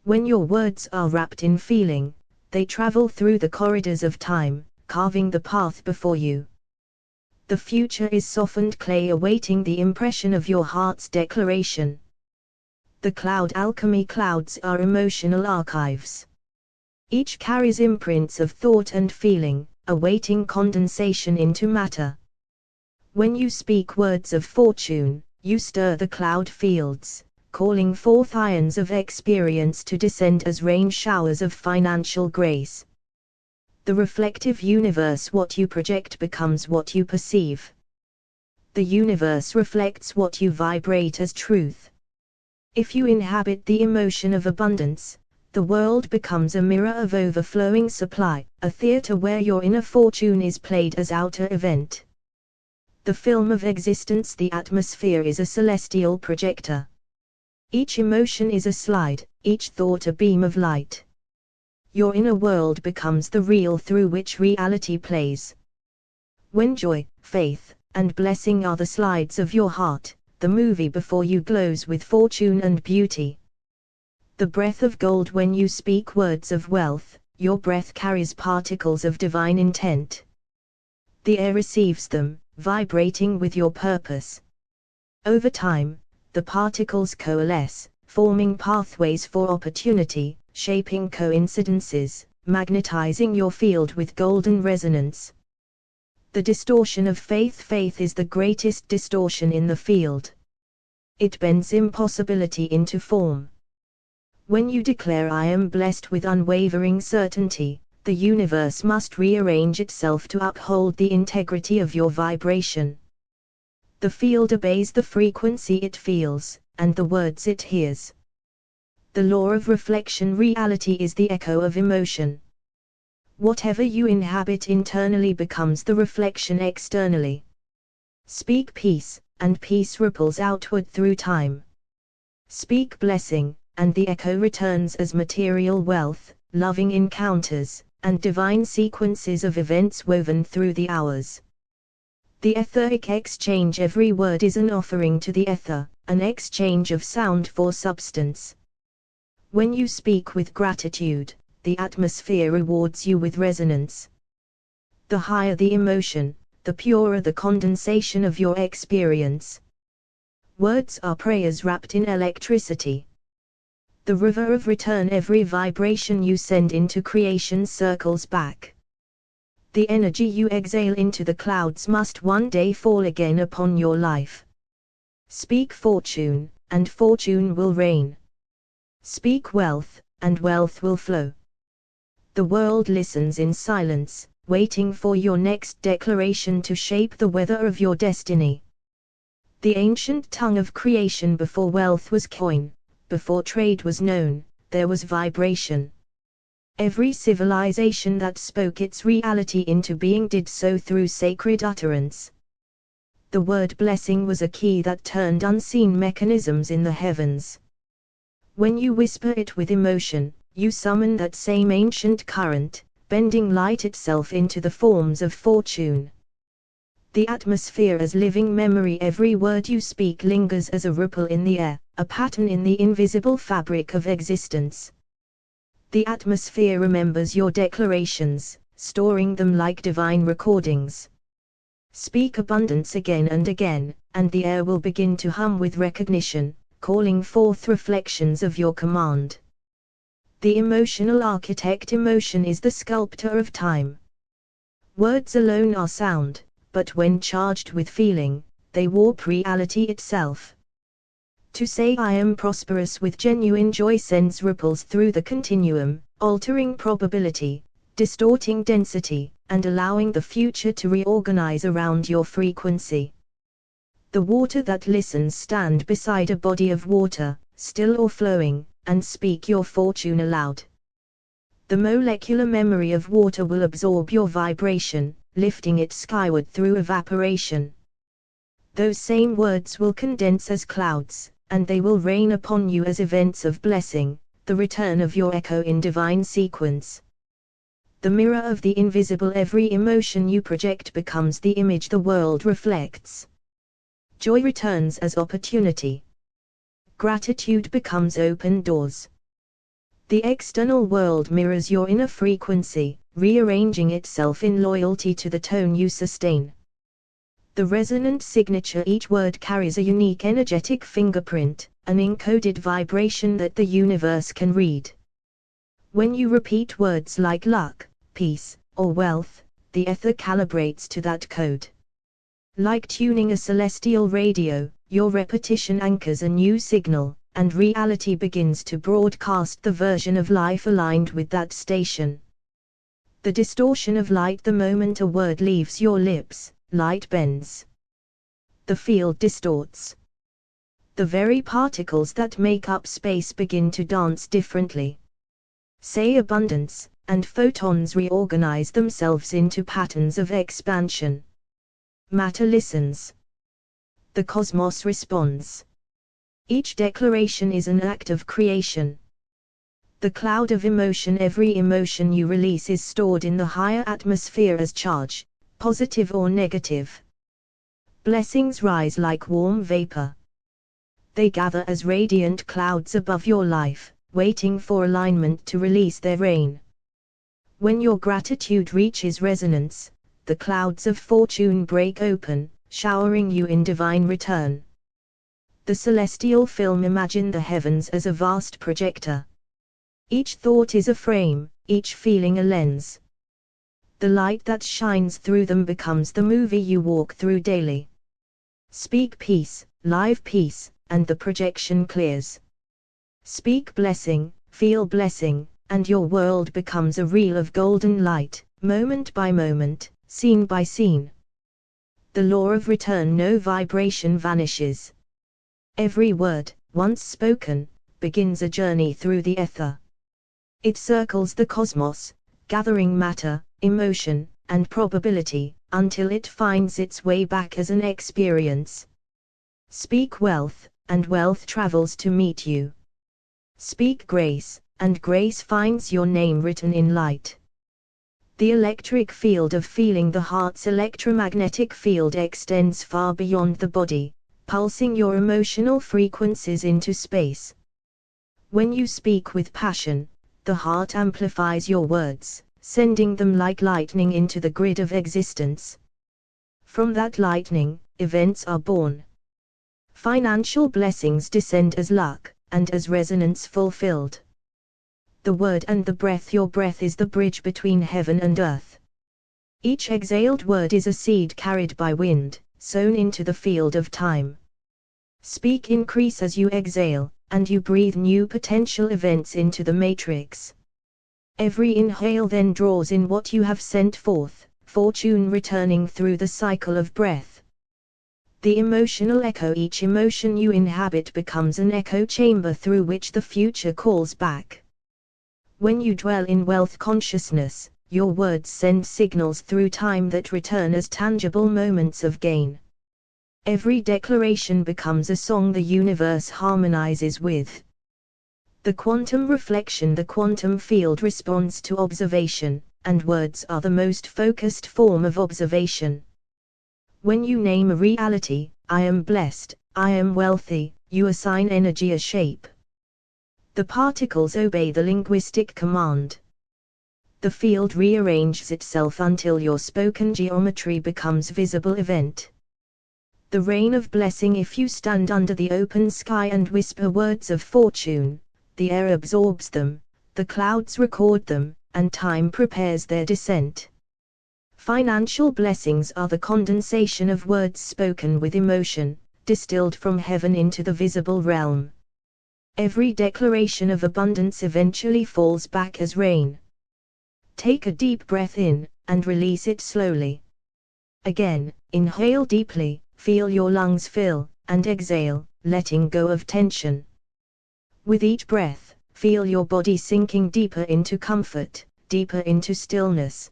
When your words are wrapped in feeling, they travel through the corridors of time, carving the path before you. The future is softened clay awaiting the impression of your heart's declaration. The cloud alchemy. Clouds are emotional archives. Each carries imprints of thought and feeling, awaiting condensation into matter. When you speak words of fortune, you stir the cloud fields, calling forth ions of experience to descend as rain showers of financial grace. The reflective universe. What you project becomes what you perceive. The universe reflects what you vibrate as truth. If you inhabit the emotion of abundance, the world becomes a mirror of overflowing supply, a theater where your inner fortune is played as outer event. The film of existence. The atmosphere is a celestial projector. Each emotion is a slide, each thought a beam of light. Your inner world becomes the reel through which reality plays. When joy, faith, and blessing are the slides of your heart, the movie before you glows with fortune and beauty. The breath of gold. When you speak words of wealth, your breath carries particles of divine intent. The air receives them, vibrating with your purpose. Over time, the particles coalesce, forming pathways for opportunity, shaping coincidences, magnetizing your field with golden resonance. The distortion of faith. Faith is the greatest distortion in the field. It bends impossibility into form. When you declare I am blessed with unwavering certainty, the universe must rearrange itself to uphold the integrity of your vibration. The field obeys the frequency it feels, and the words it hears. The law of reflection. Reality is the echo of emotion. Whatever you inhabit internally becomes the reflection externally. Speak peace, and peace ripples outward through time. Speak blessing, and the echo returns as material wealth, loving encounters, and divine sequences of events woven through the hours. The etheric exchange. Every word is an offering to the ether, an exchange of sound for substance. When you speak with gratitude, the atmosphere rewards you with resonance. The higher the emotion, the purer the condensation of your experience. Words are prayers wrapped in electricity. The river of return. Every vibration you send into creation circles back. The energy you exhale into the clouds must one day fall again upon your life. Speak fortune, and fortune will reign. Speak wealth, and wealth will flow. The world listens in silence, waiting for your next declaration to shape the weather of your destiny. The ancient tongue of creation. Before wealth was coin, before trade was known, there was vibration. Every civilization that spoke its reality into being did so through sacred utterance. The word blessing was a key that turned unseen mechanisms in the heavens. When you whisper it with emotion, you summon that same ancient current, bending light itself into the forms of fortune. The atmosphere as living memory. Every word you speak lingers as a ripple in the air, a pattern in the invisible fabric of existence. The atmosphere remembers your declarations, storing them like divine recordings. Speak abundance again and again, and the air will begin to hum with recognition, calling forth reflections of your command. The emotional architect. Emotion is the sculptor of time. Words alone are sound, but when charged with feeling, they warp reality itself. To say I am prosperous with genuine joy sends ripples through the continuum, altering probability, distorting density, and allowing the future to reorganize around your frequency. The water that listens. Stand beside a body of water, still or flowing, and speak your fortune aloud. The molecular memory of water will absorb your vibration, lifting it skyward through evaporation. Those same words will condense as clouds, and they will rain upon you as events of blessing, the return of your echo in divine sequence. The mirror of the invisible. Every emotion you project becomes the image the world reflects. Joy returns as opportunity. Gratitude becomes open doors. The external world mirrors your inner frequency, rearranging itself in loyalty to the tone you sustain. The resonant signature. Each word carries a unique energetic fingerprint, an encoded vibration that the universe can read. When you repeat words like luck, peace, or wealth, the ether calibrates to that code. Like tuning a celestial radio, your repetition anchors a new signal, and reality begins to broadcast the version of life aligned with that station. The distortion of light. The moment a word leaves your lips, light bends. The field distorts. The very particles that make up space begin to dance differently. Say abundance, and photons reorganize themselves into patterns of expansion. Matter listens. The cosmos responds. Each declaration is an act of creation. The cloud of emotion. Every emotion you release is stored in the higher atmosphere as charge, positive or negative. Blessings rise like warm vapor. They gather as radiant clouds above your life, waiting for alignment to release their rain. When your gratitude reaches resonance, the clouds of fortune break open, showering you in divine return. The celestial film. Imagine the heavens as a vast projector. Each thought is a frame, each feeling a lens. The light that shines through them becomes the movie you walk through daily. Speak peace, live peace, and the projection clears. Speak blessing, feel blessing, and your world becomes a reel of golden light, moment by moment, scene by scene. The law of return. No vibration vanishes. Every word, once spoken, begins a journey through the ether. It circles the cosmos, gathering matter, emotion, and probability, until it finds its way back as an experience. Speak wealth, and wealth travels to meet you. Speak grace, and grace finds your name written in light. The electric field of feeling. The heart's electromagnetic field extends far beyond the body, pulsing your emotional frequencies into space. When you speak with passion, the heart amplifies your words, sending them like lightning into the grid of existence. From that lightning, events are born. Financial blessings descend as luck, and as resonance fulfilled. The word and the breath. Your breath is the bridge between heaven and earth. Each exhaled word is a seed carried by wind, sown into the field of time. Speak increase as you exhale, and you breathe new potential events into the matrix. Every inhale then draws in what you have sent forth, fortune returning through the cycle of breath. The emotional echo. Each emotion you inhabit becomes an echo chamber through which the future calls back. When you dwell in wealth consciousness, your words send signals through time that return as tangible moments of gain. Every declaration becomes a song the universe harmonizes with. The quantum reflection. The quantum field responds to observation, and words are the most focused form of observation. When you name a reality, I am blessed, I am wealthy, you assign energy a shape. The particles obey the linguistic command. The field rearranges itself until your spoken geometry becomes visible event. The rain of blessing. If you stand under the open sky and whisper words of fortune, the air absorbs them, the clouds record them, and time prepares their descent. Financial blessings are the condensation of words spoken with emotion, distilled from heaven into the visible realm. Every declaration of abundance eventually falls back as rain. Take a deep breath in, and release it slowly. Again, inhale deeply, feel your lungs fill, and exhale, letting go of tension. With each breath, feel your body sinking deeper into comfort, deeper into stillness.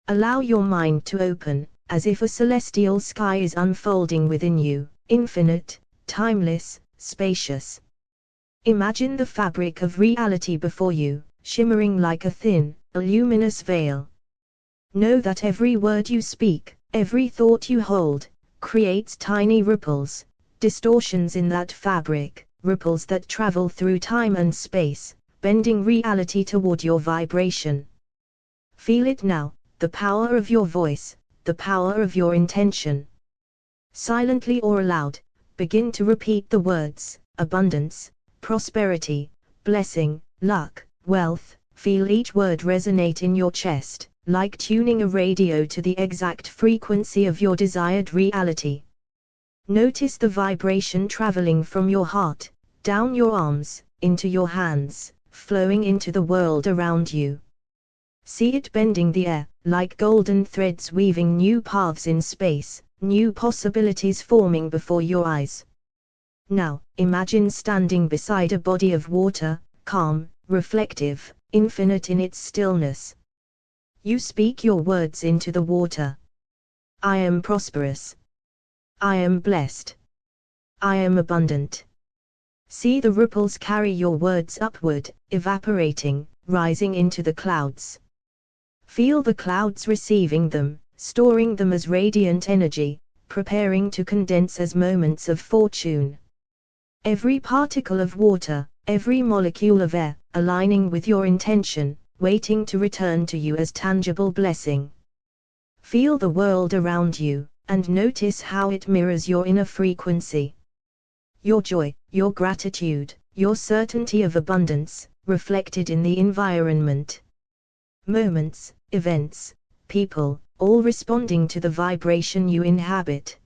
Allow your mind to open, as if a celestial sky is unfolding within you, infinite, timeless, spacious. Imagine the fabric of reality before you, shimmering like a thin, luminous veil. Know that every word you speak, every thought you hold, creates tiny ripples, distortions in that fabric, ripples that travel through time and space, bending reality toward your vibration. Feel it now, the power of your voice, the power of your intention. Silently or aloud, begin to repeat the words, abundance, prosperity, blessing, luck, wealth. Feel each word resonate in your chest, like tuning a radio to the exact frequency of your desired reality. Notice the vibration traveling from your heart, down your arms, into your hands, flowing into the world around you. See it bending the air, like golden threads weaving new paths in space, new possibilities forming before your eyes. Now, imagine standing beside a body of water, calm, reflective, infinite in its stillness. You speak your words into the water. I am prosperous. I am blessed. I am abundant. See the ripples carry your words upward, evaporating, rising into the clouds. Feel the clouds receiving them, storing them as radiant energy, preparing to condense as moments of fortune. Every particle of water, every molecule of air, aligning with your intention, waiting to return to you as tangible blessing. Feel the world around you, and notice how it mirrors your inner frequency. Your joy, your gratitude, your certainty of abundance, reflected in the environment. Moments, events, people, all responding to the vibration you inhabit.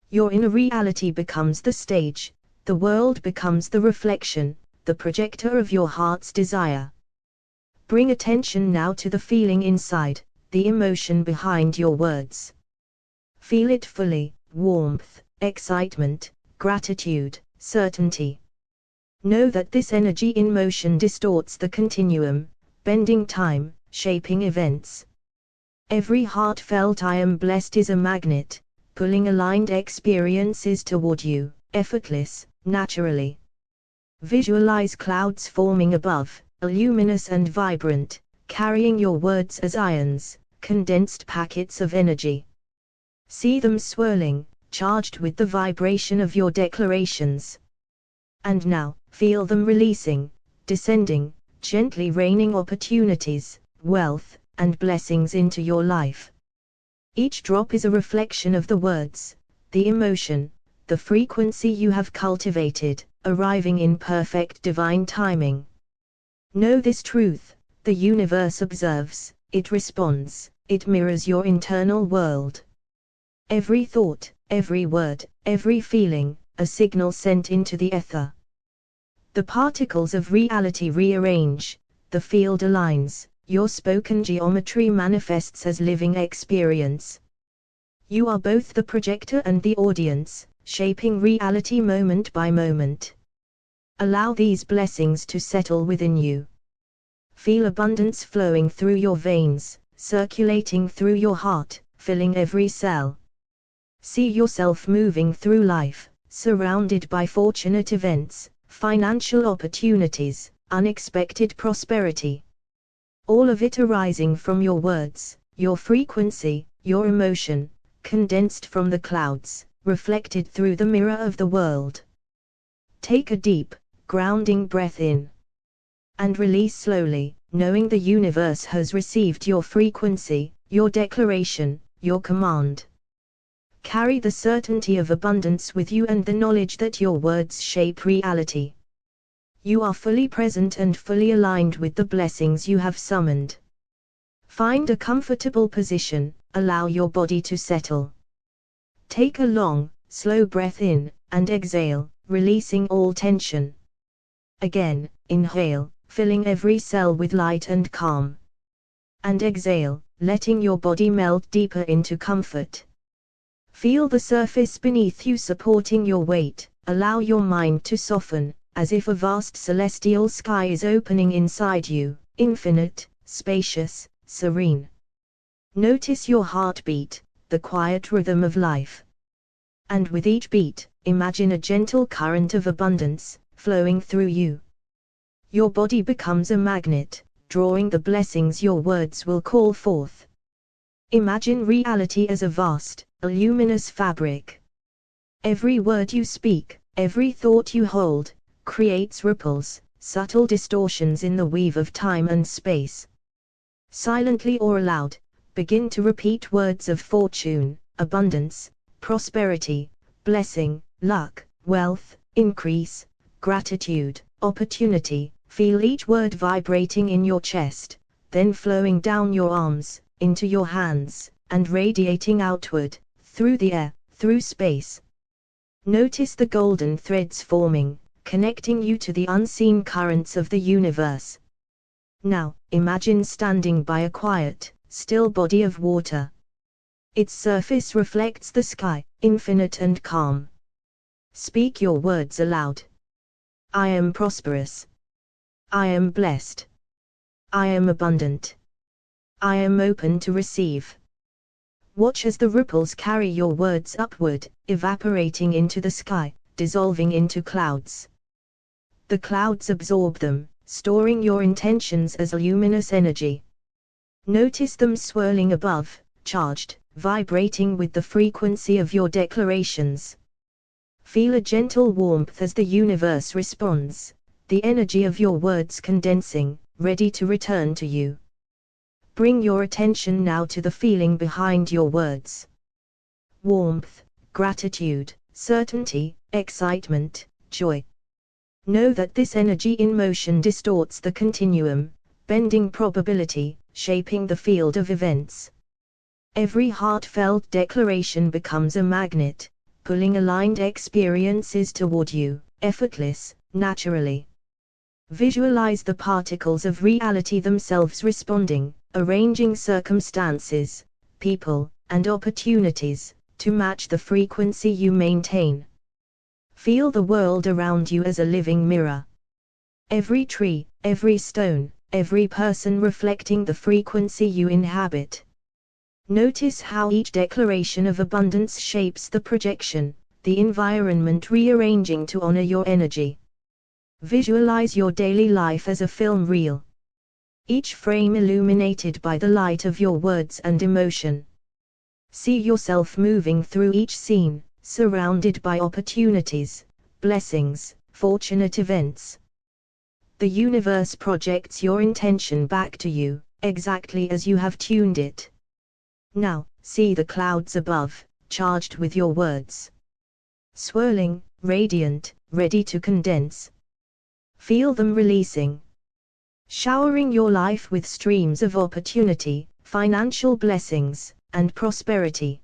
Your inner reality becomes the stage, the world becomes the reflection, the projector of your heart's desire. Bring attention now to the feeling inside, the emotion behind your words. Feel it fully, warmth, excitement, gratitude, certainty. Know that this energy in motion distorts the continuum, bending time, shaping events. Every heartfelt I am blessed is a magnet, pulling aligned experiences toward you, effortless, naturally. Visualize clouds forming above, luminous and vibrant, carrying your words as ions, condensed packets of energy. See them swirling, charged with the vibration of your declarations. And now, feel them releasing, descending, gently raining opportunities, wealth, and blessings into your life. Each drop is a reflection of the words, the emotion, the frequency you have cultivated, arriving in perfect divine timing. Know this truth: the universe observes, it responds, it mirrors your internal world. Every thought, every word, every feeling, a signal sent into the ether. The particles of reality rearrange, the field aligns, your spoken geometry manifests as living experience. You are both the projector and the audience, shaping reality moment by moment. Allow these blessings to settle within you. Feel abundance flowing through your veins, circulating through your heart, filling every cell. See yourself moving through life, surrounded by fortunate events, financial opportunities, unexpected prosperity. All of it arising from your words, your frequency, your emotion, condensed from the clouds, reflected through the mirror of the world. Take a deep, grounding breath in. And release slowly, knowing the universe has received your frequency, your declaration, your command. Carry the certainty of abundance with you and the knowledge that your words shape reality. You are fully present and fully aligned with the blessings you have summoned. Find a comfortable position, allow your body to settle. Take a long, slow breath in, and exhale, releasing all tension. Again, inhale, filling every cell with light and calm. And exhale, letting your body melt deeper into comfort. Feel the surface beneath you supporting your weight, allow your mind to soften, as if a vast celestial sky is opening inside you, infinite, spacious, serene. Notice your heartbeat, the quiet rhythm of life. And with each beat, imagine a gentle current of abundance, flowing through you. Your body becomes a magnet, drawing the blessings your words will call forth. Imagine reality as a vast, luminous fabric. Every word you speak, every thought you hold, creates ripples, subtle distortions in the weave of time and space. Silently or aloud, begin to repeat words of fortune, abundance, prosperity, blessing, luck, wealth, increase, gratitude, opportunity. Feel each word vibrating in your chest, then flowing down your arms, into your hands, and radiating outward, through the air, through space. Notice the golden threads forming, connecting you to the unseen currents of the universe. Now, imagine standing by a quiet, still body of water. Its surface reflects the sky, infinite and calm. Speak your words aloud. I am prosperous. I am blessed. I am abundant. I am open to receive. Watch as the ripples carry your words upward, evaporating into the sky, dissolving into clouds. The clouds absorb them, storing your intentions as luminous energy. Notice them swirling above, charged, vibrating with the frequency of your declarations. Feel a gentle warmth as the universe responds, the energy of your words condensing, ready to return to you. Bring your attention now to the feeling behind your words. Warmth, gratitude, certainty, excitement, joy. Know that this energy in motion distorts the continuum, bending probability, shaping the field of events. Every heartfelt declaration becomes a magnet, pulling aligned experiences toward you, effortless, naturally. Visualize the particles of reality themselves responding, arranging circumstances, people, and opportunities, to match the frequency you maintain. Feel the world around you as a living mirror. Every tree, every stone, every person reflecting the frequency you inhabit. Notice how each declaration of abundance shapes the projection, the environment rearranging to honor your energy. Visualize your daily life as a film reel. Each frame illuminated by the light of your words and emotion. See yourself moving through each scene, surrounded by opportunities, blessings, fortunate events. The universe projects your intention back to you, exactly as you have tuned it. Now, see the clouds above, charged with your words. Swirling, radiant, ready to condense. Feel them releasing. Showering your life with streams of opportunity, financial blessings, and prosperity.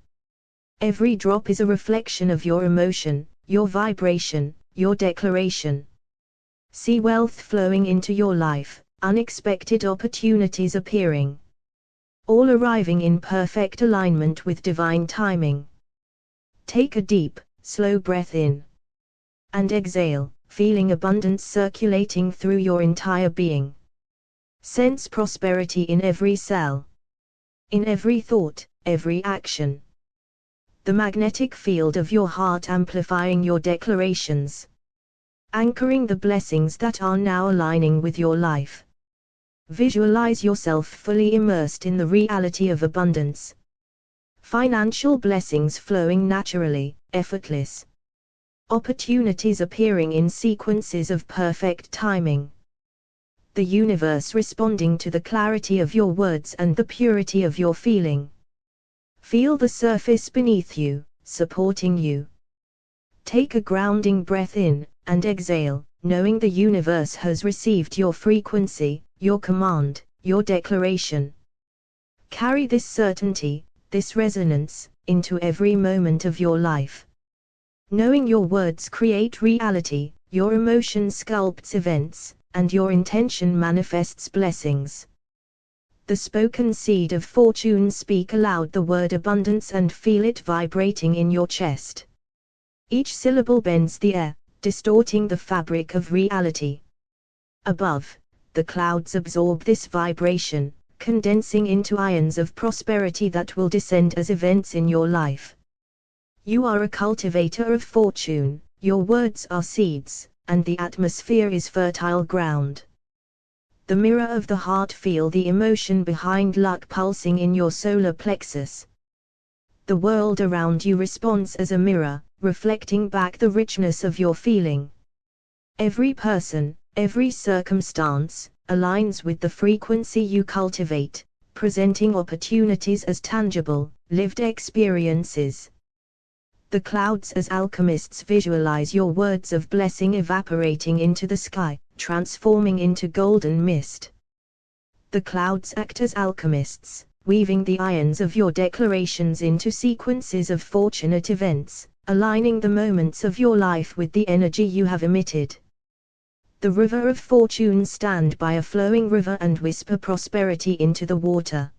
Every drop is a reflection of your emotion, your vibration, your declaration. See wealth flowing into your life, unexpected opportunities appearing. All arriving in perfect alignment with divine timing. Take a deep, slow breath in. And exhale, feeling abundance circulating through your entire being. Sense prosperity in every cell. In every thought, every action. The magnetic field of your heart amplifying your declarations. Anchoring the blessings that are now aligning with your life. Visualize yourself fully immersed in the reality of abundance. Financial blessings flowing naturally, effortless. Opportunities appearing in sequences of perfect timing. The universe responding to the clarity of your words and the purity of your feeling. Feel the surface beneath you, supporting you. Take a grounding breath in, and exhale, knowing the universe has received your frequency, your command, your declaration. Carry this certainty, this resonance, into every moment of your life. Knowing your words create reality, your emotion sculpts events, and your intention manifests blessings. The spoken seed of fortune. Speak aloud the word abundance and feel it vibrating in your chest. Each syllable bends the air, distorting the fabric of reality. Above, the clouds absorb this vibration, condensing into ions of prosperity that will descend as events in your life. You are a cultivator of fortune, your words are seeds, and the atmosphere is fertile ground. The mirror of the heart. Feel the emotion behind luck pulsing in your solar plexus. The world around you responds as a mirror, reflecting back the richness of your feeling. Every person, every circumstance, aligns with the frequency you cultivate, presenting opportunities as tangible, lived experiences. The clouds. As alchemists visualize your words of blessing evaporating into the sky, transforming into golden mist. The clouds act as alchemists, weaving the ions of your declarations into sequences of fortunate events, aligning the moments of your life with the energy you have emitted. The river of fortune. Stand by a flowing river and whisper prosperity into the water.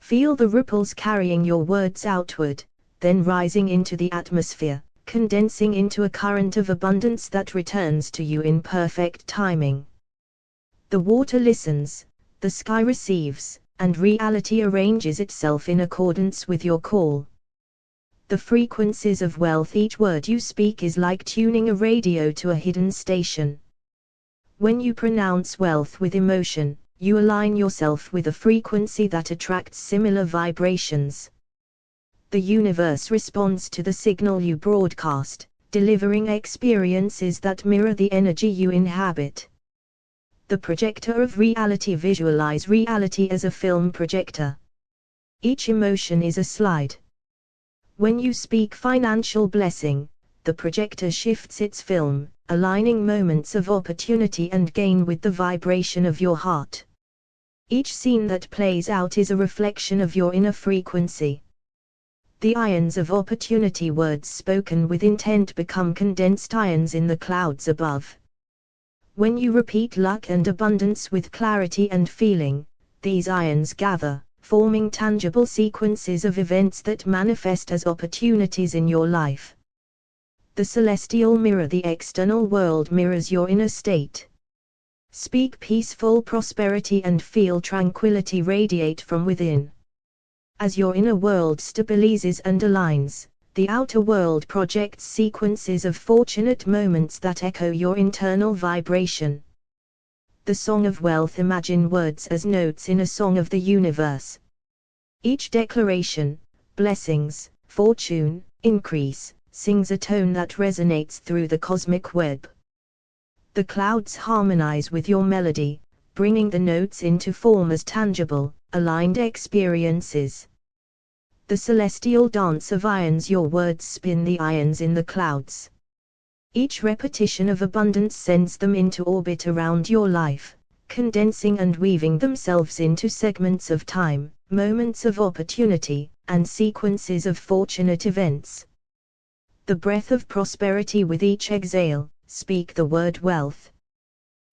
Feel the ripples carrying your words outward, then rising into the atmosphere, condensing into a current of abundance that returns to you in perfect timing. The water listens, the sky receives, and reality arranges itself in accordance with your call. The frequencies of wealth. Each word you speak is like tuning a radio to a hidden station. When you pronounce wealth with emotion, you align yourself with a frequency that attracts similar vibrations. The universe responds to the signal you broadcast, delivering experiences that mirror the energy you inhabit. The projector of reality. Visualize reality as a film projector. Each emotion is a slide. When you speak financial blessing, the projector shifts its film, aligning moments of opportunity and gain with the vibration of your heart. Each scene that plays out is a reflection of your inner frequency. The ions of opportunity. Words spoken with intent become condensed ions in the clouds above. When you repeat luck and abundance with clarity and feeling, these ions gather, forming tangible sequences of events that manifest as opportunities in your life. The celestial mirror. The external world mirrors your inner state. Speak peaceful prosperity and feel tranquility radiate from within. As your inner world stabilizes and aligns, the outer world projects sequences of fortunate moments that echo your internal vibration. The song of wealth. Imagine words as notes in a song of the universe. Each declaration, blessings, fortune, increase, sings a tone that resonates through the cosmic web. The clouds harmonize with your melody, bringing the notes into form as tangible, aligned experiences. The celestial dance of ions. Your words spin the ions in the clouds. Each repetition of abundance sends them into orbit around your life, condensing and weaving themselves into segments of time, moments of opportunity, and sequences of fortunate events. The breath of prosperity. With each exhale, speak the word wealth.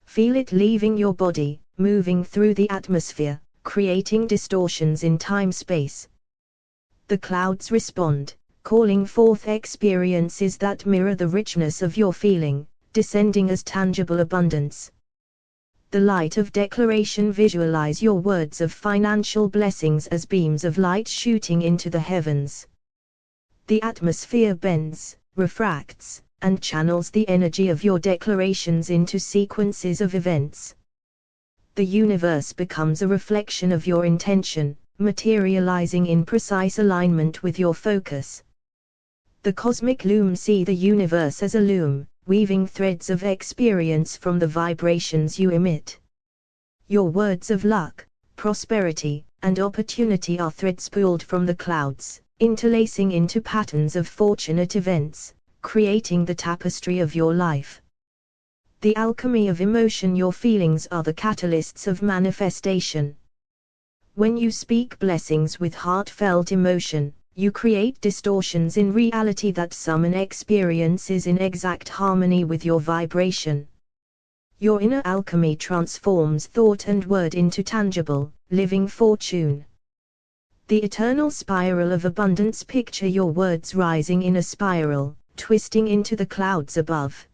Feel it leaving your body, moving through the atmosphere, creating distortions in time-space. The clouds respond, calling forth experiences that mirror the richness of your feeling, descending as tangible abundance. The light of declaration. Visualize your words of financial blessings as beams of light shooting into the heavens. The atmosphere bends, refracts, and channels the energy of your declarations into sequences of events. The universe becomes a reflection of your intention, materializing in precise alignment with your focus. The cosmic loom. See the universe as a loom, weaving threads of experience from the vibrations you emit. Your words of luck, prosperity, and opportunity are threads pulled from the clouds, interlacing into patterns of fortunate events, creating the tapestry of your life. The alchemy of emotion. Your feelings are the catalysts of manifestation. When you speak blessings with heartfelt emotion, you create distortions in reality that summon experiences in exact harmony with your vibration. Your inner alchemy transforms thought and word into tangible, living fortune. The eternal spiral of abundance. Picture your words rising in a spiral, twisting into the clouds above.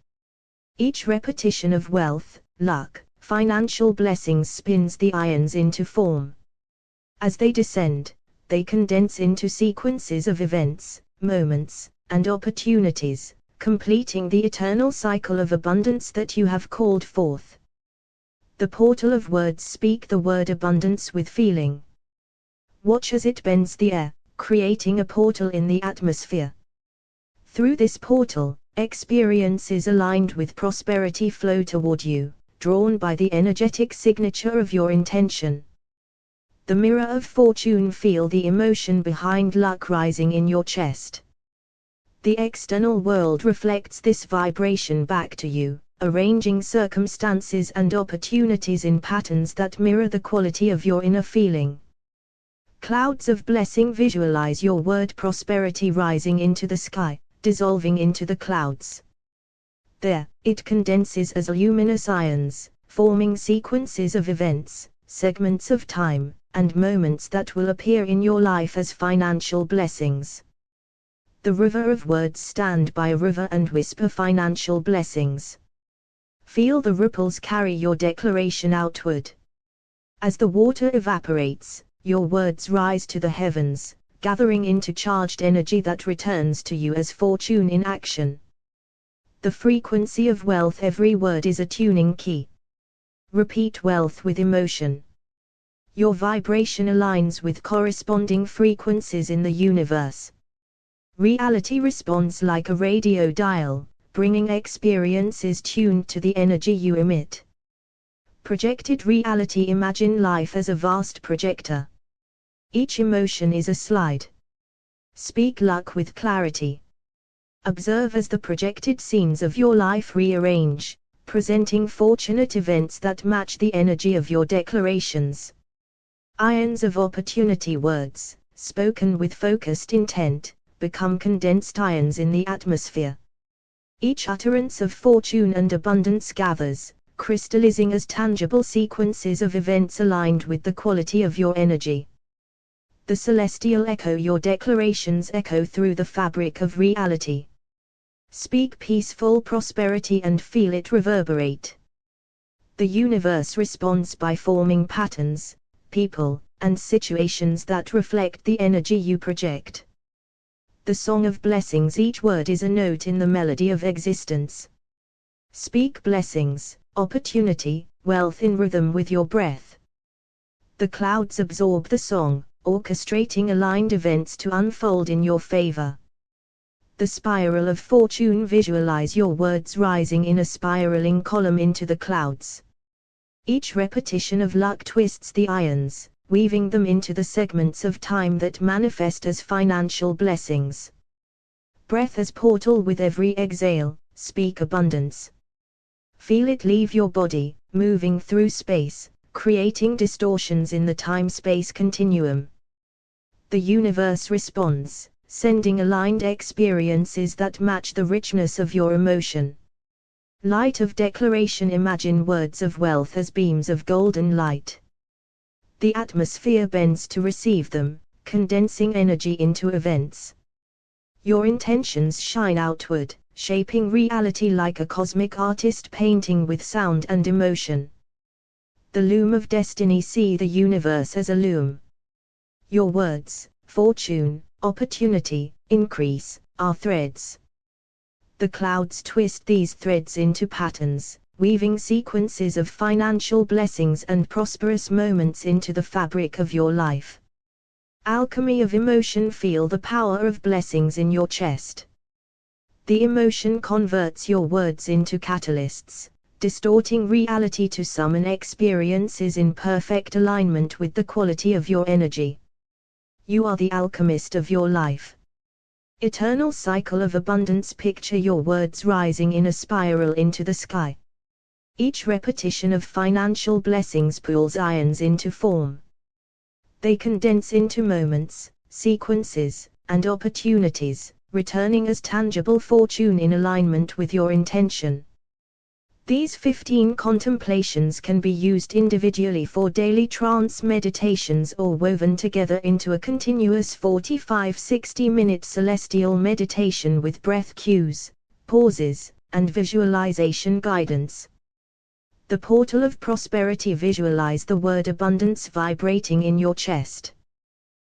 Each repetition of wealth, luck, financial blessings spins the ions into form. As they descend, they condense into sequences of events, moments, and opportunities, completing the eternal cycle of abundance that you have called forth. The portal of words. Speak the word abundance with feeling. Watch as it bends the air, creating a portal in the atmosphere. Through this portal, experiences aligned with prosperity flow toward you, drawn by the energetic signature of your intention. The mirror of fortune. Feel the emotion behind luck rising in your chest. The external world reflects this vibration back to you, arranging circumstances and opportunities in patterns that mirror the quality of your inner feeling. Clouds of blessing. Visualize your word prosperity rising into the sky, dissolving into the clouds. There, it condenses as luminous ions, forming sequences of events, segments of time, and moments that will appear in your life as financial blessings. The river of words. Stand by a river and whisper financial blessings. Feel the ripples carry your declaration outward. As the water evaporates, your words rise to the heavens, gathering into charged energy that returns to you as fortune in action. The frequency of wealth. Every word is a tuning key. Repeat wealth with emotion. Your vibration aligns with corresponding frequencies in the universe. Reality responds like a radio dial, bringing experiences tuned to the energy you emit. Projected reality. Imagine life as a vast projector. Each emotion is a slide. Speak luck with clarity. Observe as the projected scenes of your life rearrange, presenting fortunate events that match the energy of your declarations. Ions of opportunity. Words, spoken with focused intent, become condensed ions in the atmosphere. Each utterance of fortune and abundance gathers, crystallizing as tangible sequences of events aligned with the quality of your energy. The celestial echo. Your declarations echo through the fabric of reality. Speak peaceful prosperity and feel it reverberate. The universe responds by forming patterns, people, and situations that reflect the energy you project. The song of blessings. Each word is a note in the melody of existence. Speak blessings, opportunity, wealth in rhythm with your breath. The clouds absorb the song, orchestrating aligned events to unfold in your favor. The spiral of fortune. Visualize your words rising in a spiraling column into the clouds. Each repetition of luck twists the ions, weaving them into the segments of time that manifest as financial blessings. Breath as portal. With every exhale, speak abundance. Feel it leave your body, moving through space, creating distortions in the time-space continuum. The universe responds, sending aligned experiences that match the richness of your emotion. Light of declaration. Imagine words of wealth as beams of golden light. The atmosphere bends to receive them, condensing energy into events. Your intentions shine outward, shaping reality like a cosmic artist painting with sound and emotion. The loom of destiny. See the universe as a loom. Your words, fortune, opportunity, increase, are threads. The clouds twist these threads into patterns, weaving sequences of financial blessings and prosperous moments into the fabric of your life. Alchemy of emotion. Feel the power of blessings in your chest. The emotion converts your words into catalysts, distorting reality to summon experiences in perfect alignment with the quality of your energy. You are the alchemist of your life. Eternal cycle of abundance. Picture your words rising in a spiral into the sky. Each repetition of financial blessings pulls ions into form. They condense into moments, sequences, and opportunities, returning as tangible fortune in alignment with your intention. These 15 contemplations can be used individually for daily trance meditations or woven together into a continuous 45-60-minute celestial meditation with breath cues, pauses, and visualization guidance. The portal of prosperity. Visualize the word abundance vibrating in your chest.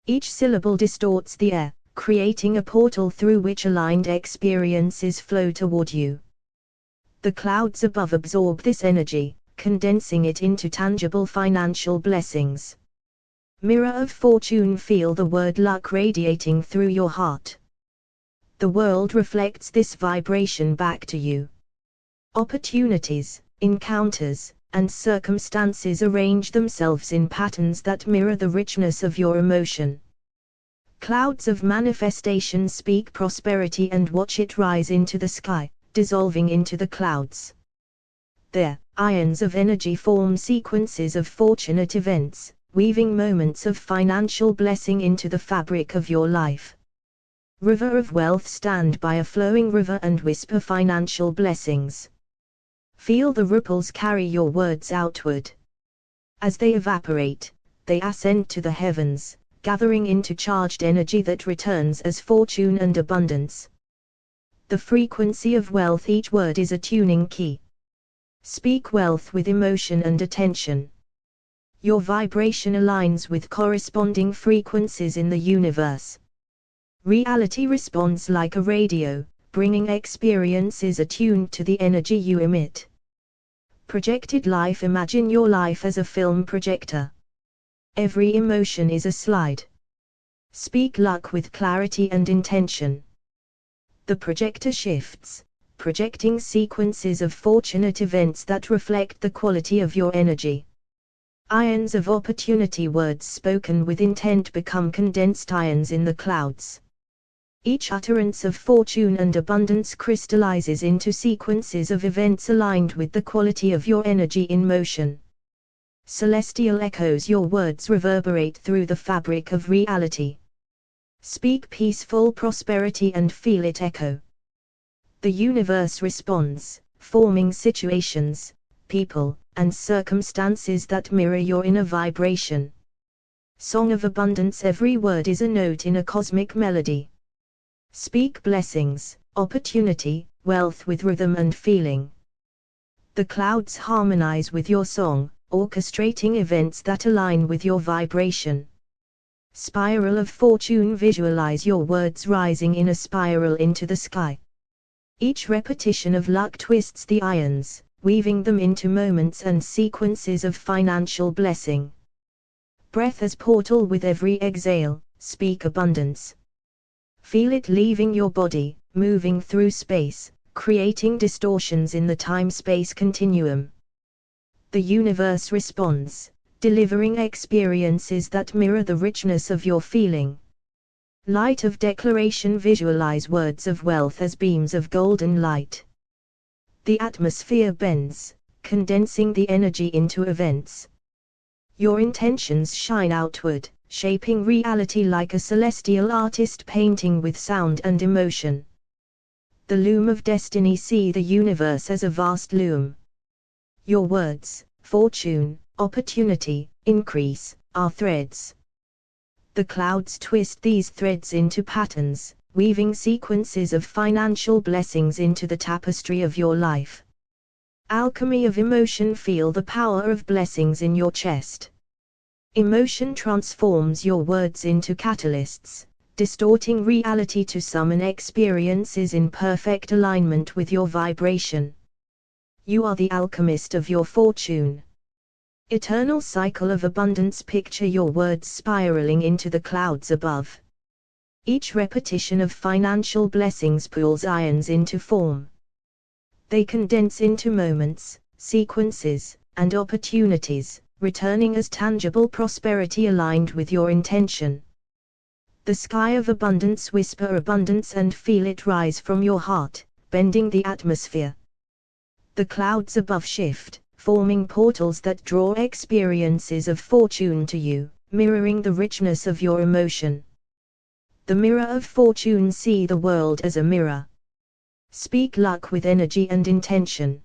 Each syllable distorts the air, creating a portal through which aligned experiences flow toward you. The clouds above absorb this energy, condensing it into tangible financial blessings. Mirror of fortune. Feel the word luck radiating through your heart. The world reflects this vibration back to you. Opportunities, encounters, and circumstances arrange themselves in patterns that mirror the richness of your emotion. Clouds of manifestation. Speak prosperity and watch it rise into the sky, dissolving into the clouds. There, ions of energy form sequences of fortunate events, weaving moments of financial blessing into the fabric of your life. River of wealth. Stand by a flowing river and whisper financial blessings. Feel the ripples carry your words outward. As they evaporate, they ascend to the heavens, gathering into charged energy that returns as fortune and abundance. The frequency of wealth. Each word is a tuning key. Speak wealth with emotion and attention. Your vibration aligns with corresponding frequencies in the universe. Reality responds like a radio, bringing experiences attuned to the energy you emit. Projected life. Imagine your life as a film projector. Every emotion is a slide. Speak luck with clarity and intention. The projector shifts, projecting sequences of fortunate events that reflect the quality of your energy. Ions of opportunity. Words spoken with intent become condensed ions in the clouds. Each utterance of fortune and abundance crystallizes into sequences of events aligned with the quality of your energy in motion. Celestial echoes. Your words reverberate through the fabric of reality. Speak peaceful prosperity and feel it echo. The universe responds, forming situations, people, and circumstances that mirror your inner vibration. Song of abundance. Every word is a note in a cosmic melody. Speak blessings, opportunity, wealth with rhythm and feeling. The clouds harmonize with your song, orchestrating events that align with your vibration. Spiral of fortune. Visualize your words rising in a spiral into the sky. Each repetition of luck twists the ions, weaving them into moments and sequences of financial blessing. Breath as portal. With every exhale, speak abundance. Feel it leaving your body, moving through space, creating distortions in the time-space continuum. The universe responds, delivering experiences that mirror the richness of your feeling. Light of declaration. Visualize words of wealth as beams of golden light. The atmosphere bends, condensing the energy into events. Your intentions shine outward, shaping reality like a celestial artist painting with sound and emotion. The loom of destiny. See the universe as a vast loom. Your words, fortune, opportunity, increase, are threads. The clouds twist these threads into patterns, weaving sequences of financial blessings into the tapestry of your life. Alchemy of emotion. Feel the power of blessings in your chest. Emotion transforms your words into catalysts, distorting reality to summon experiences in perfect alignment with your vibration. You are the alchemist of your fortune. Eternal cycle of abundance. Picture your words spiraling into the clouds above. Each repetition of financial blessings pulls ions into form. They condense into moments, sequences, and opportunities, returning as tangible prosperity aligned with your intention. The sky of abundance. Whisper abundance and feel it rise from your heart, bending the atmosphere. The clouds above shift, forming portals that draw experiences of fortune to you, mirroring the richness of your emotion. The mirror of fortune. See the world as a mirror. Speak luck with energy and intention.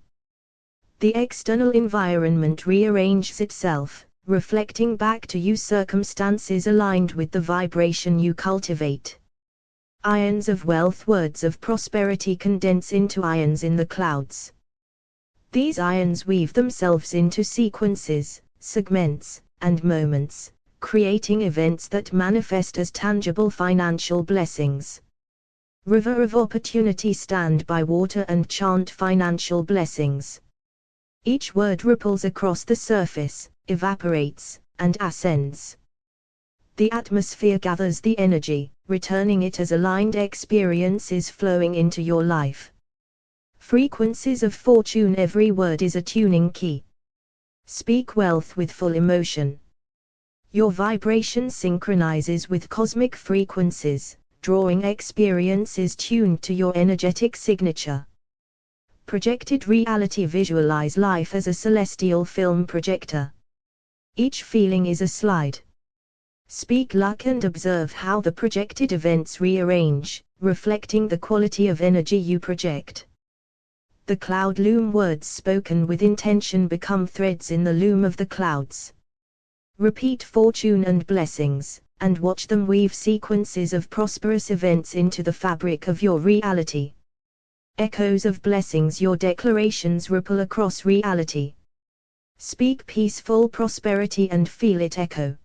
The external environment rearranges itself, reflecting back to you circumstances aligned with the vibration you cultivate. Ions of wealth. Words of prosperity condense into ions in the clouds. These ions weave themselves into sequences, segments, and moments, creating events that manifest as tangible financial blessings. River of opportunity. Stand by water and chant financial blessings. Each word ripples across the surface, evaporates, and ascends. The atmosphere gathers the energy, returning it as aligned experiences flowing into your life. Frequencies of fortune. Every word is a tuning key. Speak wealth with full emotion. Your vibration synchronizes with cosmic frequencies, drawing experiences tuned to your energetic signature. Projected reality. Visualize life as a celestial film projector. Each feeling is a slide. Speak luck and observe how the projected events rearrange, reflecting the quality of energy you project. The cloud loom. Words spoken with intention become threads in the loom of the clouds. Repeat fortune and blessings, and watch them weave sequences of prosperous events into the fabric of your reality. Echoes of blessings. Your declarations ripple across reality. Speak peaceful prosperity and feel it echo.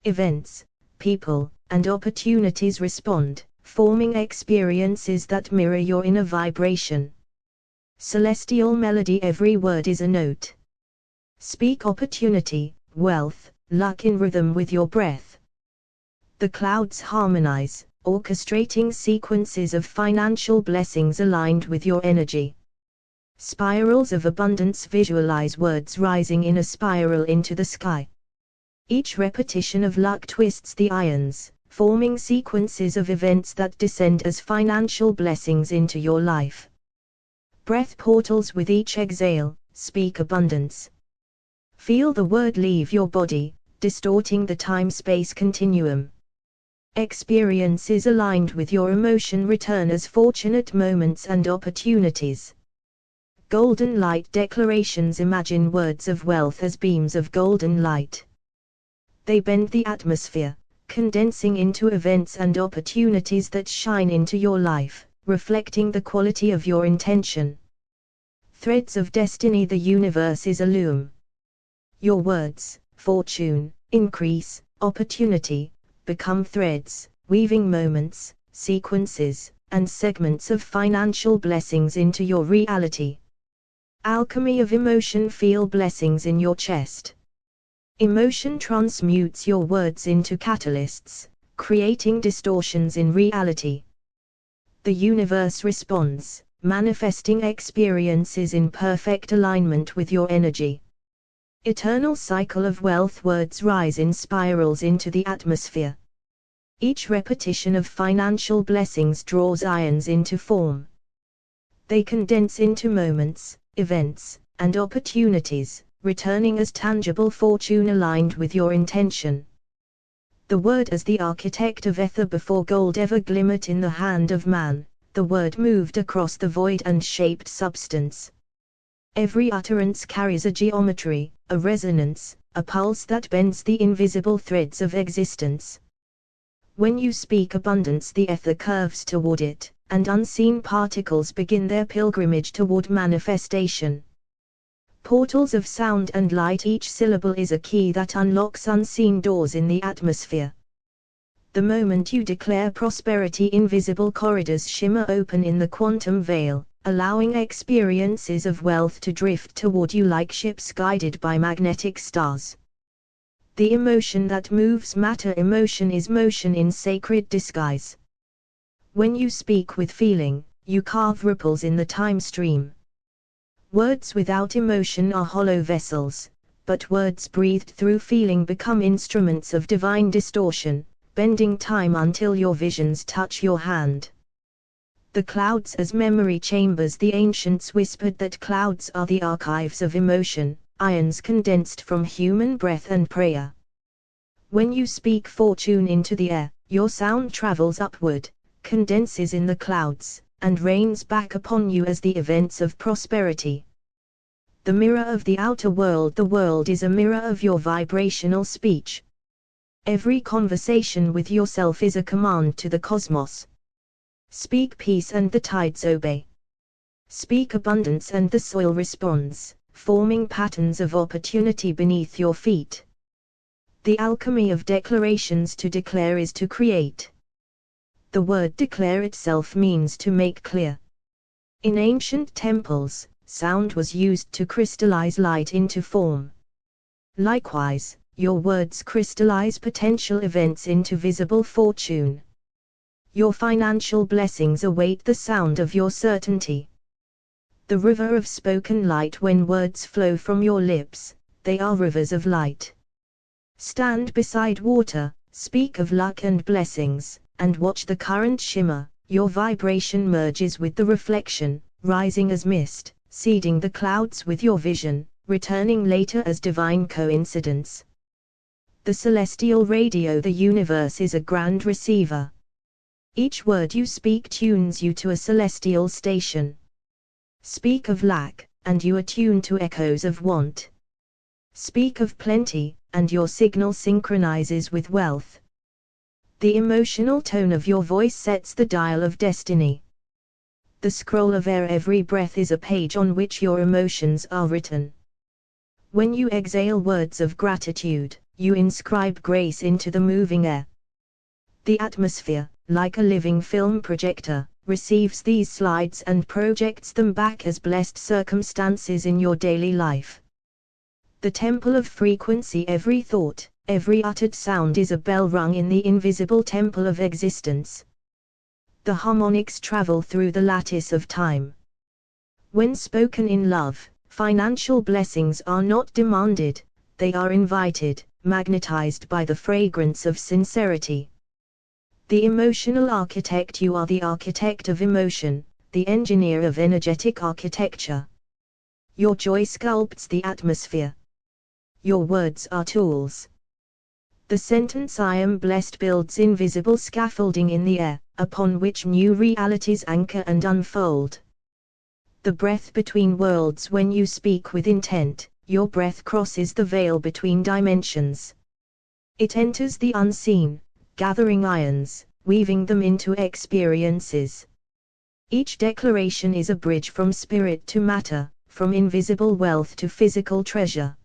Events, people, and opportunities respond, forming experiences that mirror your inner vibration. Celestial melody. Every word is a note. Speak opportunity, wealth, luck in rhythm with your breath. The clouds harmonize, orchestrating sequences of financial blessings aligned with your energy. Spirals of abundance. Visualize words rising in a spiral into the sky. Each repetition of luck twists the ions, forming sequences of events that descend as financial blessings into your life. Breath portals. With each exhale, speak abundance. Feel the word leave your body, distorting the time-space continuum. Experiences aligned with your emotion return as fortunate moments and opportunities. Golden light declarations. Imagine words of wealth as beams of golden light. They bend the atmosphere, condensing into events and opportunities that shine into your life, reflecting the quality of your intention. Threads of destiny. The universe is a loom. Your words, fortune, increase, opportunity, become threads, weaving moments, sequences, and segments of financial blessings into your reality. Alchemy of emotion. Feel blessings in your chest. Emotion transmutes your words into catalysts, creating distortions in reality. The universe responds, manifesting experiences in perfect alignment with your energy. Eternal cycle of wealth. Words rise in spirals into the atmosphere. Each repetition of financial blessings draws ions into form. They condense into moments, events, and opportunities, returning as tangible fortune aligned with your intention. The word as the architect of ether. Before gold ever glimmered in the hand of man, the word moved across the void and shaped substance. Every utterance carries a geometry, a resonance, a pulse that bends the invisible threads of existence. When you speak abundance, the ether curves toward it, and unseen particles begin their pilgrimage toward manifestation. Portals of sound and light. Each syllable is a key that unlocks unseen doors in the atmosphere. The moment you declare prosperity, invisible corridors shimmer open in the quantum veil, allowing experiences of wealth to drift toward you like ships guided by magnetic stars. The emotion that moves matter. Emotion is motion in sacred disguise. When you speak with feeling, you carve ripples in the time stream. Words without emotion are hollow vessels, but words breathed through feeling become instruments of divine distortion, bending time until your visions touch your hand. The clouds as memory chambers. The ancients whispered that clouds are the archives of emotion, ions condensed from human breath and prayer. When you speak fortune into the air, your sound travels upward, condenses in the clouds, and rains back upon you as the events of prosperity. The mirror of the outer world. The world is a mirror of your vibrational speech. Every conversation with yourself is a command to the cosmos. Speak peace and the tides obey. Speak abundance and the soil responds, forming patterns of opportunity beneath your feet. The alchemy of declarations. To declare is to create. The word declare itself means to make clear. In ancient temples, sound was used to crystallize light into form. Likewise, your words crystallize potential events into visible fortune. Your financial blessings await the sound of your certainty. The river of spoken light. When words flow from your lips, they are rivers of light. Stand beside water, speak of luck and blessings, and watch the current shimmer. Your vibration merges with the reflection, rising as mist, seeding the clouds with your vision, returning later as divine coincidence. The celestial radio. The universe is a grand receiver. Each word you speak tunes you to a celestial station. Speak of lack, and you attune to echoes of want. Speak of plenty, and your signal synchronizes with wealth. The emotional tone of your voice sets the dial of destiny. The scroll of air. Every breath is a page on which your emotions are written. When you exhale words of gratitude, you inscribe grace into the moving air. The atmosphere, like a living film projector, receives these slides and projects them back as blessed circumstances in your daily life. The temple of frequency. Every thought, every uttered sound is a bell rung in the invisible temple of existence. The harmonics travel through the lattice of time. When spoken in love, financial blessings are not demanded, they are invited, magnetized by the fragrance of sincerity. The emotional architect. You are the architect of emotion, the engineer of energetic architecture. Your joy sculpts the atmosphere. Your words are tools. The sentence "I am blessed" builds invisible scaffolding in the air, upon which new realities anchor and unfold. The breath between worlds. When you speak with intent, your breath crosses the veil between dimensions. It enters the unseen, gathering ions, weaving them into experiences. Each declaration is a bridge from spirit to matter, from invisible wealth to physical treasure.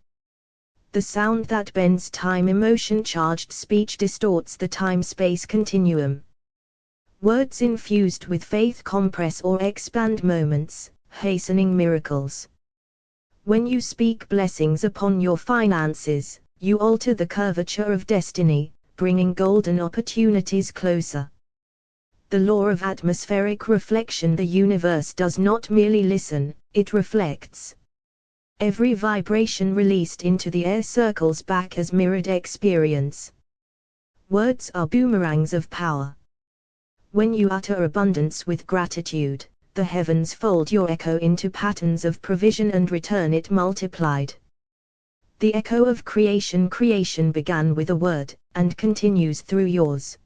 The sound that bends time. Emotion-charged speech distorts the time-space continuum. Words infused with faith compress or expand moments, hastening miracles. When you speak blessings upon your finances, you alter the curvature of destiny, bringing golden opportunities closer. The law of atmospheric reflection. The universe does not merely listen, it reflects. Every vibration released into the air circles back as mirrored experience. Words are boomerangs of power. When you utter abundance with gratitude, the heavens fold your echo into patterns of provision and return it multiplied. The echo of creation. Creation began with a word, and continues through yours.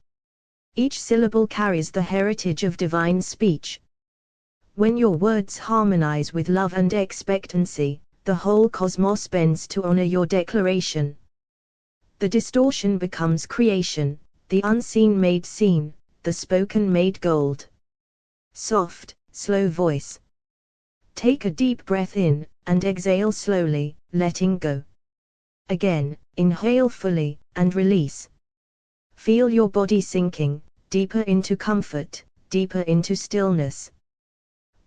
Each syllable carries the heritage of divine speech. When your words harmonize with love and expectancy, the whole cosmos bends to honor your declaration. The distortion becomes creation, the unseen made seen, the spoken made gold. Soft, slow voice. Take a deep breath in, and exhale slowly, letting go. Again, inhale fully, and release. Feel your body sinking, deeper into comfort, deeper into stillness.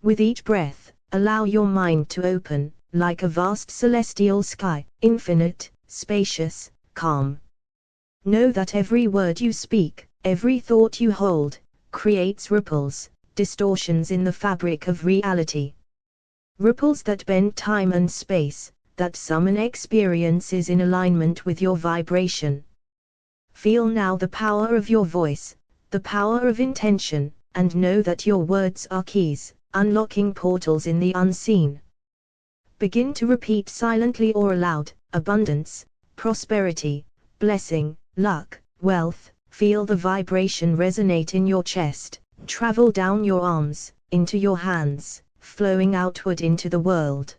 With each breath, allow your mind to open, like a vast celestial sky, infinite, spacious, calm. Know that every word you speak, every thought you hold, creates ripples, distortions in the fabric of reality. Ripples that bend time and space, that summon experiences in alignment with your vibration. Feel now the power of your voice, the power of intention, and know that your words are keys, unlocking portals in the unseen. Begin to repeat silently or aloud: abundance, prosperity, blessing, luck, wealth. Feel the vibration resonate in your chest, travel down your arms, into your hands, flowing outward into the world.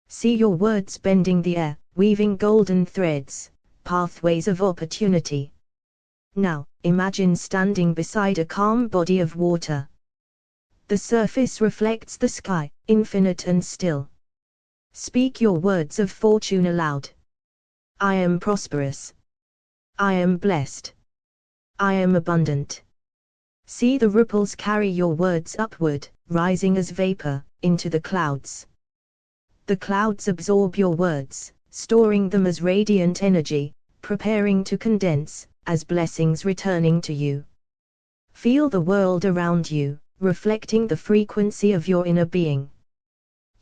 See your words bending the air, weaving golden threads, pathways of opportunity. Now, imagine standing beside a calm body of water. The surface reflects the sky, infinite and still. Speak your words of fortune aloud. I am prosperous. I am blessed. I am abundant. See the ripples carry your words upward, rising as vapor, into the clouds. The clouds absorb your words, storing them as radiant energy, preparing to condense, as blessings returning to you. Feel the world around you, reflecting the frequency of your inner being.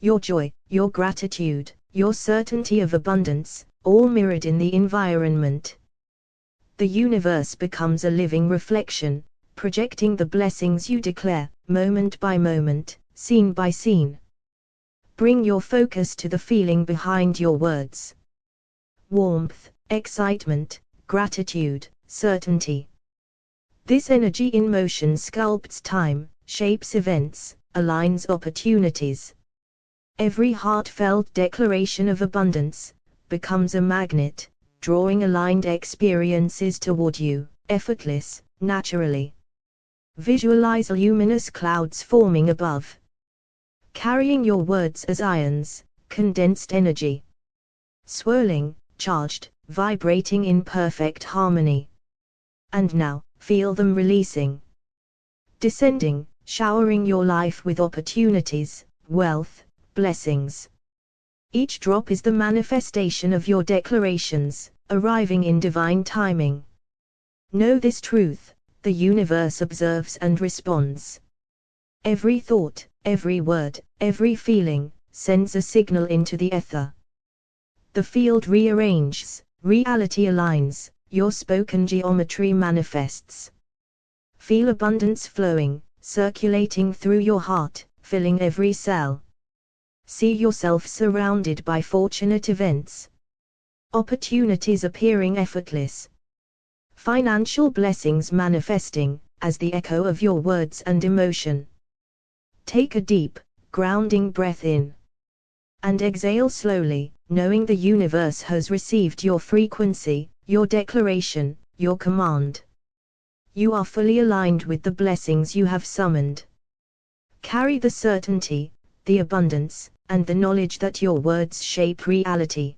Your joy, your gratitude, your certainty of abundance, all mirrored in the environment. The universe becomes a living reflection, projecting the blessings you declare, moment by moment, scene by scene. Bring your focus to the feeling behind your words. Warmth, excitement, gratitude, certainty. This energy in motion sculpts time, shapes events, aligns opportunities. Every heartfelt declaration of abundance becomes a magnet, drawing aligned experiences toward you, effortless, naturally. Visualize luminous clouds forming above, carrying your words as ions, condensed energy. Swirling, charged, vibrating in perfect harmony. And now, feel them releasing. Descending, showering your life with opportunities, wealth, blessings. Each drop is the manifestation of your declarations, arriving in divine timing. Know this truth: the universe observes and responds. Every thought, every word, every feeling, sends a signal into the ether. The field rearranges, reality aligns, your spoken geometry manifests. Feel abundance flowing, circulating through your heart, filling every cell. See yourself surrounded by fortunate events. Opportunities appearing effortless. Financial blessings manifesting, as the echo of your words and emotion. Take a deep, grounding breath in. And exhale slowly, knowing the universe has received your frequency, your declaration, your command. You are fully aligned with the blessings you have summoned. Carry the certainty, the abundance, and the knowledge that your words shape reality.